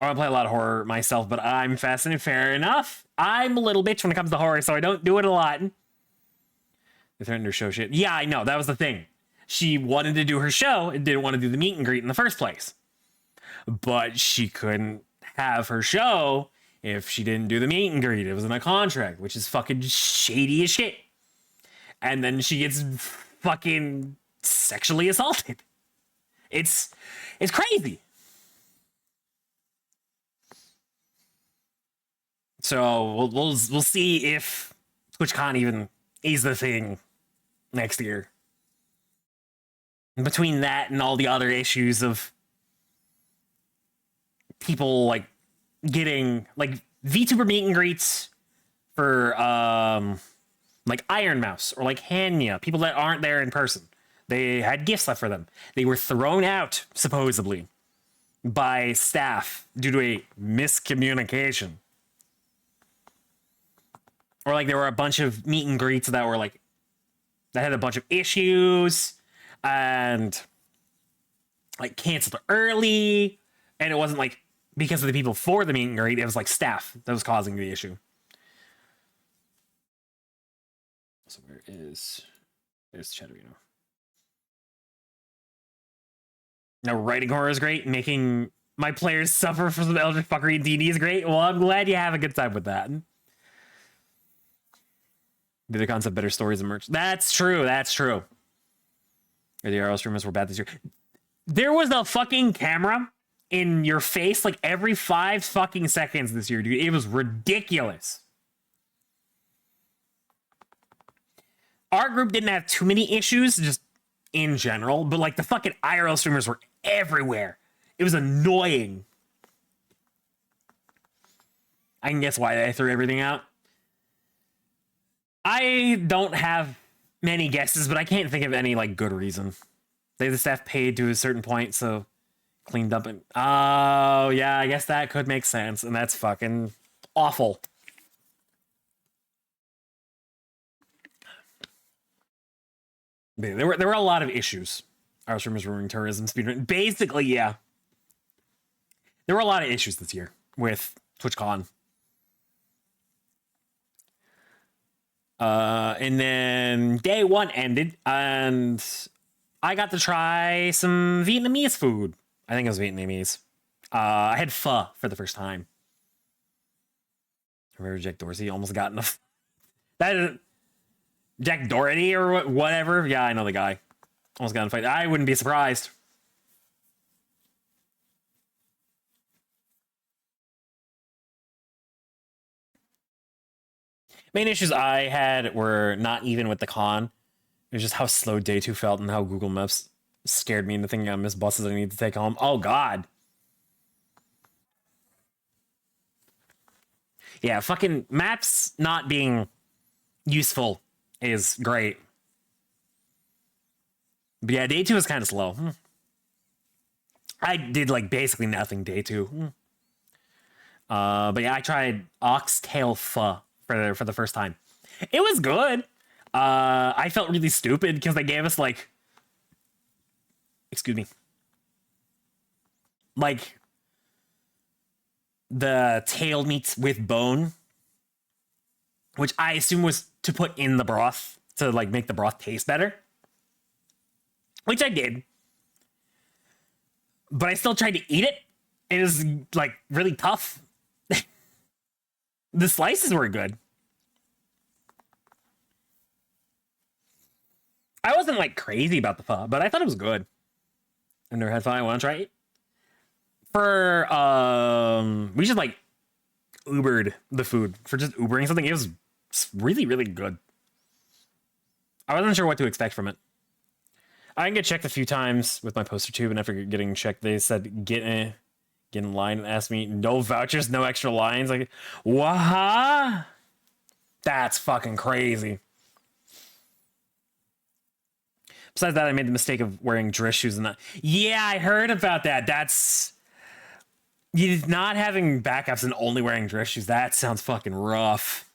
I don't play a lot of horror myself, but I'm fascinated. Fair enough. I'm a little bitch when it comes to horror, so I don't do it a lot. They threatened her show shit. Yeah, I know. That was the thing. She wanted to do her show and didn't want to do the meet and greet in the first place. But she couldn't have her show if she didn't do the meet and greet. It was in a contract, which is fucking shady as shit. And then she gets fucking sexually assaulted. It's crazy. So we'll see if TwitchCon even is the thing next year. And between that and all the other issues of people like getting like VTuber meet and greets for like Iron Mouse or like Hanya, people that aren't there in person. They had gifts left for them. They were thrown out, supposedly, by staff due to a miscommunication. Or like there were a bunch of meet and greets that were like that had a bunch of issues and like canceled early, and it wasn't like because of the people for the meet and greet, it was like staff that was causing the issue. So there's Chatterino. Now writing horror is great, making my players suffer for some eldritch fuckery in D&D is great. Well, I'm glad you have a good time with that. Did the concept better stories emerge? That's true. The RL streamers were bad this year. There was a fucking camera in your face like every 5 fucking seconds this year, dude. It was ridiculous. Our group didn't have too many issues, just in general, but like the fucking IRL streamers were everywhere. It was annoying. I can guess why they threw everything out. I don't have many guesses, but I can't think of any like good reason. The staff paid to a certain point, so cleaned up and oh yeah, I guess that could make sense, and that's fucking awful. There were a lot of issues. Iris rumors ruining tourism speedrun. Basically, yeah. There were a lot of issues this year with TwitchCon. And then day one ended, and I got to try some Vietnamese food. I think it was Vietnamese. I had pho for the first time. I remember Jack Dorsey almost got enough. That is Jack Doherty or whatever. Yeah, I know the guy. Almost got in a fight. I wouldn't be surprised. Main issues I had were not even with the con. It was just how slow day two felt and how Google Maps scared me into thinking I missed buses I need to take home. Oh, God. Yeah, fucking maps not being useful is great. But yeah, day two was kind of slow. I did like basically nothing day two. But yeah, I tried oxtail pho for the first time. It was good. I felt really stupid because they gave us like, excuse me, like the tail meat with bone, which I assume was to put in the broth to like make the broth taste better, which I did. But I still tried to eat it. It was like really tough. The slices were good. I wasn't like crazy about the pho, but I thought it was good. I never had pho. I want to try it. We just like Ubered the food for just Ubering something. It was really, really good. I wasn't sure what to expect from it. I didn't get checked a few times with my poster tube, and after getting checked, they said get in line and asked me no vouchers, no extra lines. Like, what? That's fucking crazy. Besides that, I made the mistake of wearing dress shoes and that. Yeah, I heard about that. That's you not having backups and only wearing dress shoes. That sounds fucking rough.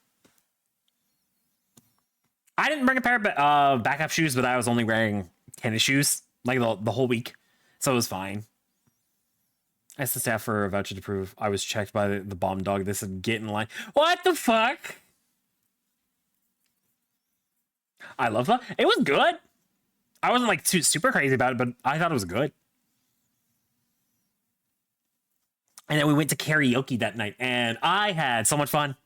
I didn't bring a pair of backup shoes, but I was only wearing tennis shoes like the whole week, so it was fine. I asked the staff for a voucher to prove I was checked by the bomb dog. They said get in line. What the fuck? I love that. It was good. I wasn't like super crazy about it, but I thought it was good. And then we went to karaoke that night, and I had so much fun.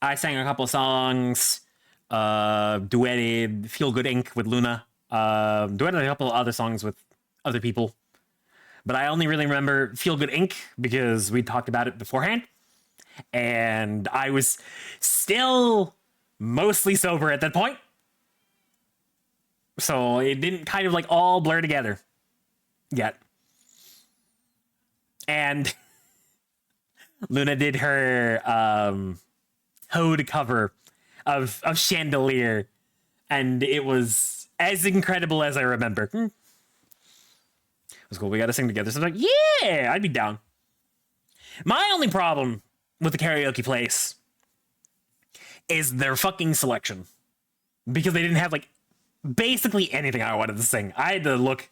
I sang a couple of songs, duetted Feel Good Inc. with Luna, duetted a couple of other songs with other people. But I only really remember Feel Good Inc. because we talked about it beforehand. And I was still mostly sober at that point. So it didn't kind of like all blur together yet. And Luna did her Toad cover of Chandelier, and it was as incredible as I remember. It was cool. We got to sing together. So I was like, yeah, I'd be down. My only problem with the karaoke place is their fucking selection, because they didn't have like basically anything I wanted to sing. I had to look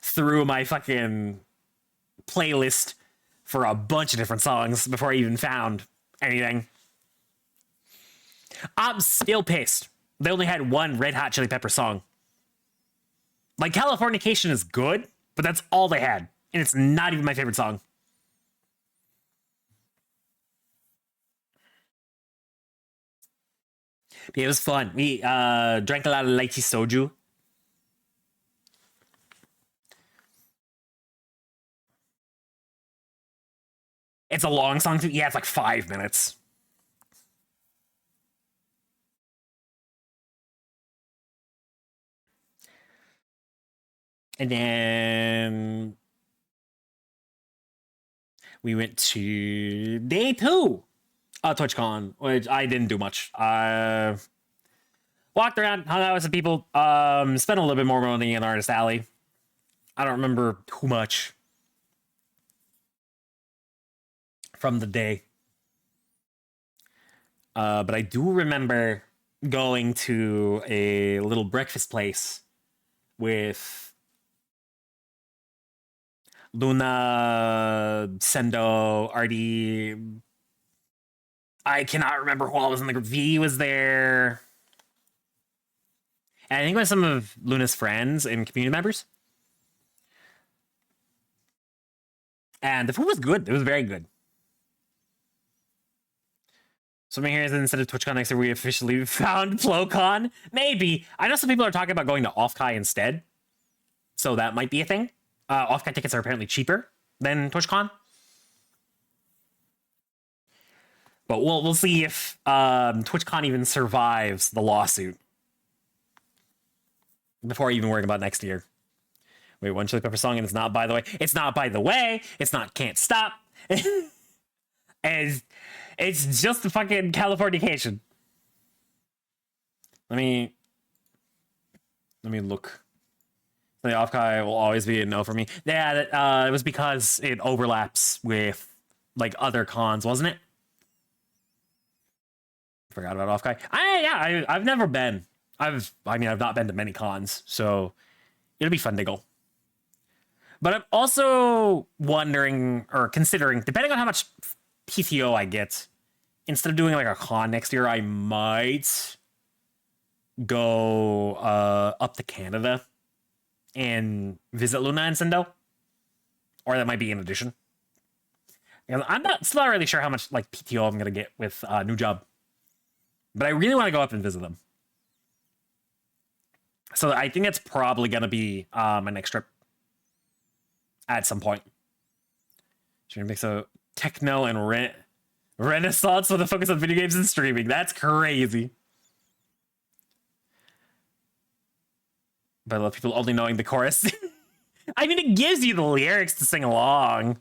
through my fucking playlist for a bunch of different songs before I even found anything. I'm still pissed. They only had one Red Hot Chili Pepper song. Like, Californication is good, but that's all they had. And it's not even my favorite song. But yeah, it was fun. We drank a lot of lychee soju. It's a long song too. Yeah, it's like 5 minutes. And then we went to day 2 of TwitchCon, which I didn't do much. I walked around, hung out with some people, spent a little bit more money in Artist Alley. I don't remember too much from the day. But I do remember going to a little breakfast place with Luna, Sendo, Artie. I cannot remember who all was in the group. V was there. And I think it was some of Luna's friends and community members. And the food was good. It was very good. Something here is instead of TwitchCon next year, we officially found FlowCon. Maybe. I know some people are talking about going to Offkai instead. So that might be a thing. Offkai tickets are apparently cheaper than TwitchCon. But we'll see if TwitchCon even survives the lawsuit before even worrying about next year. Wait, one Chili Pepper song and it's not By the Way. It's not By the Way. It's not Can't Stop. And it's just a fucking Californication. Let me look. The Offkai will always be a no for me. Yeah, it was because it overlaps with like other cons, wasn't it? Forgot about Offkai. I've never been. I've not been to many cons, so it'll be fun to go. But I'm also wondering or considering, depending on how much PTO I get, instead of doing like a con next year, I might go up to Canada and visit Luna and Sendo. Or that might be in addition. And I'm still not really sure how much like PTO I'm gonna get with a new job. But I really want to go up and visit them. So I think it's probably gonna be my next trip. At some point. Should we mix a techno and Renaissance with a focus on video games and streaming? That's crazy. But I love people only knowing the chorus. I mean, it gives you the lyrics to sing along.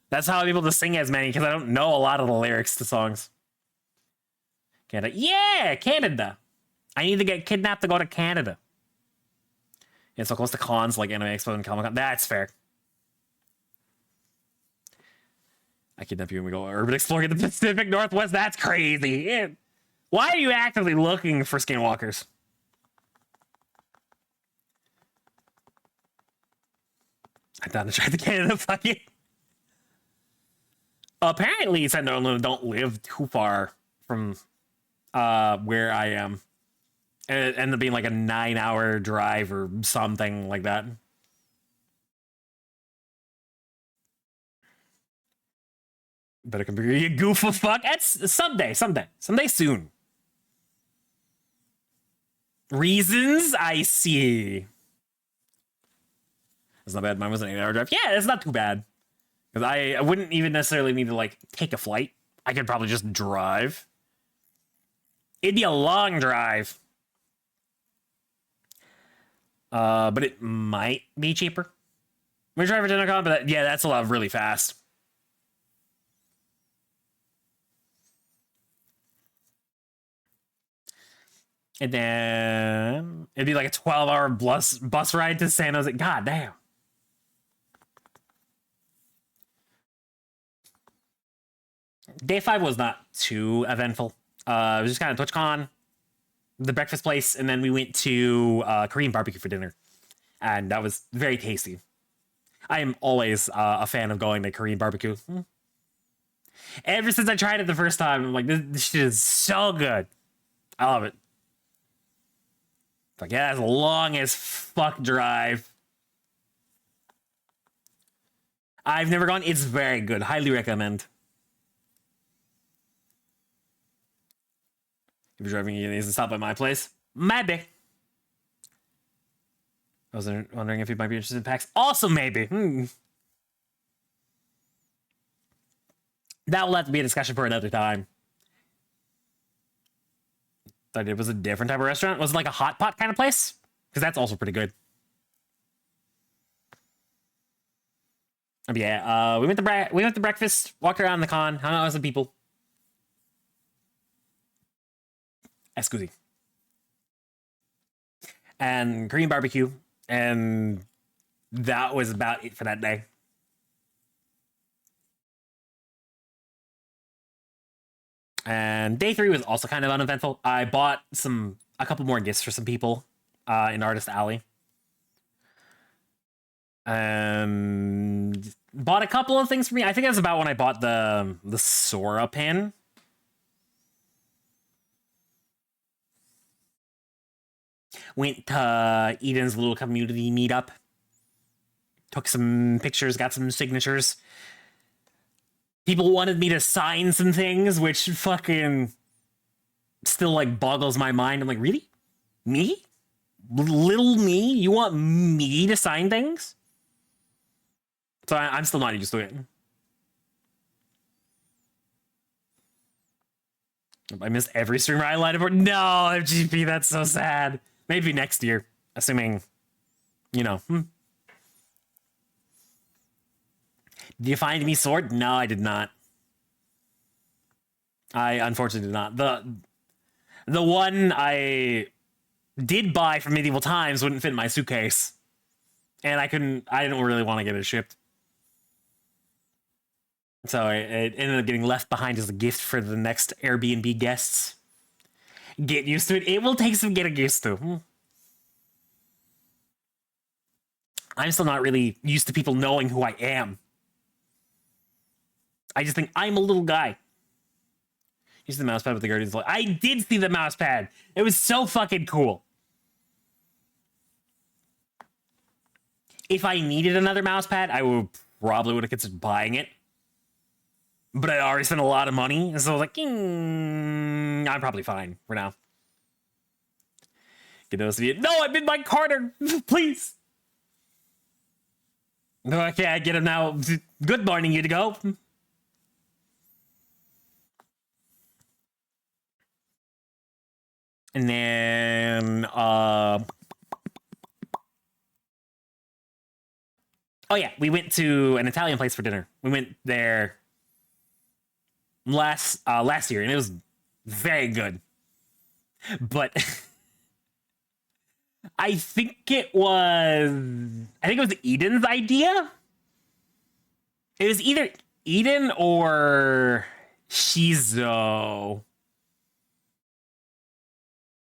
That's how I'm able to sing as many, because I don't know a lot of the lyrics to songs. Canada. Yeah, Canada. I need to get kidnapped to go to Canada. It's so close to cons like Anime Expo and Comic Con. That's fair. I kidnap you and we go urban exploring in the Pacific Northwest. That's crazy. Yeah. Why are you actively looking for skinwalkers? I'm down to try the Canada fucking. Apparently, Sendo and Luna don't live too far from where I am. And it ended up being like a 9-hour drive or something like that. Better computer, you goof of fuck. That's someday soon. Reasons I see. It's not bad. Mine was an 8-hour drive. Yeah, it's not too bad. Because I wouldn't even necessarily need to like take a flight. I could probably just drive. It'd be a long drive. But it might be cheaper. We drive for Dinnercon, but yeah, that's a lot of really fast. And then it'd be like a 12-hour bus ride to San Jose. God damn. Day 5 was not too eventful. It was just kind of TwitchCon, the breakfast place, and then we went to Korean barbecue for dinner. And that was very tasty. I am always a fan of going to Korean barbecue. Ever since I tried it the first time, I'm like, this shit is so good. I love it. It's like, yeah, it's a long as fuck drive. I've never gone. It's very good. Highly recommend. If you're driving, you need to stop by my place. Maybe. I was wondering if you might be interested in PAX. Also, maybe. That will have to be a discussion for another time. Thought it was a different type of restaurant. Was it like a hot pot kind of place? Because that's also pretty good. But yeah, we went to breakfast, walked around the con, hung out with some people. Excuse me. And Korean barbecue, and that was about it for that day. And day 3 was also kind of uneventful. I bought a couple more gifts for some people in Artist Alley. And bought a couple of things for me. I think that's about when I bought the Sora pin. Went to Eden's little community meetup. Took some pictures, got some signatures. People wanted me to sign some things, which fucking still like boggles my mind. I'm like, really? Me? Little me? You want me to sign things? So I'm still not used to it. I missed every streamer I lied about. No, FGP, that's so sad. Maybe next year, assuming, you know. Did you find me sword? No, I did not. I unfortunately did not. The one I did buy from Medieval Times wouldn't fit in my suitcase. And I didn't really want to get it shipped. So it ended up getting left behind as a gift for the next Airbnb guests. Get used to it. It will take some getting used to. I'm still not really used to people knowing who I am. I just think I'm a little guy. You see the mouse pad with the Guardians. I did see the mouse pad. It was so fucking cool. If I needed another mouse pad, I probably would have considered buying it. But I already spent a lot of money, so I was like, I'm probably fine for now. Get those of you. No, I'm in my corner. Please. Okay, I get him now. Good morning, you to go. And then, oh yeah, we went to an Italian place for dinner. We went there last year, and it was very good. But I think it was Eden's idea. It was either Eden or Shizo.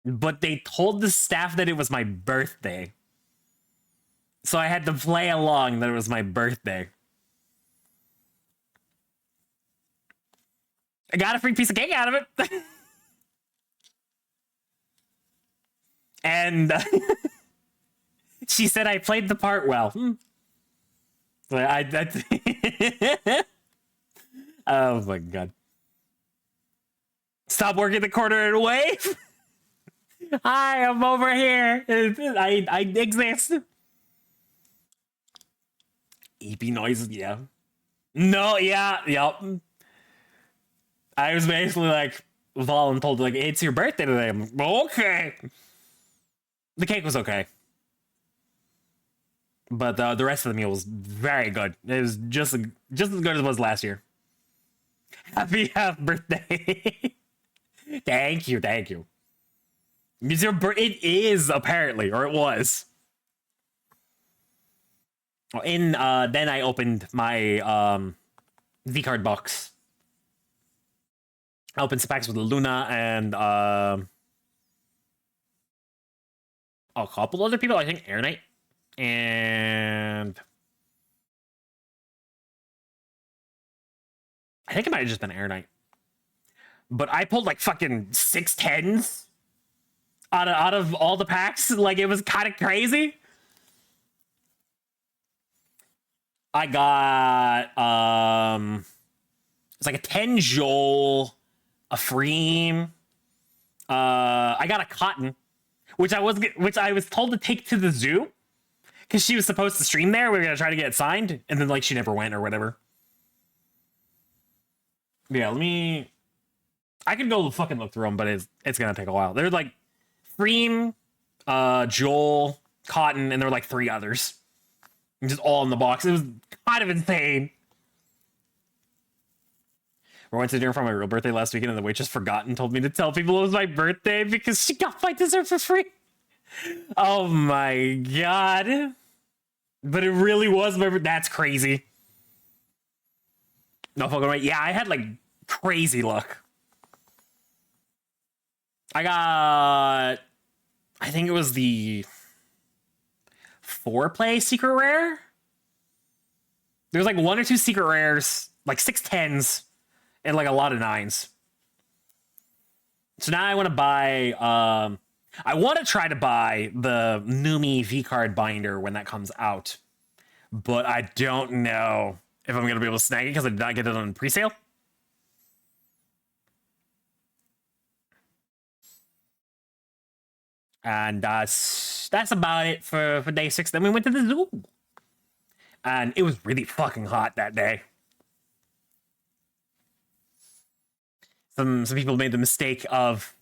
But they told the staff that it was my birthday. So I had to play along that it was my birthday. I got a free piece of cake out of it. And she said I played the part well. Oh my god. Stop working the corner and wave. Hi, I'm over here. I exist. EP noises, yeah. No, yeah, yep. I was basically like voluntold, like, it's your birthday today. I'm like, okay. The cake was okay. But the rest of the meal was very good. It was just as good as it was last year. Happy birthday. Thank you. It's your it is, apparently, or it was. Then I opened my V-card box. I opened some packs with Luna and a couple other people. I think Air Knight and I think it might have just been Air Knight. But I pulled like fucking 6 10s out of all the packs. Like, it was kind of crazy. I got it's like a 10 Joel, a Freem. I got a Cotton, which I was told to take to the zoo because she was supposed to stream there. We were gonna try to get it signed, and then like she never went or whatever. Yeah, I could go fucking look through them, but it's gonna take a while. They're like Freem, Joel, Cotton, and there were like 3 others. Just all in the box. It was kind of insane. We went to dinner for my real birthday last weekend, and the waitress forgot and told me to tell people it was my birthday because she got my dessert for free. Oh my god. But it really was my birthday. That's crazy. No fucking right. Yeah, I had like crazy luck. I got, I think it was the 4-play secret rare. There's like 1 or 2 secret rares, like 6 10s, and like a lot of 9s. So now I want to buy, I want to try to buy the Numi V-Card binder when that comes out. But I don't know if I'm going to be able to snag it because I did not get it on pre-sale. And that's about it for day 6. Then we went to the zoo. And it was really fucking hot that day. Some people made the mistake of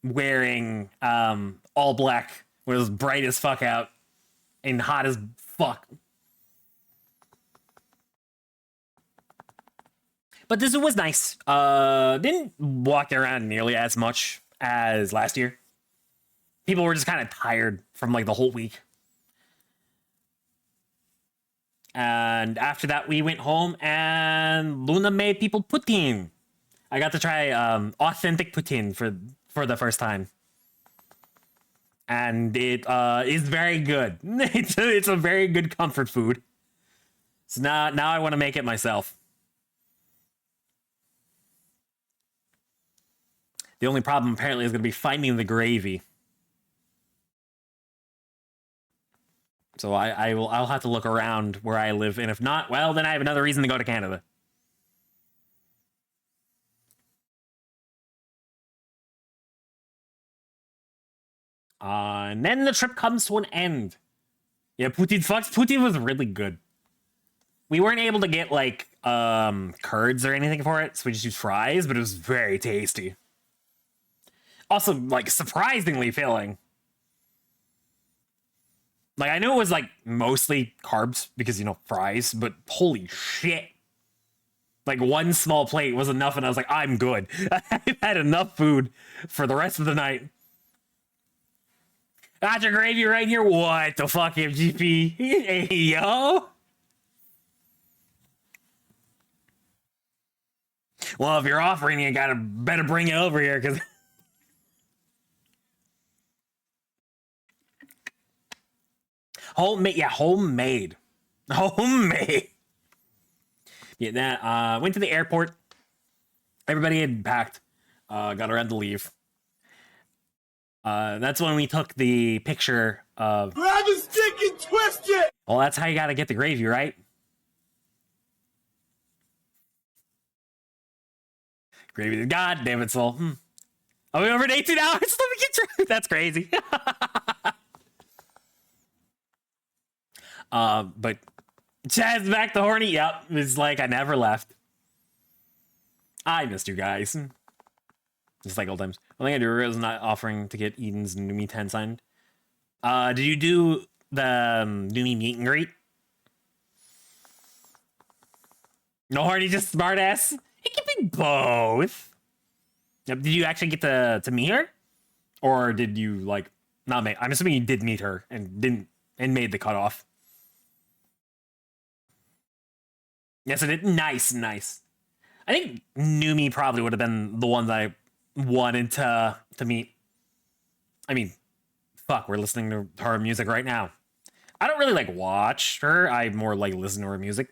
wearing all black when it was bright as fuck out and hot as fuck. But this was nice. Didn't walk around nearly as much as last year. People were just kind of tired from like the whole week. And after that, we went home and Luna made people poutine. I got to try authentic poutine for the first time. And it is very good. It's a very good comfort food. So now I want to make it myself. The only problem apparently is going to be finding the gravy. So I'll have to look around where I live, and if not, well, then I have another reason to go to Canada. And then the trip comes to an end. Yeah, Poutine was really good. We weren't able to get like curds or anything for it, so we just used fries, but it was very tasty. Also, like, surprisingly filling. Like, I knew it was, like, mostly carbs because, you know, fries, but holy shit. Like, 1 small plate was enough, and I was like, I'm good. I've had enough food for the rest of the night. Got your gravy right here? What the fuck, MGP? Hey, yo? Well, if you're offering, you better bring it over here, because... Homemade. Yeah, that went to the airport. Everybody had packed. Got around to leave. That's when we took the picture of. Grab a stick and twist it! Well, that's how you gotta get the gravy, right? Gravy. God damn it, Soul. Are we over at 18 hours? Let me get through. That's crazy. But Chad's back to horny. Yep, it's like I never left. I missed you guys. Just like old times. One thing I do is not offering to get Eden's Numi 10 signed. Did you do the Numi meet and greet? No horny, just smart ass. It can be both. Yep. Did you actually get to meet her, or did you like not meet? I'm assuming you did meet her and made the cutoff. Yes, it did. Nice. I think Numi probably would have been the ones I wanted to meet. I mean, fuck, we're listening to her music right now. I don't really like watch her. I more like listen to her music.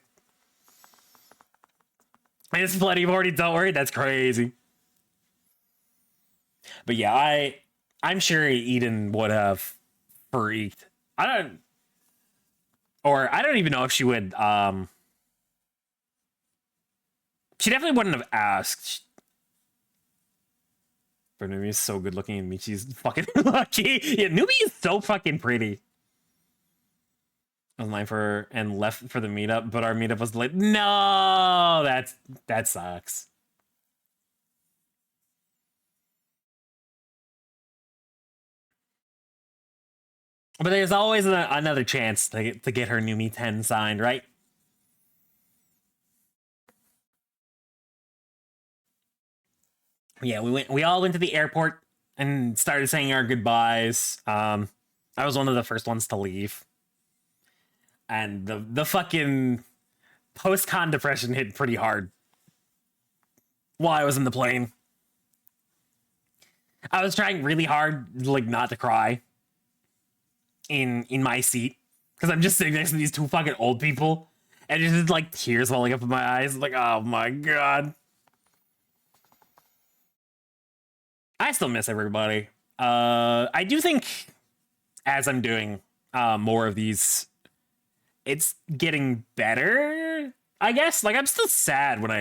And it's plenty of already. Don't worry, that's crazy. But yeah, I'm sure Eden would have freaked. I don't even know if she would. She definitely wouldn't have asked. But Numi is so good looking and Michi's fucking lucky. Yeah, Numi is so fucking pretty. I was line for and left for the meetup, but our meetup was delayed. No, that sucks. But there's always another chance to get her Numi 10 signed, right? Yeah, we all went to the airport and started saying our goodbyes. I was one of the first ones to leave. And the fucking post-con depression hit pretty hard while I was in the plane. I was trying really hard, like, not to cry in my seat because I'm just sitting next to these two fucking old people, and there's just like tears welling up in my eyes. Like, oh my god, I still miss everybody. I do think as I'm doing more of these, it's getting better. I guess. Like, I'm still sad when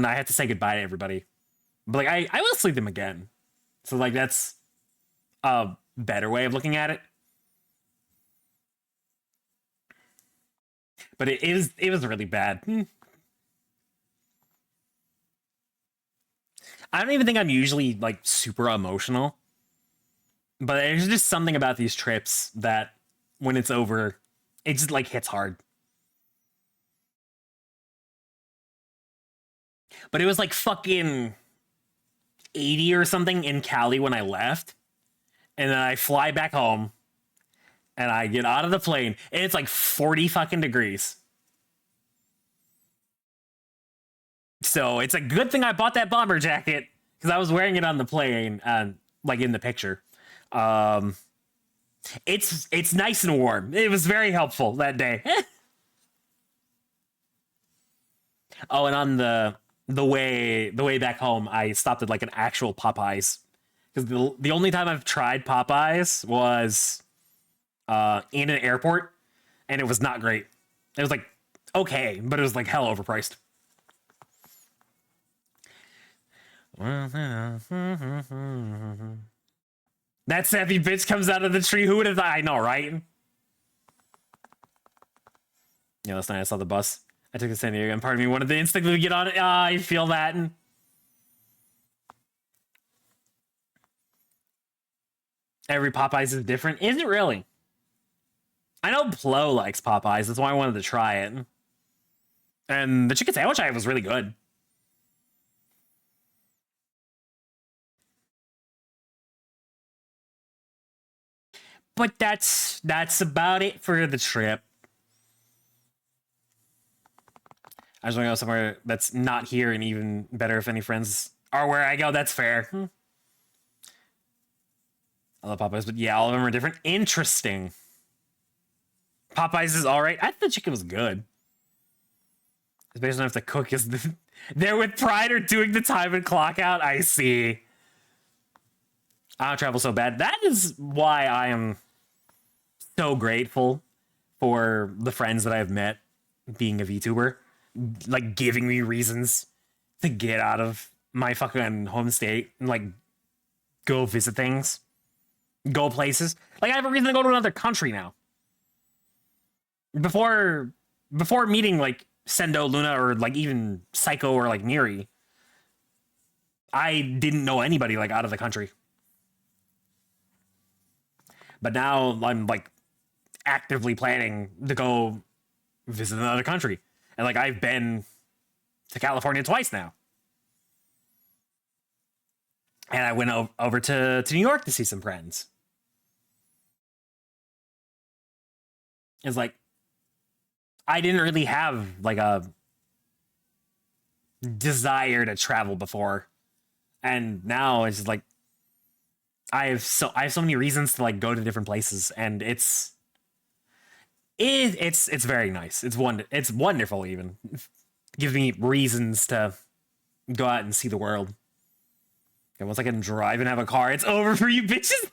I have to say goodbye to everybody, but like I will see them again. So like that's a better way of looking at it. But it was really bad. I don't even think I'm usually like super emotional, but there's just something about these trips that when it's over, it just like hits hard. But it was like fucking 80 or something in Cali when I left, and then I fly back home, and I get out of the plane, and it's like 40 fucking degrees. So it's a good thing I bought that bomber jacket because I was wearing it on the plane and like in the picture. Um, it's nice and warm. It was very helpful that day. Oh, and on the way back home, I stopped at like an actual Popeyes because the only time I've tried Popeyes was in an airport, and it was not great. It was like okay, but it was like hell overpriced. That sappy bitch comes out of the tree. Who would have thought? I know, right? Yeah, last night I saw the bus. I took the San Diego, and part of me wanted to instinctively get on it. Ah, I feel that. And every Popeyes is different. Is it really? I know Plo likes Popeyes. That's why I wanted to try it. And the chicken sandwich I had was really good. But that's about it for the trip. I just want to go somewhere that's not here, and even better if any friends are where I go. That's fair. I love Popeyes, but yeah, all of them are different. Interesting. Popeyes is all right. I thought the chicken was good. Especially if the cook is there with pride or doing the time and clock out. I see. I don't travel so bad. That is why I am so grateful for the friends that I've met being a VTuber, like giving me reasons to get out of my fucking home state and like go visit things, go places. Like I have a reason to go to another country now. Before meeting like Sendo, Luna, or like even Psycho or like Neri, I didn't know anybody like out of the country. But now I'm like actively planning to go visit another country. And like I've been to California twice now. And I went over to New York to see some friends. It's like I didn't really have like a desire to travel before. And now it's just like I have so many reasons to like go to different places, and it's very nice. It's wonderful even. It gives me reasons to go out and see the world. And once I can drive and have a car, it's over for you bitches.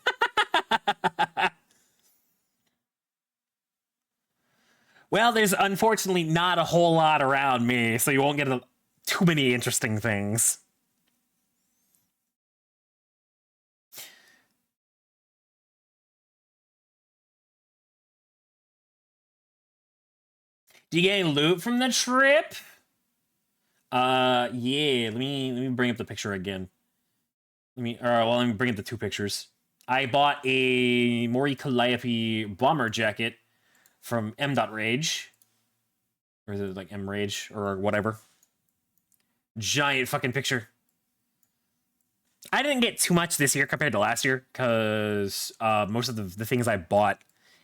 Well, there's unfortunately not a whole lot around me, so you won't get too many interesting things. Do you get any loot from the trip? Yeah. Let me bring up the picture again. Let me bring up the two pictures. I bought a Mori Calliope bomber jacket from M.Rage. Or is it like M Rage or whatever? Giant fucking picture. I didn't get too much this year compared to last year because most of the things I bought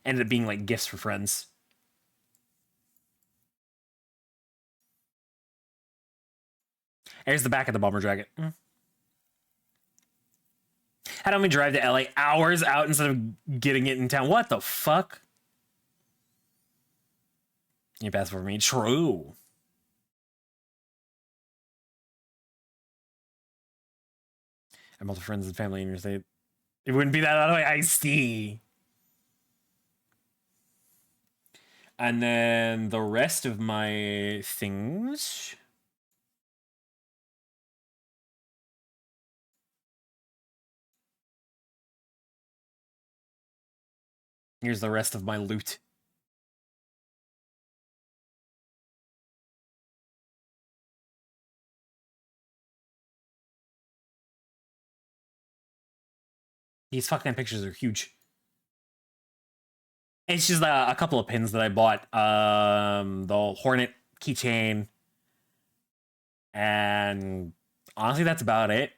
ended up being like gifts for friends. Here's the back of the bomber jacket. Had me drive to LA hours out instead of getting it in town. What the fuck? You pass for me. True. I have multiple friends and family in your state. It wouldn't be that out of the way. I see. And then the rest of my things. Here's the rest of my loot. These fucking pictures are huge. It's just a couple of pins that I bought. The Hornet keychain. And honestly, that's about it.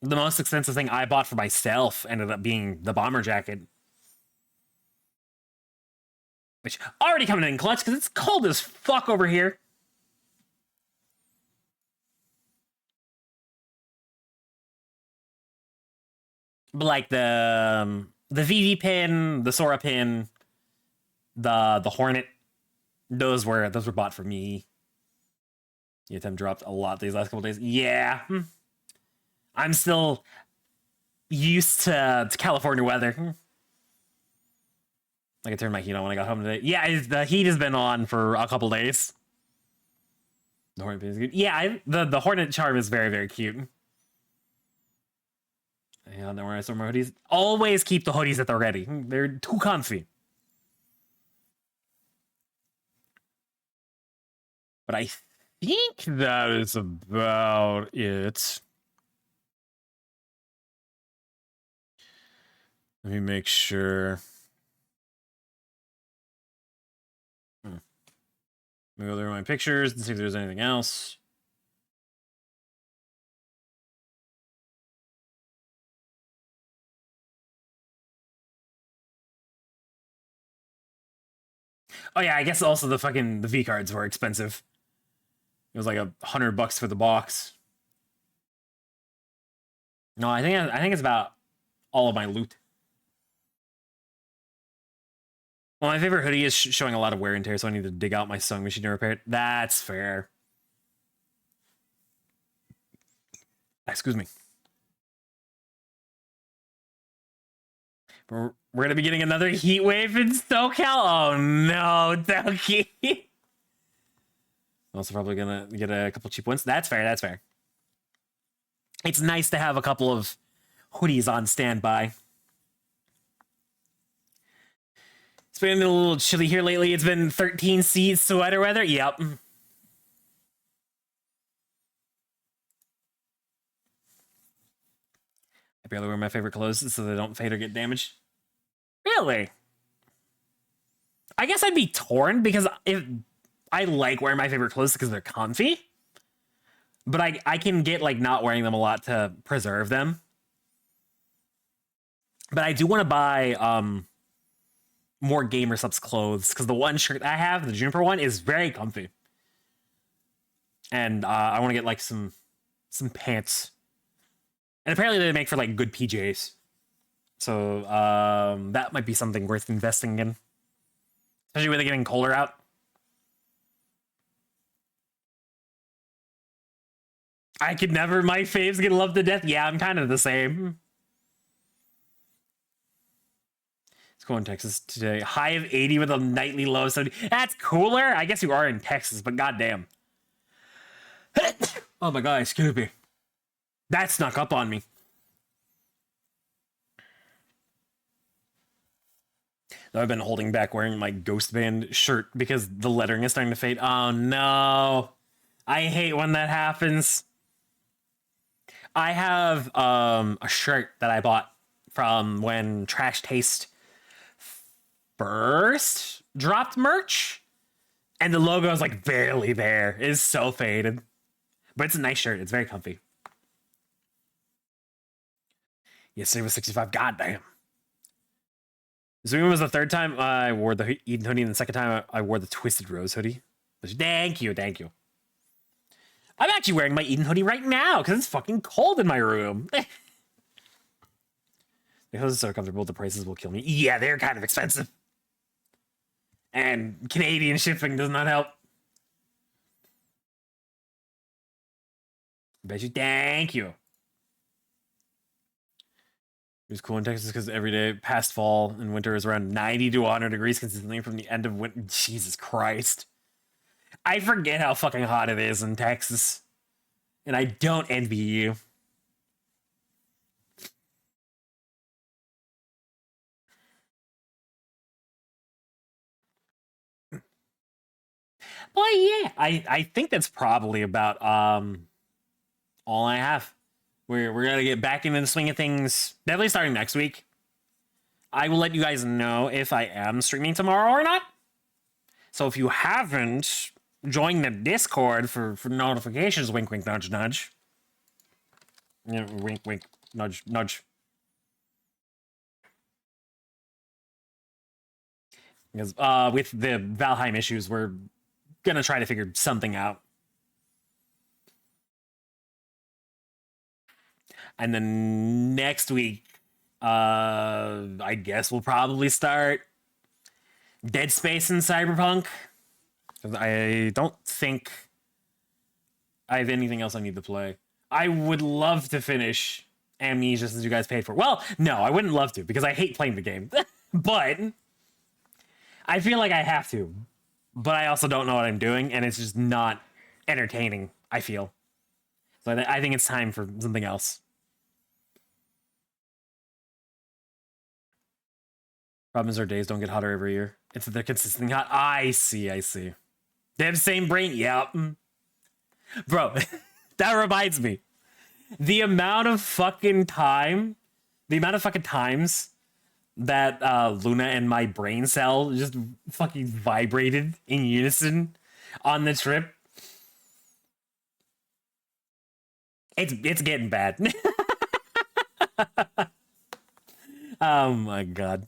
The most expensive thing I bought for myself ended up being the bomber jacket. Which already coming in clutch because it's cold as fuck over here. But like the VV pin, the Sora pin, the Hornet, those were bought for me. The item dropped a lot these last couple days. Yeah, I'm still used to California weather. I could turn my heat on when I got home today. Yeah, the heat has been on for a couple days. The Hornet pin is good. Yeah, the Hornet charm is very, very cute. Yeah, don't worry, I store my hoodies. Always keep the hoodies at the ready. They're too comfy. But I think that is about it. Let me make sure. Let me go through my pictures and see if there's anything else. Oh yeah, I guess also the V cards were expensive. It was like $100 for the box. No, I think it's about all of my loot. Well, my favorite hoodie is showing a lot of wear and tear, so I need to dig out my sewing machine to repair it. That's fair. Excuse me. We're gonna be getting another heat wave in SoCal. Oh no, Doki. Also probably gonna get a couple cheap ones. That's fair. That's fair. It's nice to have a couple of hoodies on standby. It's been a little chilly here lately. It's been 13C sweater weather. Yep. I barely wear my favorite clothes so they don't fade or get damaged. Really? I guess I'd be torn because if I like wearing my favorite clothes because they're comfy, but I can get like not wearing them a lot to preserve them. But I do want to buy more Gamer Subs clothes because the one shirt I have, the Juniper one, is very comfy, and I want to get like some pants. And apparently they make for like good PJs. So that might be something worth investing in. Especially when they're getting colder out. I could never, my faves get loved to death. Yeah, I'm kind of the same. It's cool in Texas today. High of 80 with a nightly low of 70. That's cooler. I guess you are in Texas, but goddamn. Oh my god, excuse me. That snuck up on me. I've been holding back wearing my Ghost Band shirt because the lettering is starting to fade. Oh no. I hate when that happens. I have a shirt that I bought from when Trash Taste first dropped merch. And the logo is like barely there. It's so faded. But it's a nice shirt. It's very comfy. Yesterday was 65. Goddamn. So when was the third time I wore the Eden hoodie, and the second time I wore the Twisted Rose hoodie? Thank you, thank you. I'm actually wearing my Eden hoodie right now because it's fucking cold in my room. If those are so comfortable, the prices will kill me. Yeah, they're kind of expensive. And Canadian shipping does not help. Bet you. Thank you. It was cool in Texas because every day past fall and winter is around 90 to 100 degrees consistently from the end of winter. Jesus Christ. I forget how fucking hot it is in Texas. And I don't envy you. Well, yeah, I think that's probably about all I have. We're gonna get back into the swing of things definitely starting next week. I will let you guys know if I am streaming tomorrow or not. So if you haven't joined the Discord for notifications, wink wink nudge nudge. Yeah, wink wink nudge nudge. Because with the Valheim issues, we're gonna try to figure something out. And then next week, I guess we'll probably start Dead Space and Cyberpunk. Because I don't think I have anything else I need to play. I would love to finish Amnesia since you guys paid for it. Well, no, I wouldn't love to because I hate playing the game. But I feel like I have to. But I also don't know what I'm doing, and it's just not entertaining, I feel. So I think it's time for something else. Problem is our days don't get hotter every year. It's they're consistently hot. I see. They have the same brain? Yep. Bro, that reminds me. The amount of fucking times that Luna and my brain cell just fucking vibrated in unison on the trip. It's getting bad. Oh my god.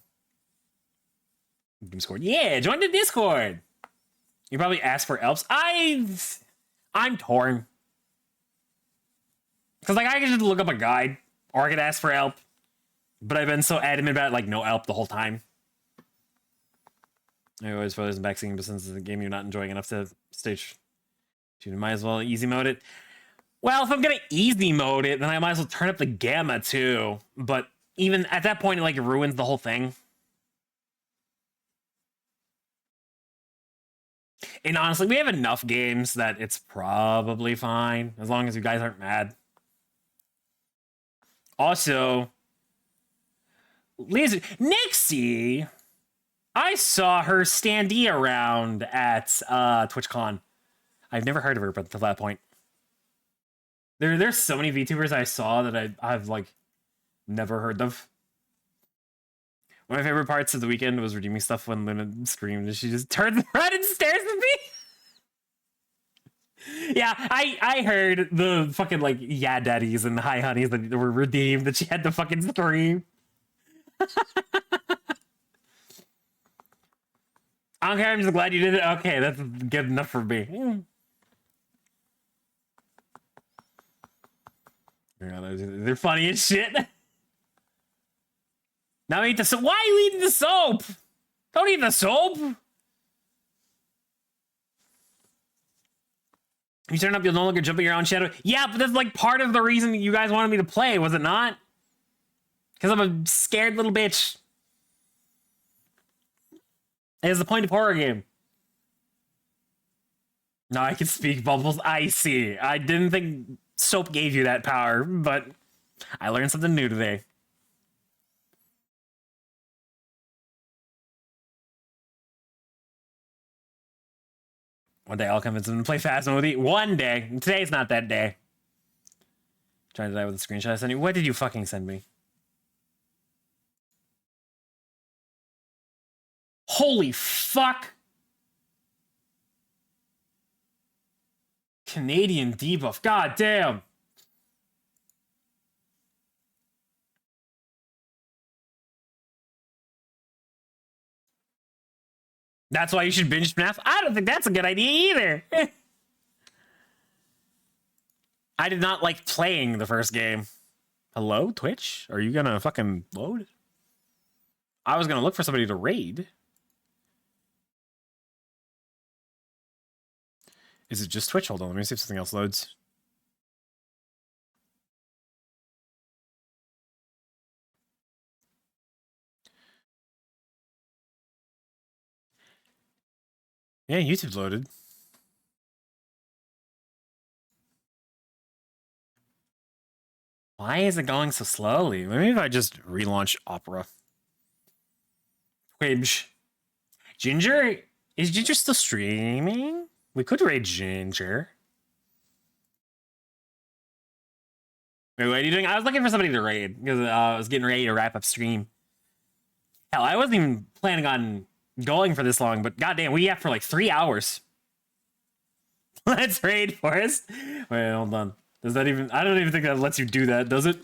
Discord. Yeah, join the Discord. You probably asked for elves. I'm torn. Because like I could just look up a guide, or I could ask for help. But I've been so adamant about like no help the whole time. I always feel there's a backseat, but since it's a game you're not enjoying enough to stage, you might as well easy mode it. Well, if I'm gonna easy mode it, then I might as well turn up the gamma too. But even at that point, it like ruins the whole thing. And honestly, we have enough games that it's probably fine, as long as you guys aren't mad. Also, Nixie, I saw her standee around at TwitchCon. I've never heard of her, but to that point. There's so many VTubers I saw that I've like never heard of. One of my favorite parts of the weekend was redeeming stuff when Luna screamed and she just turns around and stares at me. Yeah, I heard the fucking like yeah daddies and hi honeys that were redeemed that she had to fucking scream. I don't care, I'm just glad you did it. Okay, that's good enough for me. They're funny as shit. Now eat the soap. Why are you eating the soap? Don't eat the soap. You turn up, you'll no longer jump in your own shadow. Yeah, but that's like part of the reason you guys wanted me to play, was it not? Because I'm a scared little bitch. It's the point of horror game. No, I can speak bubbles. I see. I didn't think soap gave you that power, but I learned something new today. One day I'll convince them to play Phasmo with you. One day. Today's not that day. Trying to die with a screenshot I sent you. What did you fucking send me? Holy fuck! Canadian debuff. God damn. That's why you should binge FNAF? I don't think that's a good idea either. I did not like playing the first game. Hello, Twitch? Are you gonna fucking load? I was gonna look for somebody to raid. Is it just Twitch? Hold on, let me see if something else loads. Yeah, YouTube's loaded. Why is it going so slowly? Maybe if I just relaunch Opera. Twitch. Ginger? Is Ginger still streaming? We could raid Ginger. Wait, what are you doing? I was looking for somebody to raid because I was getting ready to wrap up stream. Hell, I wasn't even planning on going for this long, but goddamn, we have for like 3 hours. Let's raid Forest. Wait, hold on. Does that even... I don't even think that lets you do that, does it?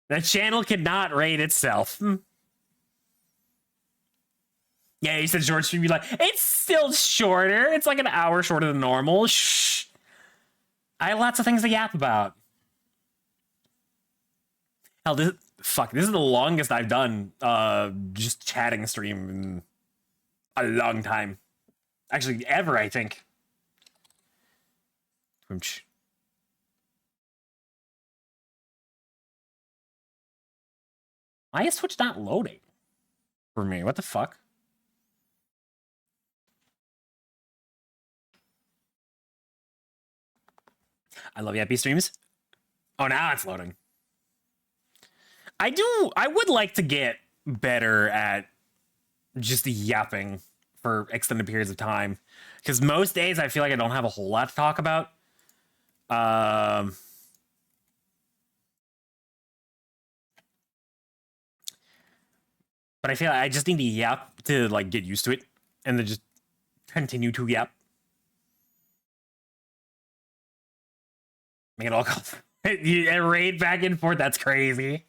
That channel cannot raid itself. Yeah, you said short stream. Be like, it's still shorter. It's like an hour shorter than normal. Shh. I have lots of things to yap about. Hell, this is the longest I've done just chatting stream in a long time. Actually, ever, I think. Why is Twitch not loading for me? What the fuck? I love yappy streams. Oh, now it's loading. I would like to get better at just yapping for extended periods of time. Because most days I feel like I don't have a whole lot to talk about. But I feel like I just need to yap to like get used to it. And then just continue to yap. Make it all go. Raid back and forth, that's crazy.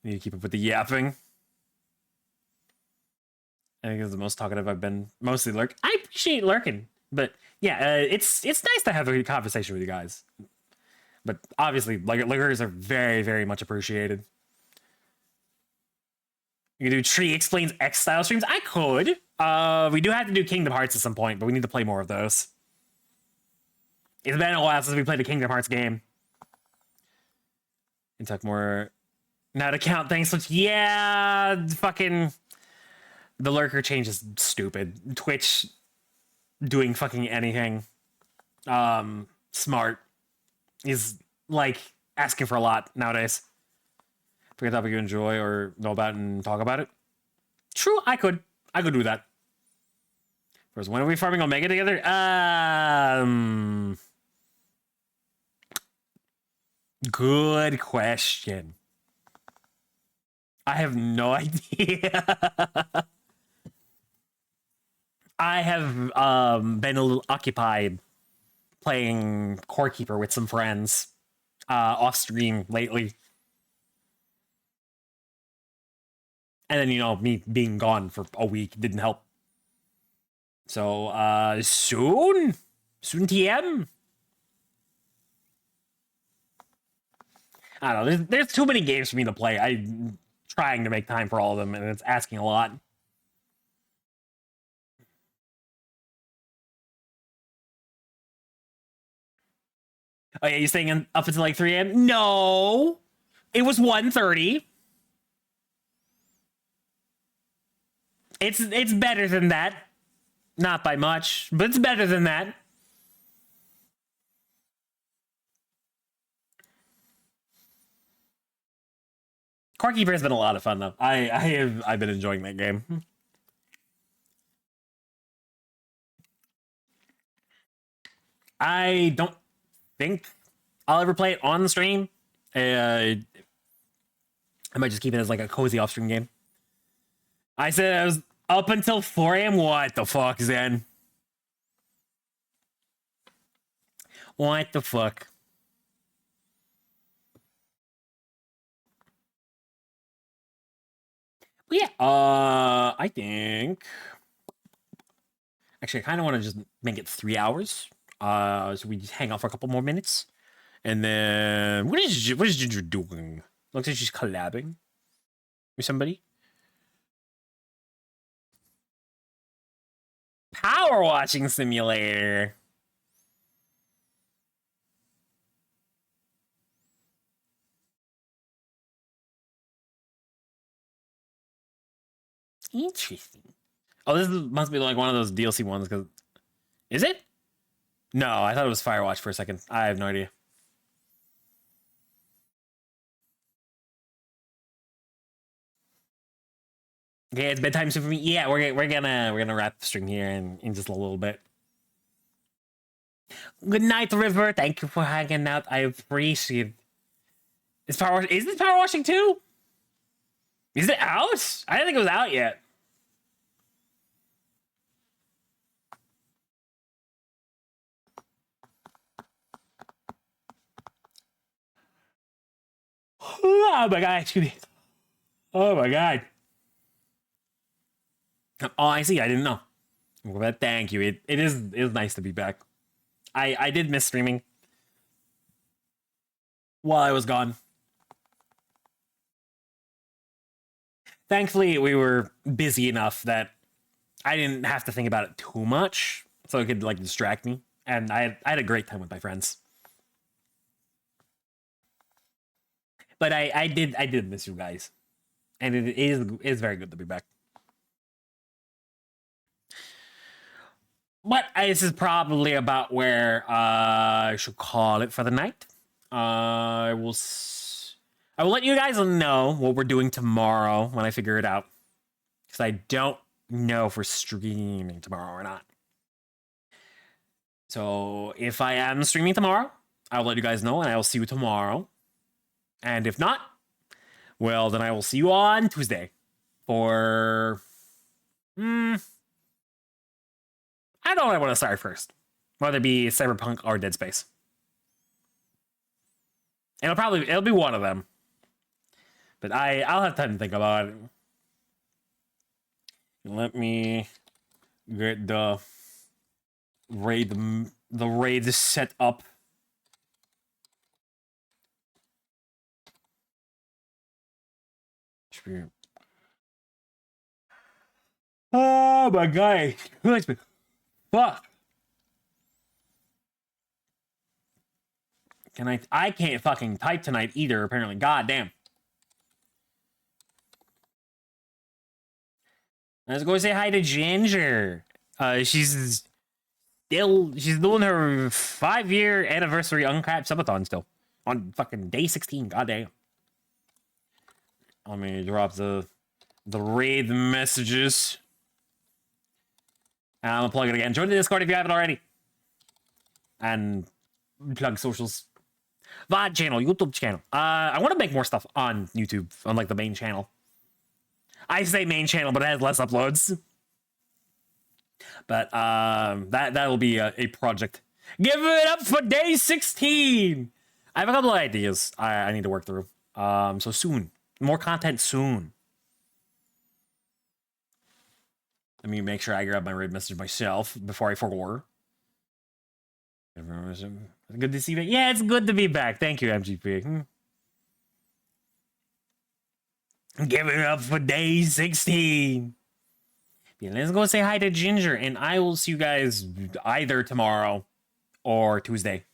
Need to keep up with the yapping. I think it's the most talkative I've been. Mostly lurk. I appreciate lurking, but yeah, it's nice to have a conversation with you guys. But obviously, lurkers are very, very much appreciated. You can do Tree Explains X style streams. I could. We do have to do Kingdom Hearts at some point, but we need to play more of those. It's been a while since we played a Kingdom Hearts game. And talk more. Now to count things, which yeah, fucking the lurker change is stupid. Twitch doing fucking anything smart is like asking for a lot nowadays. Pick a topic you enjoy or know about and talk about it. True, I could do that. First, when are we farming Omega together? Good question. I have no idea. I have been a little occupied playing Core Keeper with some friends off stream lately. And then, you know, me being gone for a week didn't help. So, soon TM. I don't know. There's too many games for me to play. I'm trying to make time for all of them, and it's asking a lot. Oh yeah, you staying up until like 3 a.m.? No, it was 1:30. It's better than that. Not by much, but it's better than that. Core Keeper has been a lot of fun though. I've been enjoying that game. I don't think I'll ever play it on the stream. I might just keep it as like a cozy off-stream game. I said I was up until 4 a.m. What the fuck, Zen? What the fuck? But yeah, I think... Actually, I kind of want to just make it 3 hours. So we just hang out for a couple more minutes. And then what is Ginger doing? Looks like she's collabing with somebody. Power washing simulator. Interesting. Oh, must be like one of those DLC ones. Cause is it? No, I thought it was Firewatch for a second. I have no idea. Okay, it's bedtime soon for me. Yeah, we're gonna wrap the stream here in just a little bit. Good night, River. Thank you for hanging out. I appreciate it. Is this power washing too? Is it out? I didn't think it was out yet. Oh my god, excuse me. Oh my god. Oh, I see. I didn't know. But thank you. It is nice to be back. I did miss streaming while I was gone. Thankfully, we were busy enough that I didn't have to think about it too much, so it could like distract me. And I had a great time with my friends. But I did miss you guys, and it is very good to be back. But this is probably about where I should call it for the night. I will let you guys know what we're doing tomorrow when I figure it out, because I don't know if we're streaming tomorrow or not. So if I am streaming tomorrow, I'll let you guys know, and I will see you tomorrow. And if not, well, then I will see you on Tuesday for... I don't know what I want to start first. Whether it be Cyberpunk or Dead Space. It'll be one of them. But I'll have time to think about it. Let me get the raid set up. Oh my god. Fuck. I can't fucking type tonight either, apparently. God damn. Let's go say hi to Ginger. She's doing her 5-year anniversary uncapped subathon still. On fucking day 16, god damn. Let me drop the raid messages. And I'm gonna plug it again. Join the Discord if you haven't already. And plug socials. VOD channel, YouTube channel. I want to make more stuff on YouTube, on like the main channel. I say main channel, but it has less uploads. But that will be a project. Give it up for day 16. I have a couple of ideas I need to work through. So soon, more content soon. Let me make sure I grab my raid message myself before I forget. Good to see you. Yeah, it's good to be back. Thank you, MGP. Give it up for day 16. Yeah, let's go say hi to Ginger, and I will see you guys either tomorrow or Tuesday.